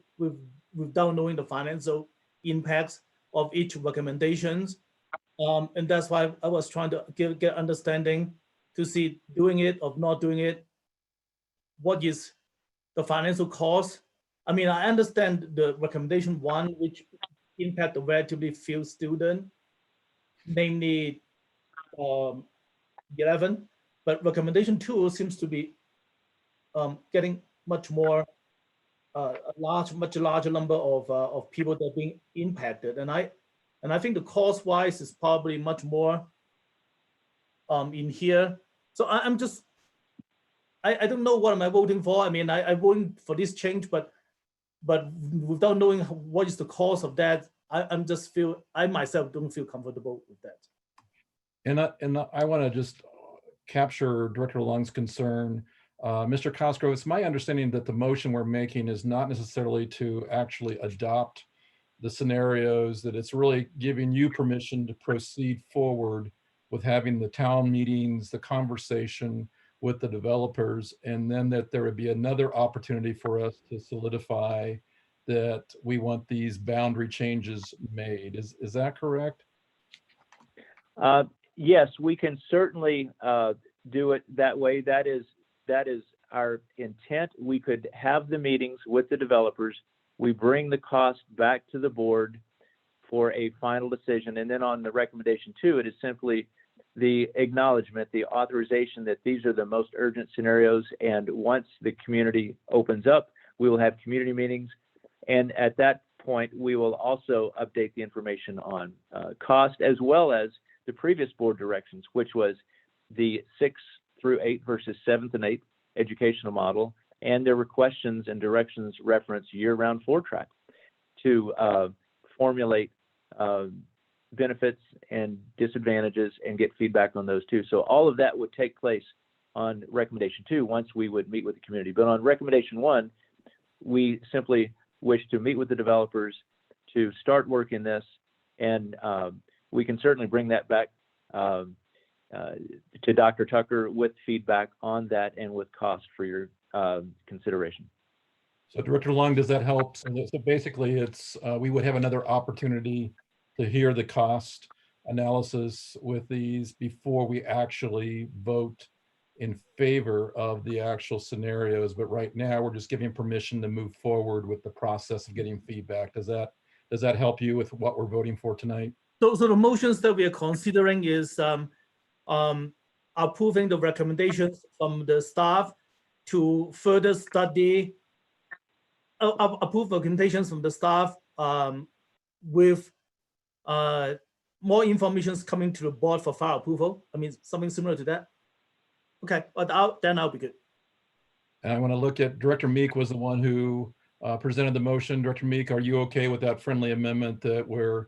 without knowing the financial impacts of each recommendations. And that's why I was trying to get understanding to see doing it or not doing it. What is the financial cost? I mean, I understand the recommendation 1, which impact the relatively few students, namely 11, but recommendation 2 seems to be getting much more, much larger number of people that are being impacted. And I think the cost-wise is probably much more in here. So I'm just, I don't know what am I voting for. I mean, I voting for this change, but without knowing what is the cause of that, I myself don't feel comfortable with that. And I want to just capture Director Lung's concern. Mr. Cosgrove, it's my understanding that the motion we're making is not necessarily to actually adopt the scenarios, that it's really giving you permission to proceed forward with having the town meetings, the conversation with the developers, and then that there would be another opportunity for us to solidify that we want these boundary changes made. Is that correct? Yes, we can certainly do it that way. That is our intent. We could have the meetings with the developers. We bring the cost back to the board for a final decision. And then on the recommendation 2, it is simply the acknowledgement, the authorization that these are the most urgent scenarios. And once the community opens up, we will have community meetings. And at that point, we will also update the information on cost, as well as the previous board directions, which was the 6th through 8th versus 7th and 8th educational model. And there were questions and directions reference year-round 4-track to formulate benefits and disadvantages and get feedback on those too. So all of that would take place on recommendation 2 once we would meet with the community. But on recommendation 1, we simply wish to meet with the developers to start working this, and we can certainly bring that back to Dr. Tucker with feedback on that and with cost for your consideration. So Director Lung, does that help? So basically it's, we would have another opportunity to hear the cost analysis with these before we actually vote in favor of the actual scenarios. But right now we're just giving permission to move forward with the process of getting feedback. Does that help you with what we're voting for tonight? So the motions that we are considering is approving the recommendations from the staff to further study, approve recommendations from the staff with more information coming to the board for final approval. I mean, something similar to that. Okay, but then I'll be good. And I want to look at Director Meek was the one who presented the motion. Director Meek, are you okay with that friendly amendment that we're,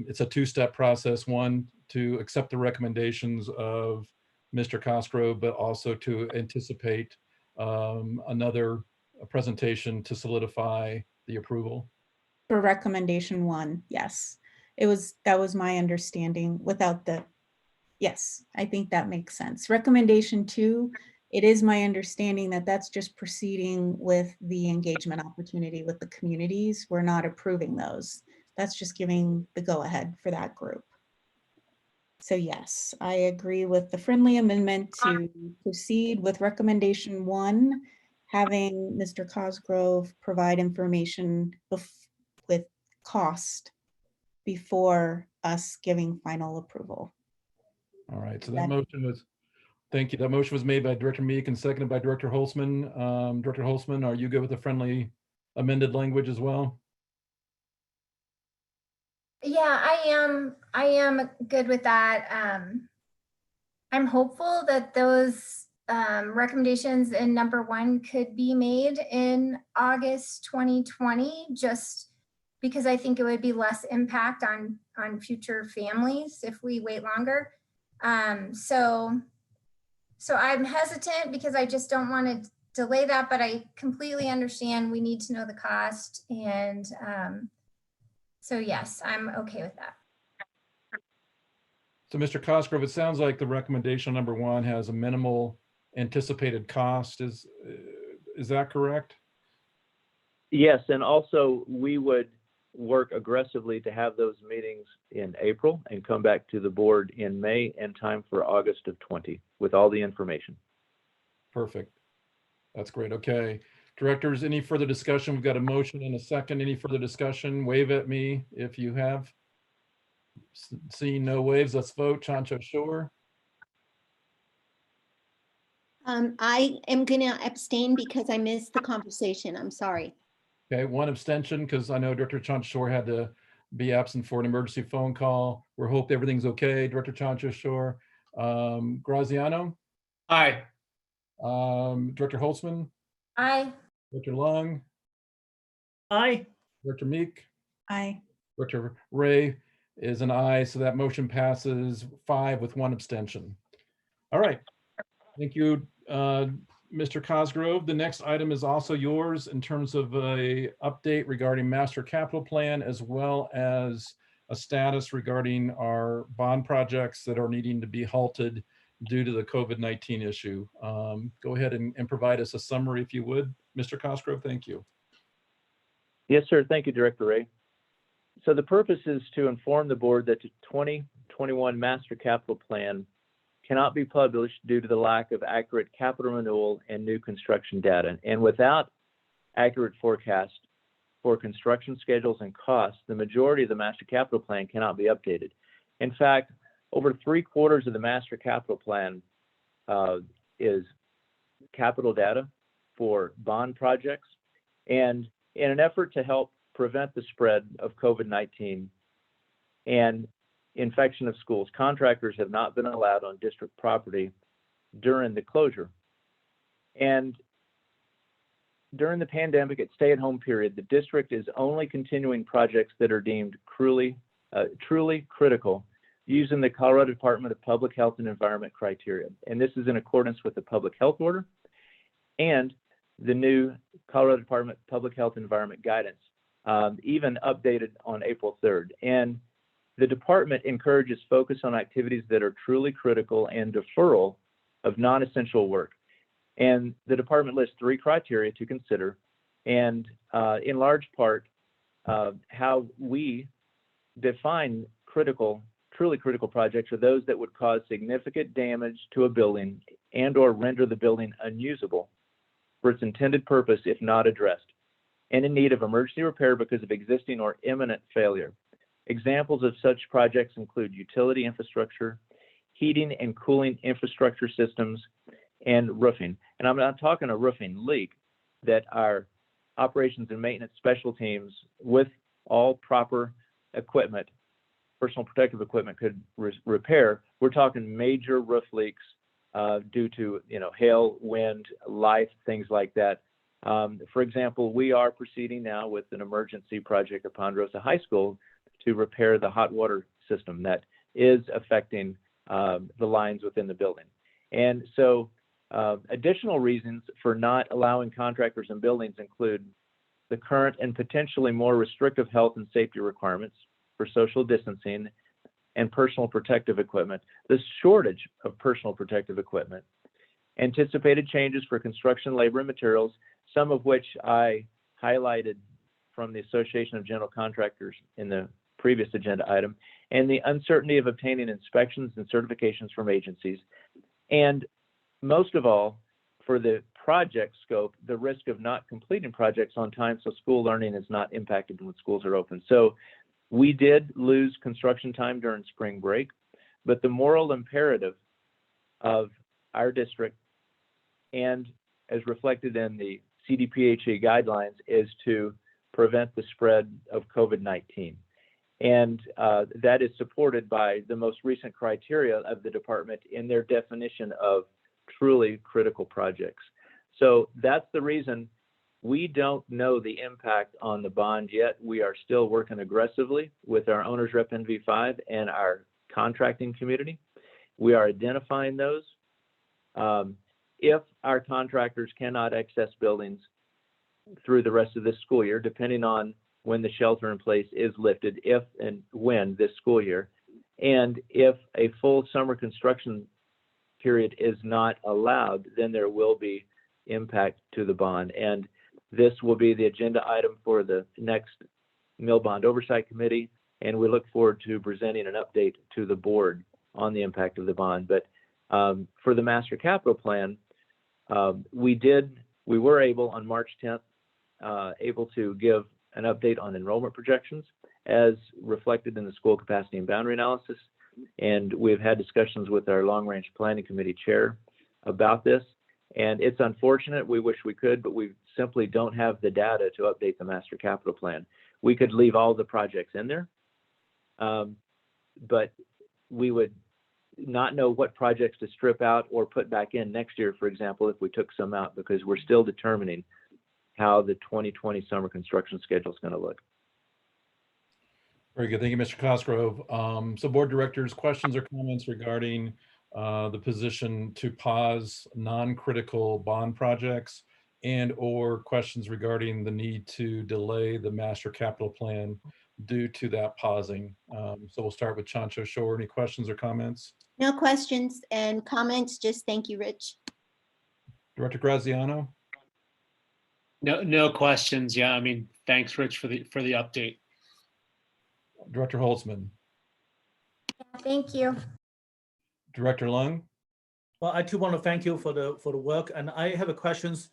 it's a two-step process, one to accept the recommendations of Mr. Cosgrove, but also to anticipate another presentation to solidify the approval? For recommendation 1, yes. That was my understanding without the, yes, I think that makes sense. Recommendation 2, it is my understanding that that's just proceeding with the engagement opportunity with the communities. We're not approving those. That's just giving the go-ahead for that group. So yes, I agree with the friendly amendment to proceed with recommendation 1, having Mr. Cosgrove provide information with cost before us giving final approval. All right, so that motion was, thank you. That motion was made by Director Meek and seconded by Director Holzman. Director Holzman, are you good with the friendly amended language as well? Yeah, I am good with that. I'm hopeful that those recommendations in number 1 could be made in August 2020, just because I think it would be less impact on future families if we wait longer. So I'm hesitant because I just don't want to delay that, but I completely understand we need to know the cost. And so yes, I'm okay with that. So Mr. Cosgrove, it sounds like the recommendation number 1 has a minimal anticipated cost. Is that correct? Yes, and also we would work aggressively to have those meetings in April and come back to the board in May in time for August of 20 with all the information. Perfect. That's great. Okay. Directors, any further discussion? We've got a motion and a second. Any further discussion? Wave at me if you have. Seeing no waves, let's vote. Chancho Shore. I am going to abstain because I missed the conversation. I'm sorry. Okay, 1 abstention because I know Director Chancho Shore had to be absent for an emergency phone call. We hope everything's okay. Director Chancho Shore. Graziano? Aye. Director Holtzman? Aye. Director Long? Aye. Director Meek? Aye. Director Ray is an aye, so that motion passes 5 with 1 abstention. All right. Thank you, Mr. Cosgrove. The next item is also yours in terms of a update regarding master capital plan, as well as a status regarding our bond projects that are needing to be halted due to the COVID-19 issue. Go ahead and provide us a summary if you would, Mr. Cosgrove. Thank you. Yes, sir. Thank you, Director Ray. So the purpose is to inform the board that the 2021 Master Capital Plan cannot be published due to the lack of accurate capital renewal and new construction data. And without accurate forecast for construction schedules and costs, the majority of the Master Capital Plan cannot be updated. In fact, over 3/4 of the Master Capital Plan is capital data for bond projects. And in an effort to help prevent the spread of COVID-19 and infection of schools, contractors have not been allowed on district property during the closure. And during the pandemic at stay-at-home period, the district is only continuing projects that are deemed truly critical using the Colorado Department of Public Health and Environment criteria. And this is in accordance with the public health order and the new Colorado Department of Public Health and Environment guidance, even updated on April 3rd. And the department encourages focus on activities that are truly critical and deferral of non-essential work. And the department lists 3 criteria to consider. And in large part, how we define truly critical projects are those that would cause significant damage to a building and or render the building unusable for its intended purpose if not addressed, and in need of emergency repair because of existing or imminent failure. Examples of such projects include utility infrastructure, heating and cooling infrastructure systems, and roofing. And I'm not talking a roofing leak, that our operations and maintenance special teams with all proper equipment, personal protective equipment, could repair. We're talking major roof leaks due to hail, wind, light, things like that. For example, we are proceeding now with an emergency project at Ponderosa High School to repair the hot water system that is affecting the lines within the building. And so additional reasons for not allowing contractors and buildings include the current and potentially more restrictive health and safety requirements for social distancing and personal protective equipment, the shortage of personal protective equipment, anticipated changes for construction labor and materials, some of which I highlighted from the Association of General Contractors in the previous agenda item, and the uncertainty of obtaining inspections and certifications from agencies. And most of all, for the project scope, the risk of not completing projects on time so school learning is not impacted when schools are open. So we did lose construction time during spring break, but the moral imperative of our district, and as reflected in the CDPHE guidelines, is to prevent the spread of COVID-19. And that is supported by the most recent criteria of the department in their definition of truly critical projects. So that's the reason we don't know the impact on the bond yet. We are still working aggressively with our owners rep NV5 and our contracting community. We are identifying those. If our contractors cannot access buildings through the rest of this school year, depending on when the shelter in place is lifted, if and when this school year, and if a full summer construction period is not allowed, then there will be impact to the bond. And this will be the agenda item for the next Mill Bond Oversight Committee, and we look forward to presenting an update to the board on the impact of the bond. But for the master capital plan, we were able on March 10th, able to give an update on enrollment projections as reflected in the school capacity and boundary analysis. And we've had discussions with our long range planning committee chair about this. And it's unfortunate, we wish we could, but we simply don't have the data to update the master capital plan. We could leave all the projects in there, but we would not know what projects to strip out or put back in next year, for example, if we took some out, because we're still determining how the 2020 summer construction schedule is going to look. Very good. Thank you, Mr. Cosgrove. So board directors, questions or comments regarding the position to pause non-critical bond projects, and or questions regarding the need to delay the master capital plan due to that pausing. So we'll start with Chancho Shore. Any questions or comments? No questions and comments, just thank you, Rich. Director Graziano? No questions. Yeah, I mean, thanks, Rich, for the update. Director Holtzman? Thank you. Director Lung? Well, I too want to thank you for the work, and I have a questions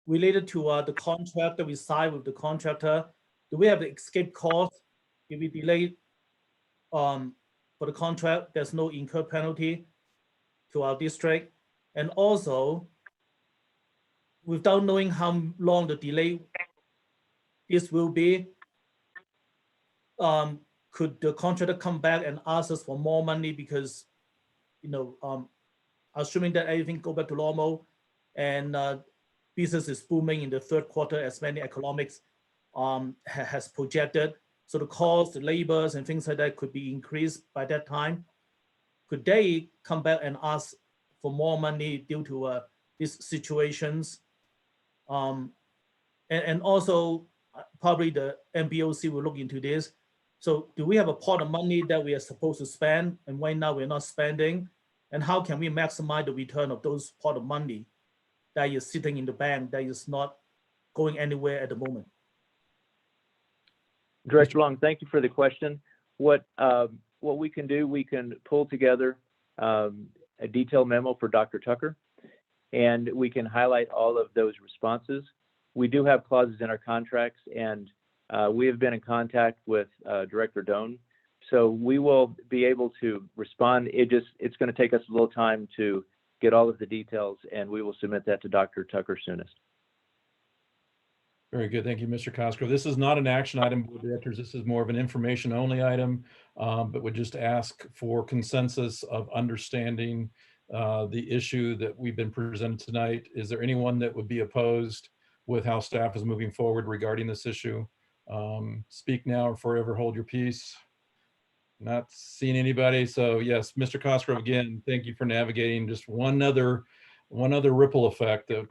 related to the contract that we signed with the contractor. Do we have the escape cost if we delay for the contract? There's no incurred penalty to our district, and also without knowing how long the delay this will be, could the contractor come back and ask us for more money because, assuming that everything go back to normal and business is booming in the third quarter as many economics has projected, so the cost, the labors and things like that could be increased by that time. Could they come back and ask for more money due to these situations? And also probably the MBOC will look into this. So do we have a pot of money that we are supposed to spend and right now we're not spending? And how can we maximize the return of those pot of money that is sitting in the bank that is not going anywhere at the moment? Director Long, thank you for the question. What we can do, we can pull together a detailed memo for Dr. Tucker, and we can highlight all of those responses. We do have clauses in our contracts, and we have been in contact with Director Doan So we will be able to respond. It's going to take us a little time to get all of the details, and we will submit that to Dr. Tucker soonest. Very good. Thank you, Mr. Cosgrove. This is not an action item, board directors. This is more of an information only item, but would just ask for consensus of understanding the issue that we've been presented tonight. Is there anyone that would be opposed with how staff is moving forward regarding this issue? Speak now or forever hold your peace. Not seeing anybody. So yes, Mr. Cosgrove, again, thank you for navigating just one other ripple effect that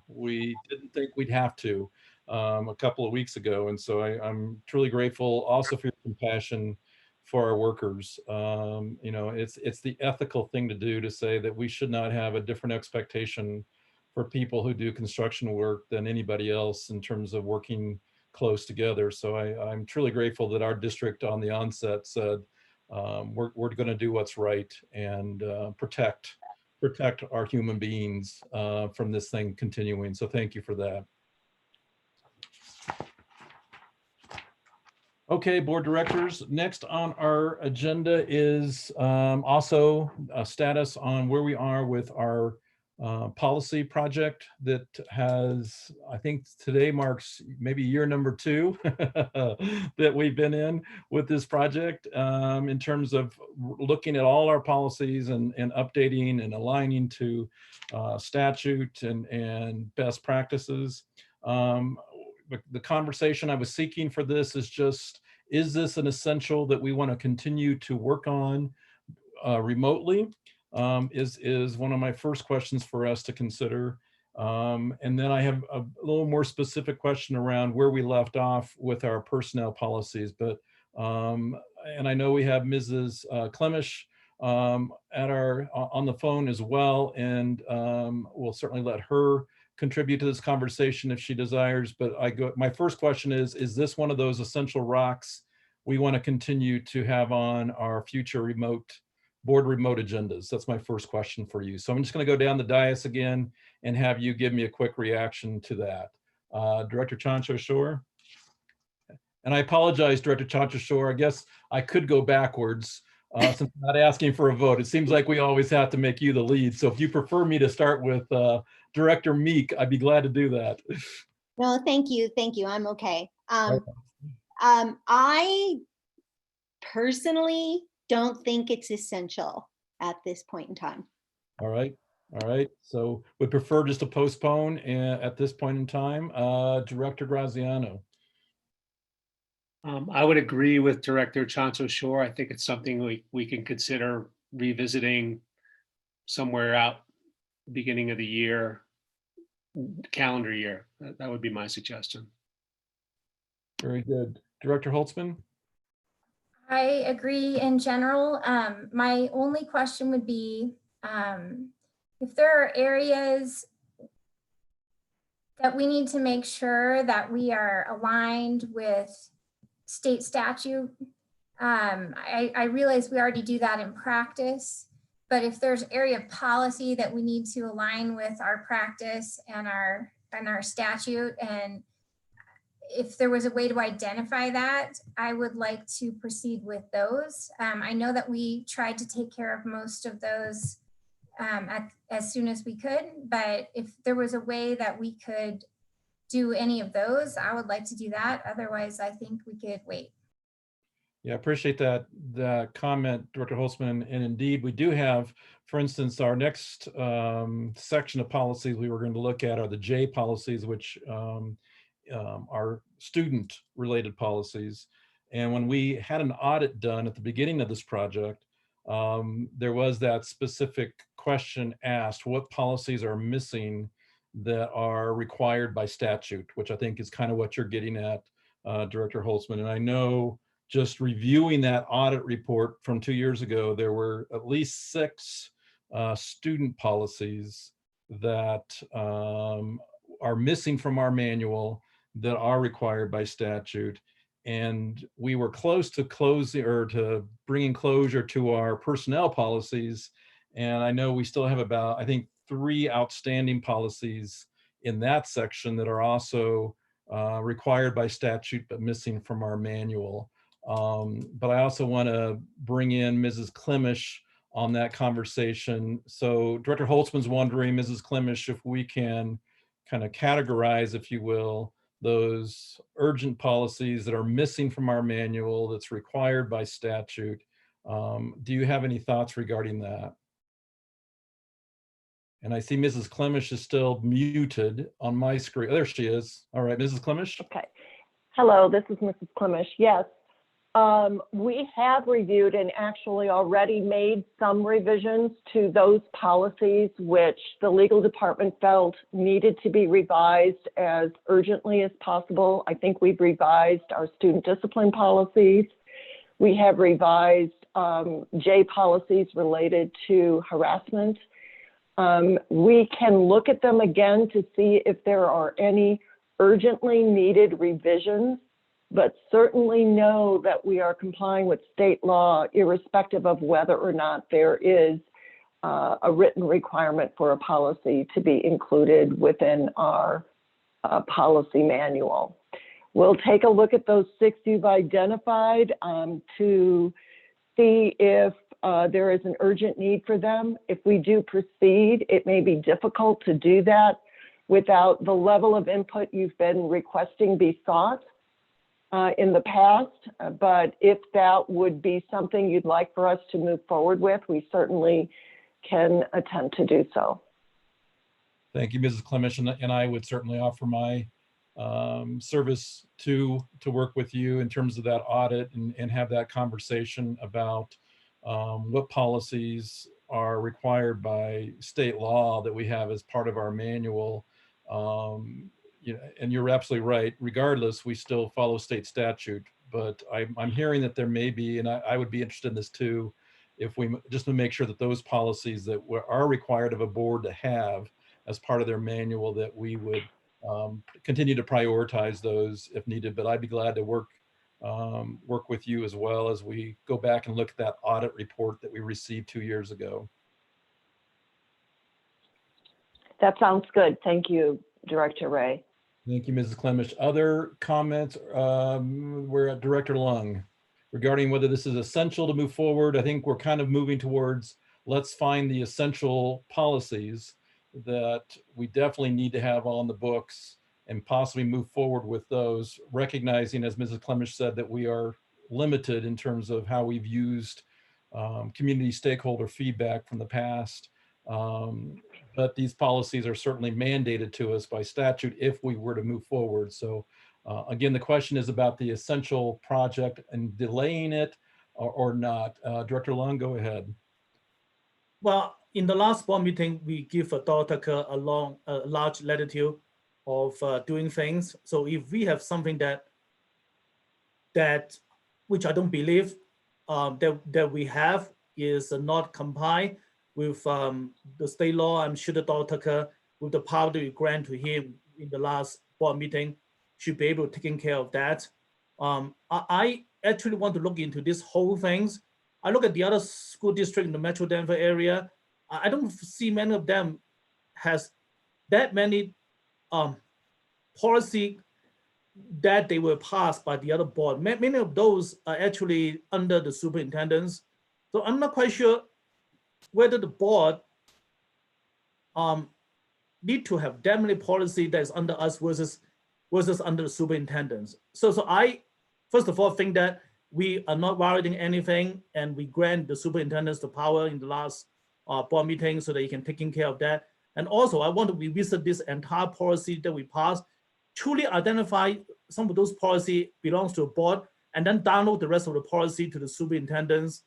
we didn't think we'd have to a couple of weeks ago. And so I'm truly grateful also for your compassion for our workers. You know, it's the ethical thing to do, to say that we should not have a different expectation for people who do construction work than anybody else in terms of working close together. So I'm truly grateful that our district on the onset said, we're going to do what's right and protect our human beings from this thing continuing. So thank you for that. Okay, board directors, next on our agenda is also a status on where we are with our policy project that has, I think today marks maybe year number 2 that we've been in with this project in terms of looking at all our policies and updating and aligning to statute and best practices. The conversation I was seeking for this is just, is this an essential that we want to continue to work on remotely? Is one of my first questions for us to consider. And then I have a little more specific question around where we left off with our personnel policies. But and I know we have Mrs. Clemish on the phone as well, and we'll certainly let her contribute to this conversation if she desires. But my first question is this one of those essential rocks we want to continue to have on our future board remote agendas? That's my first question for you. So I'm just going to go down the dais again and have you give me a quick reaction to that. Director Chancho-Shore. And I apologize, Director Chancho-Shore. I guess I could go backwards since I'm not asking for a vote. It seems like we always have to make you the lead. So if you prefer me to start with Director Meek, I'd be glad to do that. No, thank you. Thank you. I'm okay. I personally don't think it's essential at this point in time. All right. All right. So would prefer just to postpone at this point in time. Director Graziano. I would agree with Director Chancho-Shore. I think it's something we can consider revisiting somewhere out beginning of the year, calendar year. That would be my suggestion. Very good. Director Holtzman? I agree in general. My only question would be if there are areas that we need to make sure that we are aligned with state statute. I realize we already do that in practice, but if there's area of policy that we need to align with our practice and our statute, and if there was a way to identify that, I would like to proceed with those. I know that we tried to take care of most of those as soon as we could, but if there was a way that we could do any of those, I would like to do that. Otherwise, I think we could wait. Yeah, I appreciate that comment, Director Holtzman. And indeed, we do have, for instance, our next section of policies we were going to look at are the J policies, which are student-related policies. And when we had an audit done at the beginning of this project, there was that specific question asked, what policies are missing that are required by statute, which I think is kind of what you're getting at, Director Holtzman. And I know just reviewing that audit report from 2 years ago, there were at least 6 student policies that are missing from our manual that are required by statute. And we were close to closing or to bringing closure to our personnel policies. And I know we still have about, I think, 3 outstanding policies in that section that are also required by statute, but missing from our manual. But I also want to bring in Mrs. Klimisch on that conversation. So Director Holtzman's wondering, Mrs. Klimisch, if we can kind of categorize, if you will, those urgent policies that are missing from our manual that's required by statute. Do you have any thoughts regarding that? And I see Mrs. Klimisch is still muted on my screen. There she is. All right, Mrs. Klimisch. Okay. Hello, this is Mrs. Klimisch. Yes, we have reviewed and actually already made some revisions to those policies which the legal department felt needed to be revised as urgently as possible. I think we've revised our student discipline policies. We have revised J policies related to harassment. We can look at them again to see if there are any urgently needed revisions, but certainly know that we are complying with state law, irrespective of whether or not there is a written requirement for a policy to be included within our policy manual. We'll take a look at those 6 you've identified to see if there is an urgent need for them. If we do proceed, it may be difficult to do that without the level of input you've been requesting be sought in the past. But if that would be something you'd like for us to move forward with, we certainly can attempt to do so. Thank you, Mrs. Klimisch, and I would certainly offer my service to work with you in terms of that audit and have that conversation about what policies are required by state law that we have as part of our manual. You know, and you're absolutely right. Regardless, we still follow state statute. But I'm hearing that there may be, and I would be interested in this too, if we just to make sure that those policies that are required of a board to have as part of their manual, that we would continue to prioritize those if needed. But I'd be glad to work with you as well as we go back and look at that audit report that we received 2 years ago. That sounds good. Thank you, Director Ray. Thank you, Mrs. Klimisch. Other comments? We're at Director Lung regarding whether this is essential to move forward. I think we're kind of moving towards let's find the essential policies that we definitely need to have on the books and possibly move forward with those, recognizing, as Mrs. Klimisch said, that we are limited in terms of how we've used community stakeholder feedback from the past. But these policies are certainly mandated to us by statute if we were to move forward. So again, the question is about the essential project and delaying it or not. Director Lung, go ahead. Well, in the last board meeting, we give Dr. Tucker a large latitude of doing things. So if we have something that which I don't believe that we have is not compliant with the state law, I'm sure that Dr. Tucker, with the power that we grant to him in the last board meeting, should be able to take care of that. I actually want to look into this whole things. I look at the other school district in the Metro Denver area. I don't see many of them has that many policy that they were passed by the other board. Many of those are actually under the superintendents. So I'm not quite sure whether the board need to have that many policy that is under us versus under the superintendents. So I, first of all, think that we are not violating anything, and we grant the superintendents the power in the last board meeting so that he can take care of that. And also, I want to revisit this entire policy that we passed, truly identify some of those policy belongs to a board, and then download the rest of the policy to the superintendents.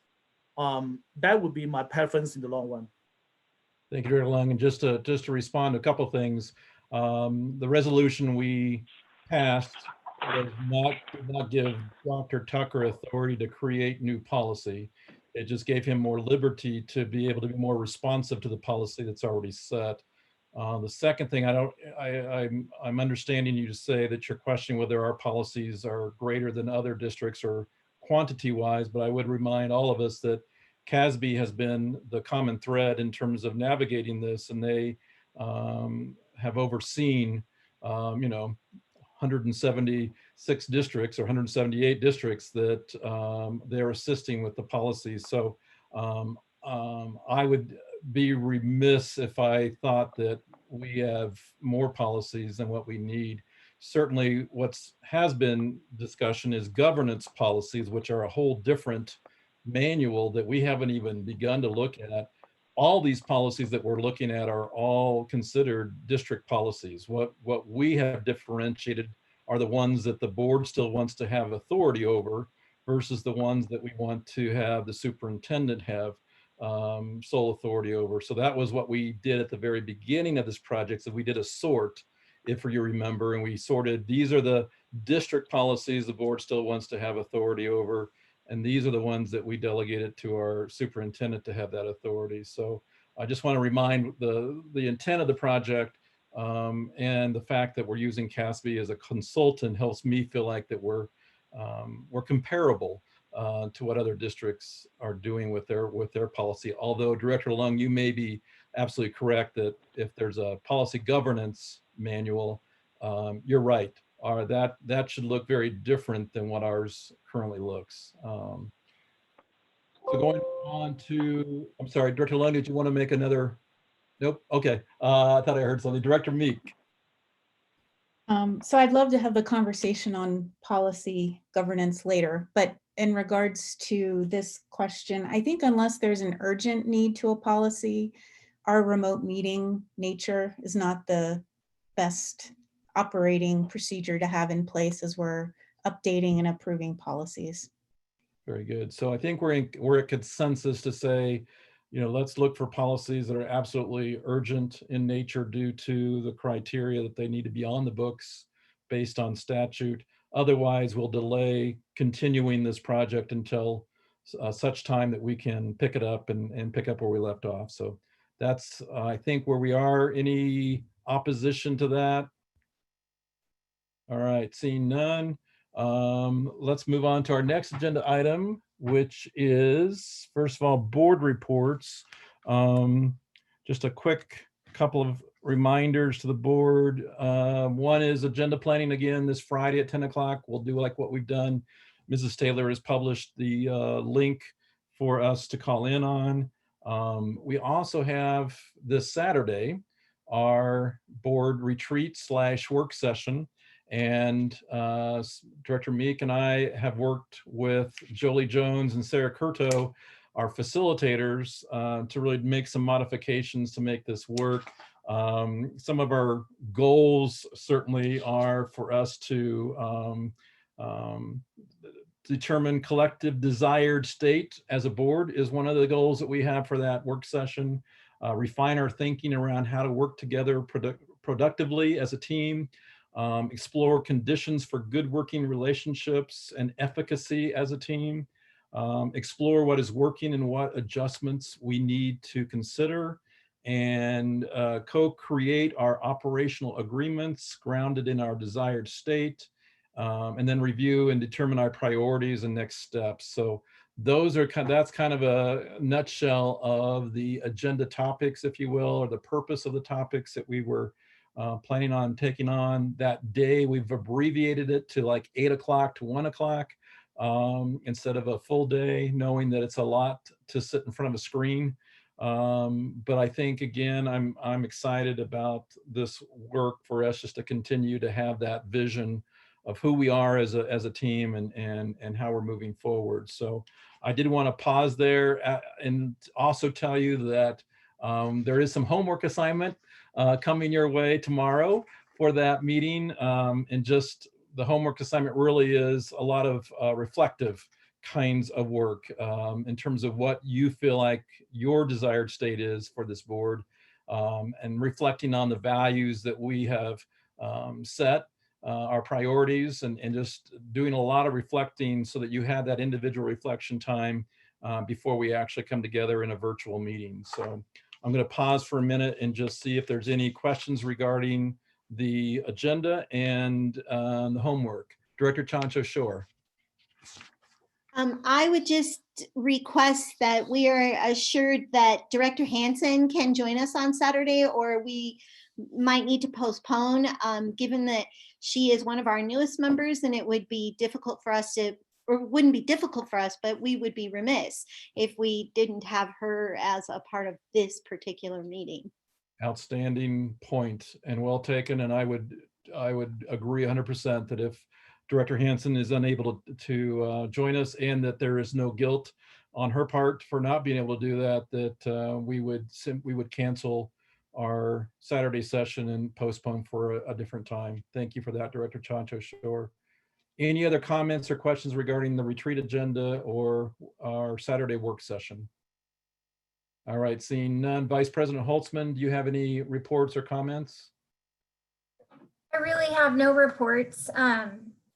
That would be my preference in the long run. Thank you, Director Lung. And just to respond to a couple of things, the resolution we passed did not give Dr. Tucker authority to create new policy. It just gave him more liberty to be able to be more responsive to the policy that's already set. The second thing, I'm understanding you to say that you're questioning whether our policies are greater than other districts or quantity-wise, but I would remind all of us that CASB has been the common thread in terms of navigating this, and they have overseen, 176 districts or 178 districts that they're assisting with the policies. So I would be remiss if I thought that we have more policies than what we need. Certainly has been discussion is governance policies, which are a whole different manual that we haven't even begun to look at. All these policies that we're looking at are all considered district policies. What we have differentiated are the ones that the board still wants to have authority over versus the ones that we want to have the superintendent have sole authority over. So that was what we did at the very beginning of this project. So we did a sort, if you remember, and we sorted, these are the district policies the board still wants to have authority over. And these are the ones that we delegated to our superintendent to have that authority. So I just want to remind the intent of the project and the fact that we're using CASB as a consultant helps me feel like that we're comparable to what other districts are doing with their policy. Although Director Lung, you may be absolutely correct that if there's a policy governance manual, you're right. That should look very different than what ours currently looks. So going on to, I'm sorry, Director Lung, did you want to make another? Nope. Okay. I thought I heard something. Director Meek. So I'd love to have the conversation on policy governance later, but in regards to this question, I think unless there's an urgent need to a policy, our remote meeting nature is not the best operating procedure to have in place as we're updating and approving policies. Very good. So I think we're at consensus to say, let's look for policies that are absolutely urgent in nature due to the criteria that they need to be on the books based on statute. Otherwise, we'll delay continuing this project until such time that we can pick it up and pick up where we left off. So that's, I think, where we are. Any opposition to that? All right, seeing none. Let's move on to our next agenda item, which is, first of all, board reports. Just a quick couple of reminders to the board. One is agenda planning again this Friday at 10 o'clock. We'll do like what we've done. Mrs. Taylor has published the link for us to call in on. We also have this Saturday our board retreat / work session. And Director Meek and I have worked with Jolie Jones and Sarah Curto, our facilitators, to really make some modifications to make this work. Some of our goals certainly are for us to determine collective desired state as a board is one of the goals that we have for that work session. Refine our thinking around how to work together productively as a team. Explore conditions for good working relationships and efficacy as a team. Explore what is working and what adjustments we need to consider, and co-create our operational agreements grounded in our desired state, and then review and determine our priorities and next steps. So that's kind of a nutshell of the agenda topics, if you will, or the purpose of the topics that we were planning on taking on that day. We've abbreviated it to like 8 o'clock to 1 o'clock instead of a full day, knowing that it's a lot to sit in front of a screen. But I think, again, I'm excited about this work for us just to continue to have that vision of who we are as a team and how we're moving forward. So I did want to pause there and also tell you that there is some homework assignment coming your way tomorrow for that meeting. And just the homework assignment really is a lot of reflective kinds of work in terms of what you feel like your desired state is for this board, and reflecting on the values that we have set, our priorities, and just doing a lot of reflecting so that you have that individual reflection time before we actually come together in a virtual meeting. So I'm going to pause for a minute and just see if there's any questions regarding the agenda and the homework. Director Chancho Shore. I would just request that we are assured that Director Hansen can join us on Saturday, or we might need to postpone, given that she is one of our newest members, and it would be difficult for us to, or wouldn't be difficult for us, but we would be remiss if we didn't have her as a part of this particular meeting. Outstanding point and well taken. And I would agree 100% that if Director Hansen is unable to join us, and that there is no guilt on her part for not being able to do that, that we would cancel our Saturday session and postpone for a different time. Thank you for that, Director Chancho-Shore. Any other comments or questions regarding the retreat agenda or our Saturday work session? All right, seeing none. Vice President Holtzman, do you have any reports or comments? I really have no reports.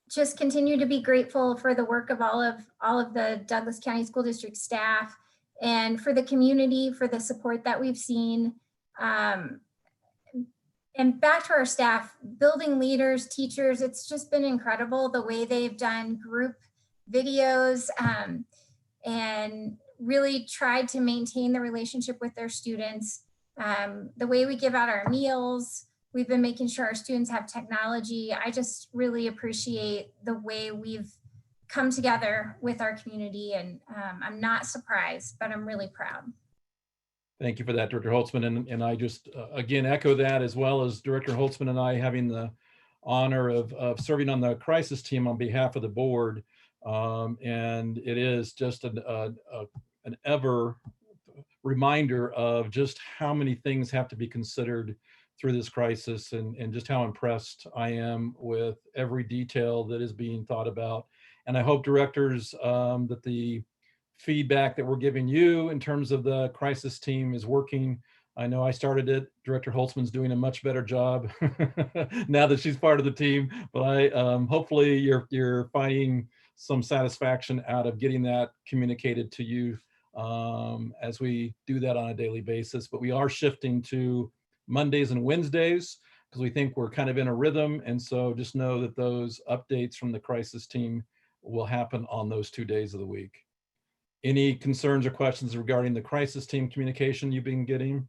Just continue to be grateful for the work of all of the Douglas County School District staff, and for the community, for the support that we've seen. And back to our staff, building leaders, teachers, it's just been incredible the way they've done group videos and really tried to maintain the relationship with their students. The way we give out our meals, we've been making sure our students have technology. I just really appreciate the way we've come together with our community, and I'm not surprised, but I'm really proud. Thank you for that, Director Holtzman. And I just, again, echo that, as well as Director Holtzman and I having the honor of serving on the crisis team on behalf of the board. And it is just an ever reminder of just how many things have to be considered through this crisis, and just how impressed I am with every detail that is being thought about. And I hope, directors, that the feedback that we're giving you in terms of the crisis team is working. I know I started it. Director Holtzman's doing a much better job now that she's part of the team, but hopefully you're finding some satisfaction out of getting that communicated to you as we do that on a daily basis. But we are shifting to Mondays and Wednesdays because we think we're kind of in a rhythm. And so just know that those updates from the crisis team will happen on those 2 days of the week. Any concerns or questions regarding the crisis team communication you've been getting?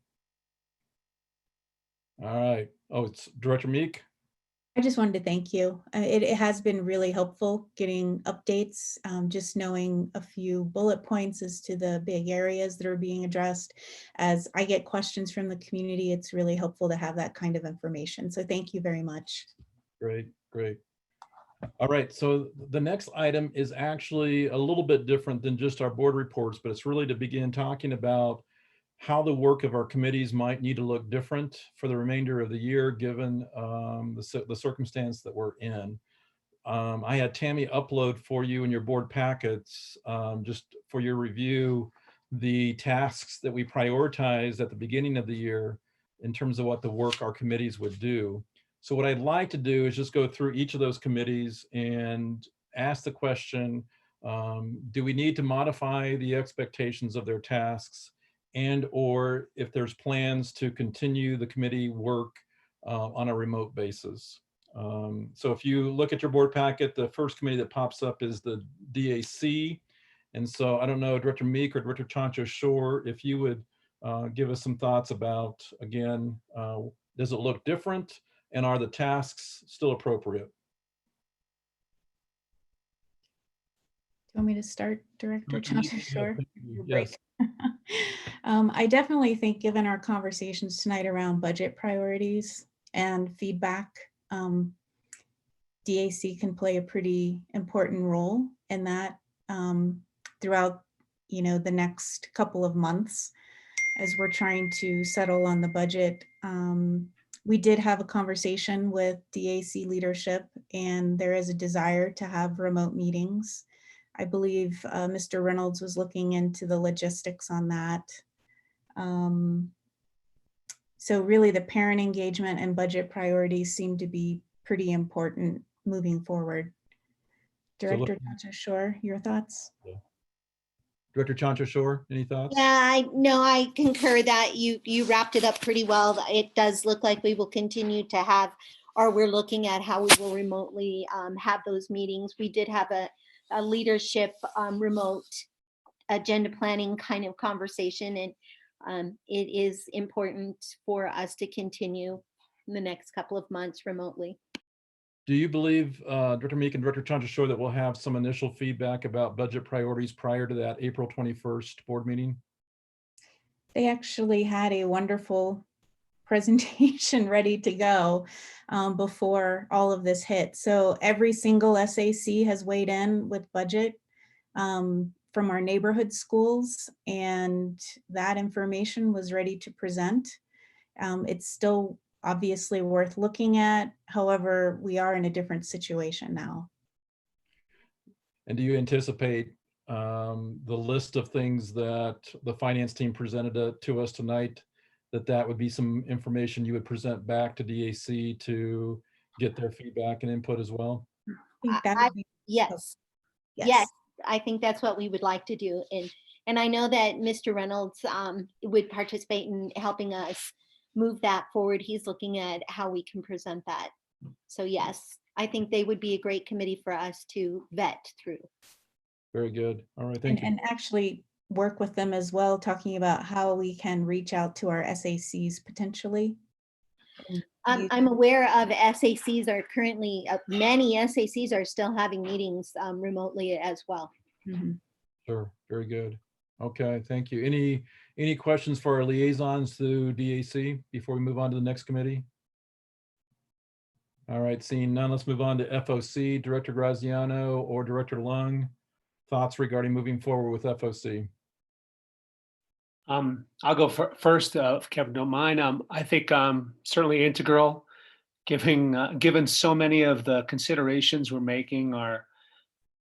All right. Oh, it's Director Meek. I just wanted to thank you. It has been really helpful getting updates, just knowing a few bullet points as to the big areas that are being addressed. As I get questions from the community, it's really helpful to have that kind of information. So thank you very much. Great, great. All right, so the next item is actually a little bit different than just our board reports, but it's really to begin talking about how the work of our committees might need to look different for the remainder of the year, given the circumstance that we're in. I had Tammy upload for you in your board packets, just for your review, the tasks that we prioritized at the beginning of the year in terms of what the work our committees would do. So what I'd like to do is just go through each of those committees and ask the question, do we need to modify the expectations of their tasks, and or if there's plans to continue the committee work on a remote basis? So if you look at your board packet, the first committee that pops up is the DAC. And so I don't know, Director Meek or Director Chancho-Shore, if you would give us some thoughts about, again, does it look different? And are the tasks still appropriate? Do you want me to start, Director Chancho-Shore? Yes. I definitely think, given our conversations tonight around budget priorities and feedback, DAC can play a pretty important role in that throughout, the next couple of months as we're trying to settle on the budget. We did have a conversation with DAC leadership, and there is a desire to have remote meetings. I believe Mr. Reynolds was looking into the logistics on that. So really the parent engagement and budget priorities seem to be pretty important moving forward. Director Chancho-Shore, your thoughts? Yeah. Director Chancho-Shore, any thoughts? Yeah, I concur that you wrapped it up pretty well. It does look like we will continue to have, or we're looking at how we will remotely have those meetings. We did have a leadership remote agenda planning kind of conversation. And it is important for us to continue in the next couple of months remotely. Do you believe, Director Meek and Director Chandrashore, that we'll have some initial feedback about budget priorities prior to that April 21st board meeting? They actually had a wonderful presentation ready to go before all of this hit. So every single SAC has weighed in with budget from our neighborhood schools, and that information was ready to present. It's still obviously worth looking at. However, we are in a different situation now. And do you anticipate the list of things that the finance team presented to us tonight, that would be some information you would present back to DAC to get their feedback and input as well? I think that would be, Yes. Yes, I think that's what we would like to do. And I know that Mr. Reynolds would participate in helping us move that forward. He's looking at how we can present that. So yes, I think they would be a great committee for us to vet through. Very good. All right, thank you. And actually work with them as well, talking about how we can reach out to our SACs potentially. I'm aware of SACs are currently, many SACs are still having meetings remotely as well. Mhm. Sure, very good. Okay, thank you. Any questions for our liaisons to DAC before we move on to the next committee? All right, seeing none, let's move on to FOC. Director Graziano or Director Lung, thoughts regarding moving forward with FOC? I'll go first, if Kevin don't mind. I think certainly integral, given so many of the considerations we're making are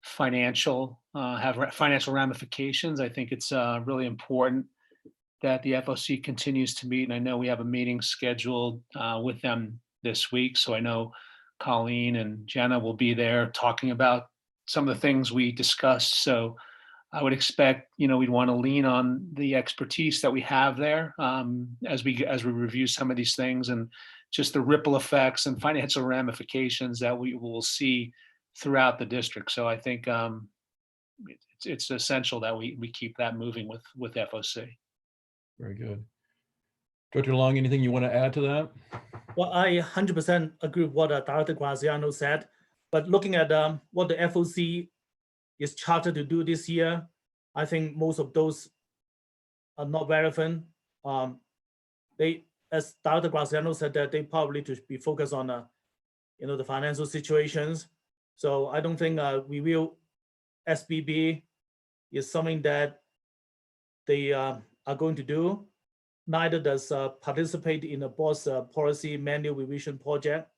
have financial ramifications. I think it's really important that the FOC continues to meet, and I know we have a meeting scheduled with them this week. So I know Colleen and Jenna will be there talking about some of the things we discussed. So I would expect, we'd want to lean on the expertise that we have there as we review some of these things, and just the ripple effects and financial ramifications that we will see throughout the district. So I think it's essential that we keep that moving with FOC. Very good. Director Long, anything you want to add to that? Well, I 100% agree with what Director Graziano said, but looking at what the FOC is chartered to do this year, I think most of those are not relevant. They, as Director Graziano said, that they probably should be focused on the financial situations. So I don't think review SBB is something that they are going to do. Neither does participate in the board's policy manual revision project.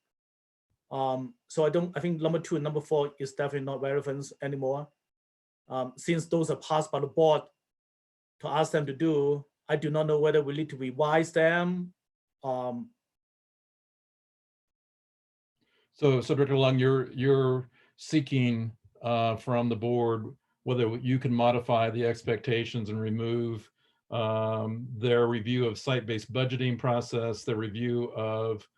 So I think number 2 and number 4 is definitely not relevant anymore. Since those are passed by the board to ask them to do, I do not know whether we need to revise them. So Director Lung, you're seeking from the board whether you can modify the expectations and remove their review of site-based budgeting process, their review of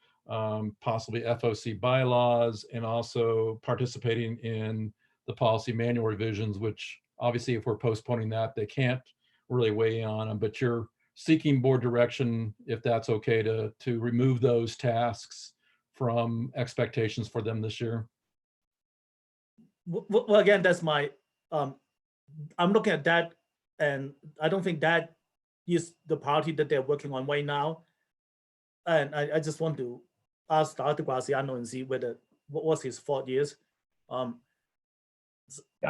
possibly FOC bylaws, and also participating in the policy manual revisions, which obviously if we're postponing that, they can't really weigh on them, but you're seeking board direction, if that's okay, to remove those tasks from expectations for them this year. Well, again, that's my, I'm looking at that, and I don't think that is the priority that they're working on right now. And I just want to ask Dr. Graziano and see what his thought is. I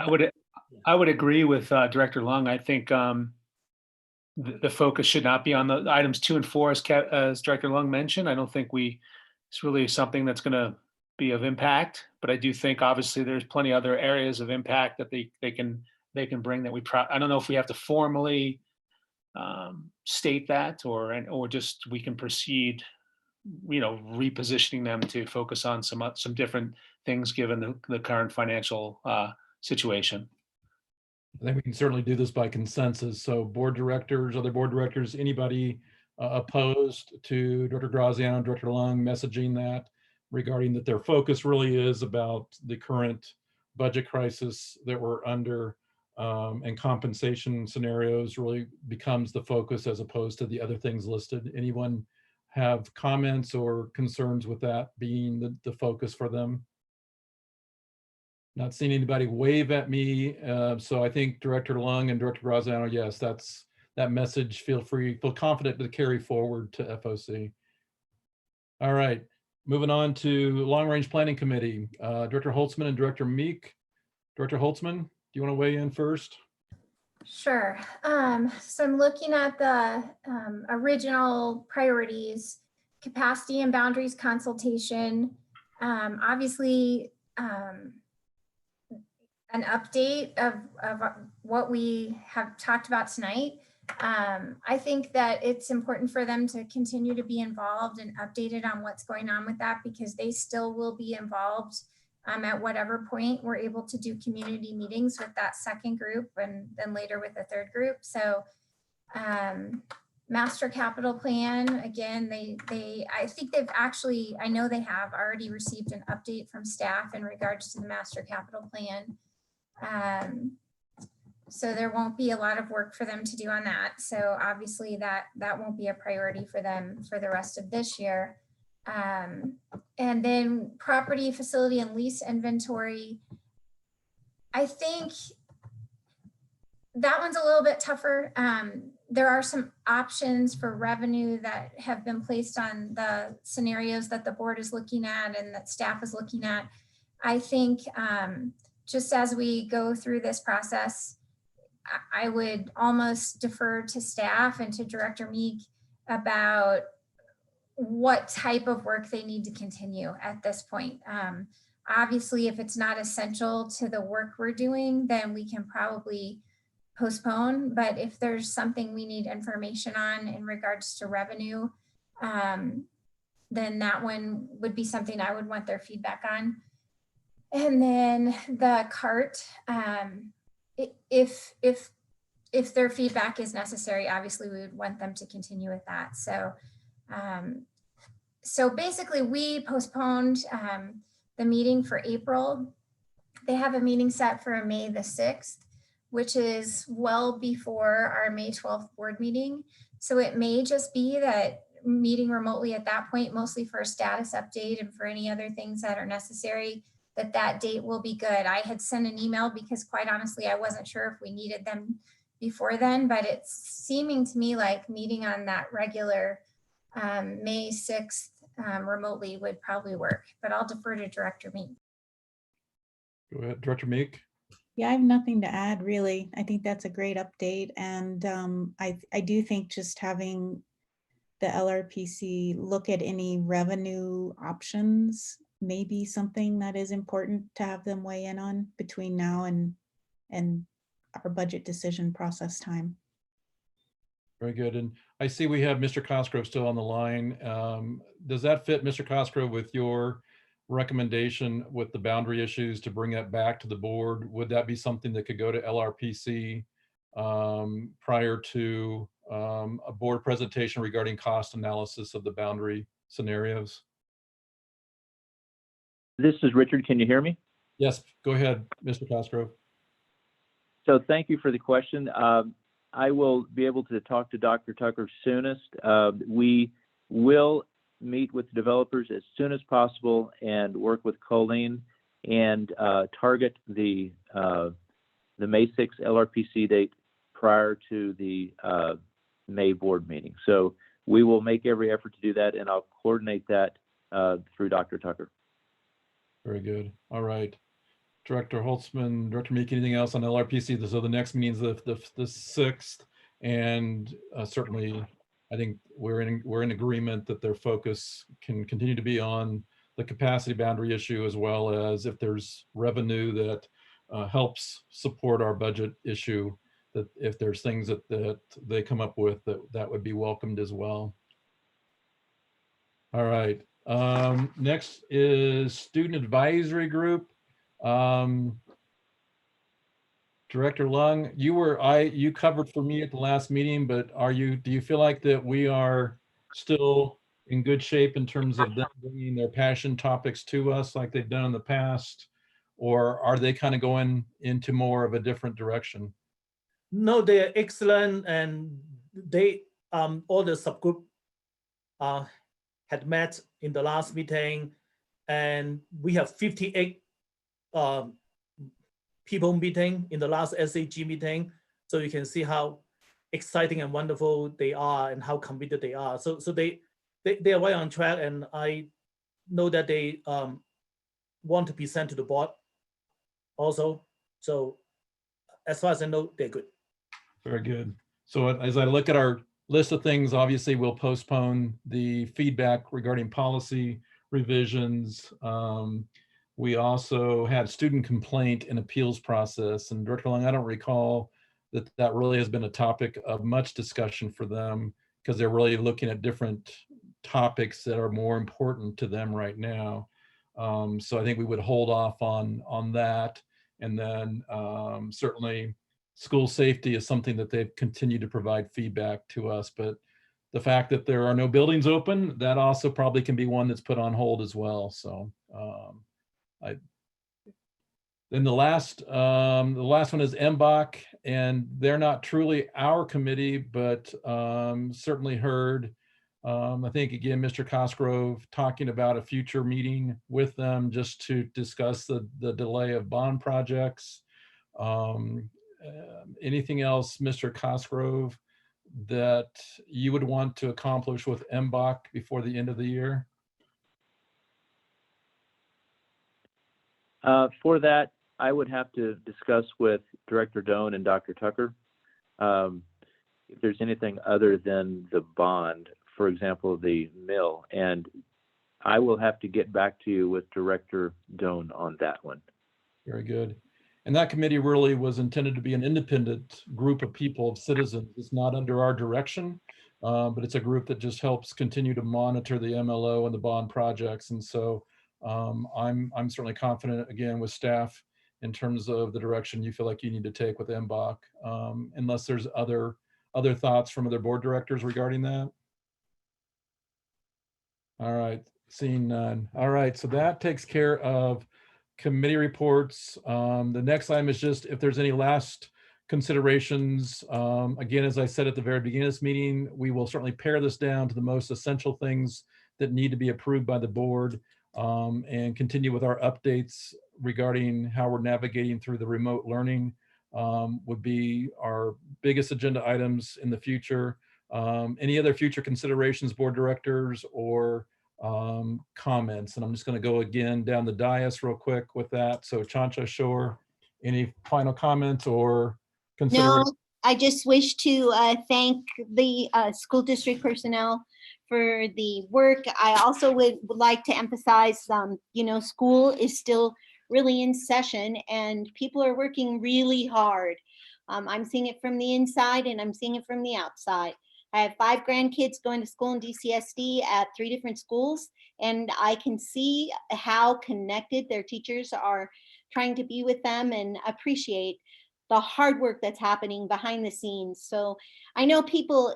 would agree with Director Lung. I think the focus should not be on the items 2 and 4, as Director Lung mentioned. I don't think it's really something that's going to be of impact, but I do think obviously there's plenty other areas of impact that they can bring that I don't know if we have to formally state that or just we can proceed, repositioning them to focus on some different things given the current financial situation. I think we can certainly do this by consensus. So board directors, other board directors, anybody opposed to Director Graziano and Director Lung messaging that regarding that their focus really is about the current budget crisis that we're under, and compensation scenarios really becomes the focus as opposed to the other things listed. Anyone have comments or concerns with that being the focus for them? Not seeing anybody wave at me. So I think Director Lung and Director Graziano, yes, that's that message. Feel confident to carry forward to FOC. All right, moving on to Long Range Planning Committee. Director Holtzman and Director Meek. Director Holtzman, do you want to weigh in first? Sure. So I'm looking at the original priorities, capacity and boundaries consultation. Obviously, an update of what we have talked about tonight. I think that it's important for them to continue to be involved and updated on what's going on with that, because they still will be involved at whatever point we're able to do community meetings with that second group and then later with the third group. So master capital plan, again, I think they've actually, I know they have already received an update from staff in regards to the master capital plan. So there won't be a lot of work for them to do on that. So obviously that won't be a priority for them for the rest of this year. And then property, facility, and lease inventory. I think that one's a little bit tougher. There are some options for revenue that have been placed on the scenarios that the board is looking at and that staff is looking at. I think just as we go through this process, I would almost defer to staff and to Director Meek about what type of work they need to continue at this point. Obviously, if it's not essential to the work we're doing, then we can probably postpone. But if there's something we need information on in regards to revenue, then that one would be something I would want their feedback on. And then the CART, if their feedback is necessary, obviously we would want them to continue with that. So basically we postponed the meeting for April. They have a meeting set for May the 6th, which is well before our May 12th board meeting. So it may just be that meeting remotely at that point, mostly for a status update and for any other things that are necessary, that date will be good. I had sent an email because quite honestly, I wasn't sure if we needed them before then, but it's seeming to me like meeting on that regular May 6th remotely would probably work, but I'll defer to Director Meek. Go ahead, Director Meek. Yeah, I have nothing to add, really. I think that's a great update. And I do think just having the LRPC look at any revenue options may be something that is important to have them weigh in on between now and our budget decision process time. Very good. And I see we have Mr. Cosgrove still on the line. Does that fit, Mr. Cosgrove, with your recommendation with the boundary issues to bring that back to the board? Would that be something that could go to LRPC prior to a board presentation regarding cost analysis of the boundary scenarios? This is Richard. Can you hear me? Yes, go ahead, Mr. Cosgrove. So thank you for the question. I will be able to talk to Dr. Tucker soonest. We will meet with developers as soon as possible and work with Colleen and target the May 6th LRPC date prior to the May board meeting. So we will make every effort to do that, and I'll coordinate that through Dr. Tucker. Very good. All right. Director Holtzman, Director Meek, anything else on LRPC? So the next meeting is the 6th, and certainly I think we're in agreement that their focus can continue to be on the capacity boundary issue, as well as if there's revenue that helps support our budget issue, that if there's things that they come up with, that would be welcomed as well. All right. Next is Student Advisory Group. Director Lung, you covered for me at the last meeting, but do you feel like that we are still in good shape in terms of them bringing their passion topics to us like they've done in the past? or are they kind of going into more of a different direction? No, they're excellent, and they all the subgroup had met in the last meeting, and we have 58 people meeting in the last SAG meeting. So you can see how exciting and wonderful they are and how committed they are. So they are right on track, and I know that they want to be sent to the board also. So as far as I know, they're good. Very good. So as I look at our list of things, obviously we'll postpone the feedback regarding policy revisions. We also had student complaint and appeals process, and Director Long, I don't recall that really has been a topic of much discussion for them, because they're really looking at different topics that are more important to them right now. So I think we would hold off on that. And then certainly school safety is something that they've continued to provide feedback to us, but the fact that there are no buildings open, that also probably can be one that's put on hold as well. So then the last one is MBOC, and they're not truly our committee, but certainly heard. I think again, Mr. Cosgrove talking about a future meeting with them just to discuss the delay of bond projects. Anything else, Mr. Cosgrove, that you would want to accomplish with MBOC before the end of the year? For that, I would have to discuss with Director Doan and Dr. Tucker if there's anything other than the bond, for example, the mill, and I will have to get back to you with Director Doan on that one. Very good. And that committee really was intended to be an independent group of people, of citizens. It's not under our direction, but it's a group that just helps continue to monitor the MLO and the bond projects. And so I'm certainly confident, again, with staff in terms of the direction you feel like you need to take with MBOC, unless there's other thoughts from other board directors regarding that. All right, seeing none. All right, so that takes care of committee reports. The next item is just if there's any last considerations. Again, as I said at the very beginning of this meeting, we will certainly pare this down to the most essential things that need to be approved by the board, and continue with our updates regarding how we're navigating through the remote learning would be our biggest agenda items in the future. Any other future considerations, board directors, or comments? And I'm just going to go again down the dais real quick with that. So Chansha Shore, any final comments or considerations? No, I just wish to thank the school district personnel for the work. I also would like to emphasize, school is still really in session and people are working really hard. I'm seeing it from the inside and I'm seeing it from the outside. I have 5 grandkids going to school in DCSD at 3 different schools, and I can see how connected their teachers are trying to be with them and appreciate the hard work that's happening behind the scenes. So I know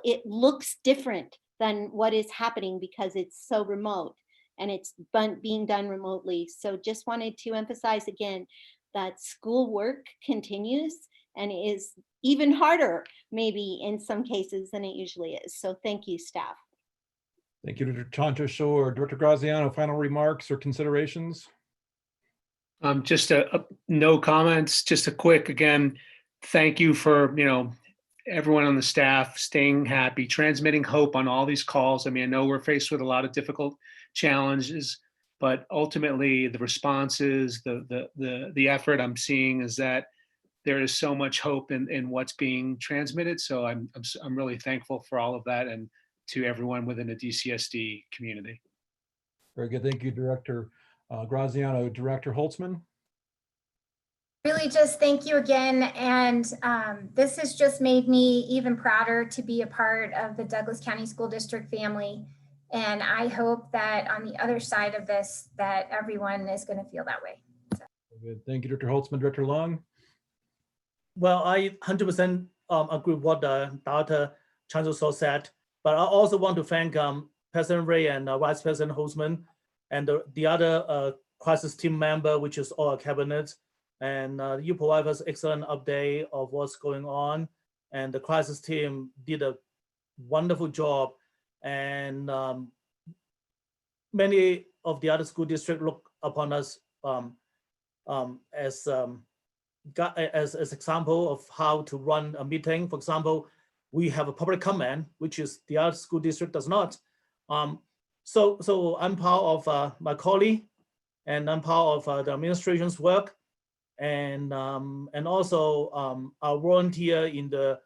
it looks different than what is happening because it's so remote and it's being done remotely. So just wanted to emphasize again that school work continues and is even harder maybe in some cases than it usually is. So thank you, staff. Thank you, Dr. Chansha Shore. Director Graziano, final remarks or considerations? Just no comments, just a quick, again, thank you for, everyone on the staff staying happy, transmitting hope on all these calls. I mean, I know we're faced with a lot of difficult challenges, but ultimately the responses, the effort I'm seeing is that there is so much hope in what's being transmitted. So I'm really thankful for all of that and to everyone within the DCSD community. Very good. Thank you, Director Graziano. Director Holtzman? Really just thank you again. And this has just made me even prouder to be a part of the Douglas County School District family. And I hope that on the other side of this, that everyone is going to feel that way. So. Good. Thank you, Dr. Holtzman. Director Long? Well, I 100% agree with what Dr. Chansha said, but I also want to thank President Ray and Vice President Holtzman and the other crisis team member, which is our cabinet. And you provide us excellent update of what's going on. And the crisis team did a wonderful job. And many of the other school districts look upon us as example of how to run a meeting. For example, we have a public comment, which is the other school district does not. So I'm proud of my colleague, and I'm proud of the administration's work, and also our volunteer in the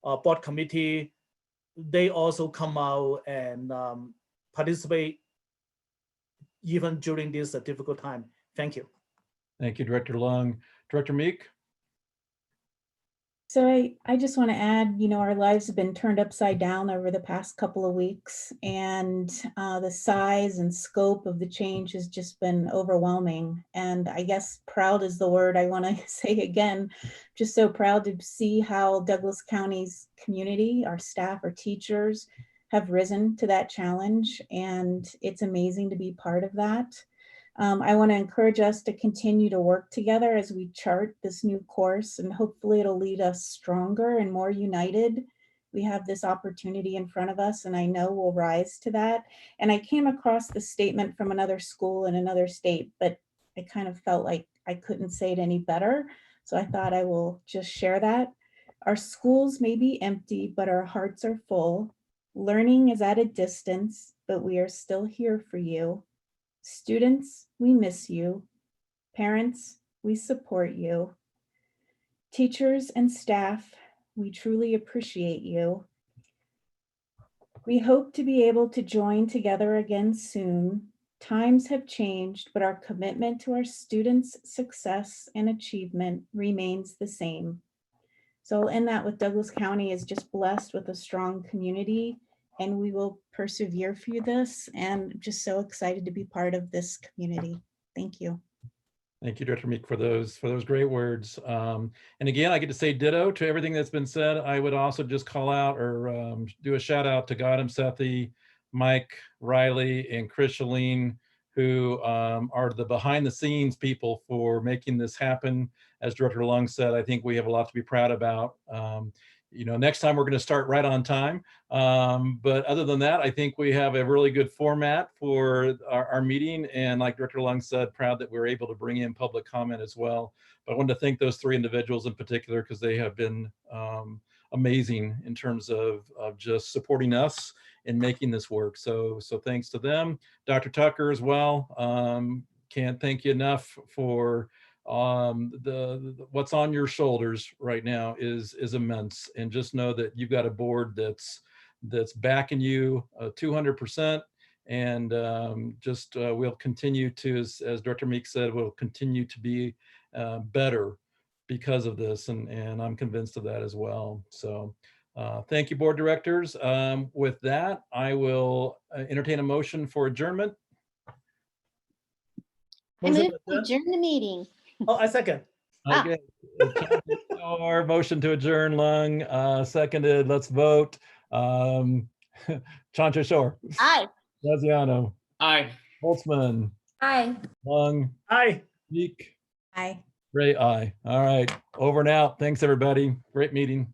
board committee. They also come out and participate even during this difficult time. Thank you. Thank you, Director Lung. Director Meek? So I just want to add, our lives have been turned upside down over the past couple of weeks, and the size and scope of the change has just been overwhelming. And I guess proud is the word I want to say again. Just so proud to see how Douglas County's community, our staff, our teachers have risen to that challenge. And it's amazing to be part of that. I want to encourage us to continue to work together as we chart this new course, and hopefully it'll lead us stronger and more united. We have this opportunity in front of us, and I know we'll rise to that. And I came across the statement from another school in another state, but I kind of felt like I couldn't say it any better. So I thought I will just share that. Our schools may be empty, but our hearts are full. Learning is at a distance, but we are still here for you. Students, we miss you. Parents, we support you. Teachers and staff, we truly appreciate you. We hope to be able to join together again soon. Times have changed, but our commitment to our students' success and achievement remains the same. So I'll end that with Douglas County is just blessed with a strong community, and we will persevere through this, and just so excited to be part of this community. Thank you. Thank you, Director Meek, for those great words. And again, I get to say ditto to everything that's been said. I would also just call out or do a shout out to Gautam Sethi, Mike Riley, and Chris Shalene, who are the behind the scenes people for making this happen. As Director Lung said, I think we have a lot to be proud about. Next time we're going to start right on time. But other than that, I think we have a really good format for our meeting. And like Director Lung said, proud that we were able to bring in public comment as well. But I wanted to thank those three individuals in particular, because they have been amazing in terms of just supporting us in making this work. So thanks to them. Dr. Tucker as well. Can't thank you enough for what's on your shoulders right now is immense, and just know that you've got a board that's backing you 200%, and we'll continue to, as Director Meek said, we'll continue to be better because of this, and I'm convinced of that as well. So thank you, board directors. With that, I will entertain a motion for adjournment. I move to adjourn the meeting. Oh, I second. Okay. Our motion to adjourn, Lung, seconded. Let's vote. Chancha Shore. Aye. Graziano. Aye. Holtzman. Aye. Lung. Aye. Meek. Aye. Ray, aye. All right. Over and out. Thanks, everybody. Great meeting.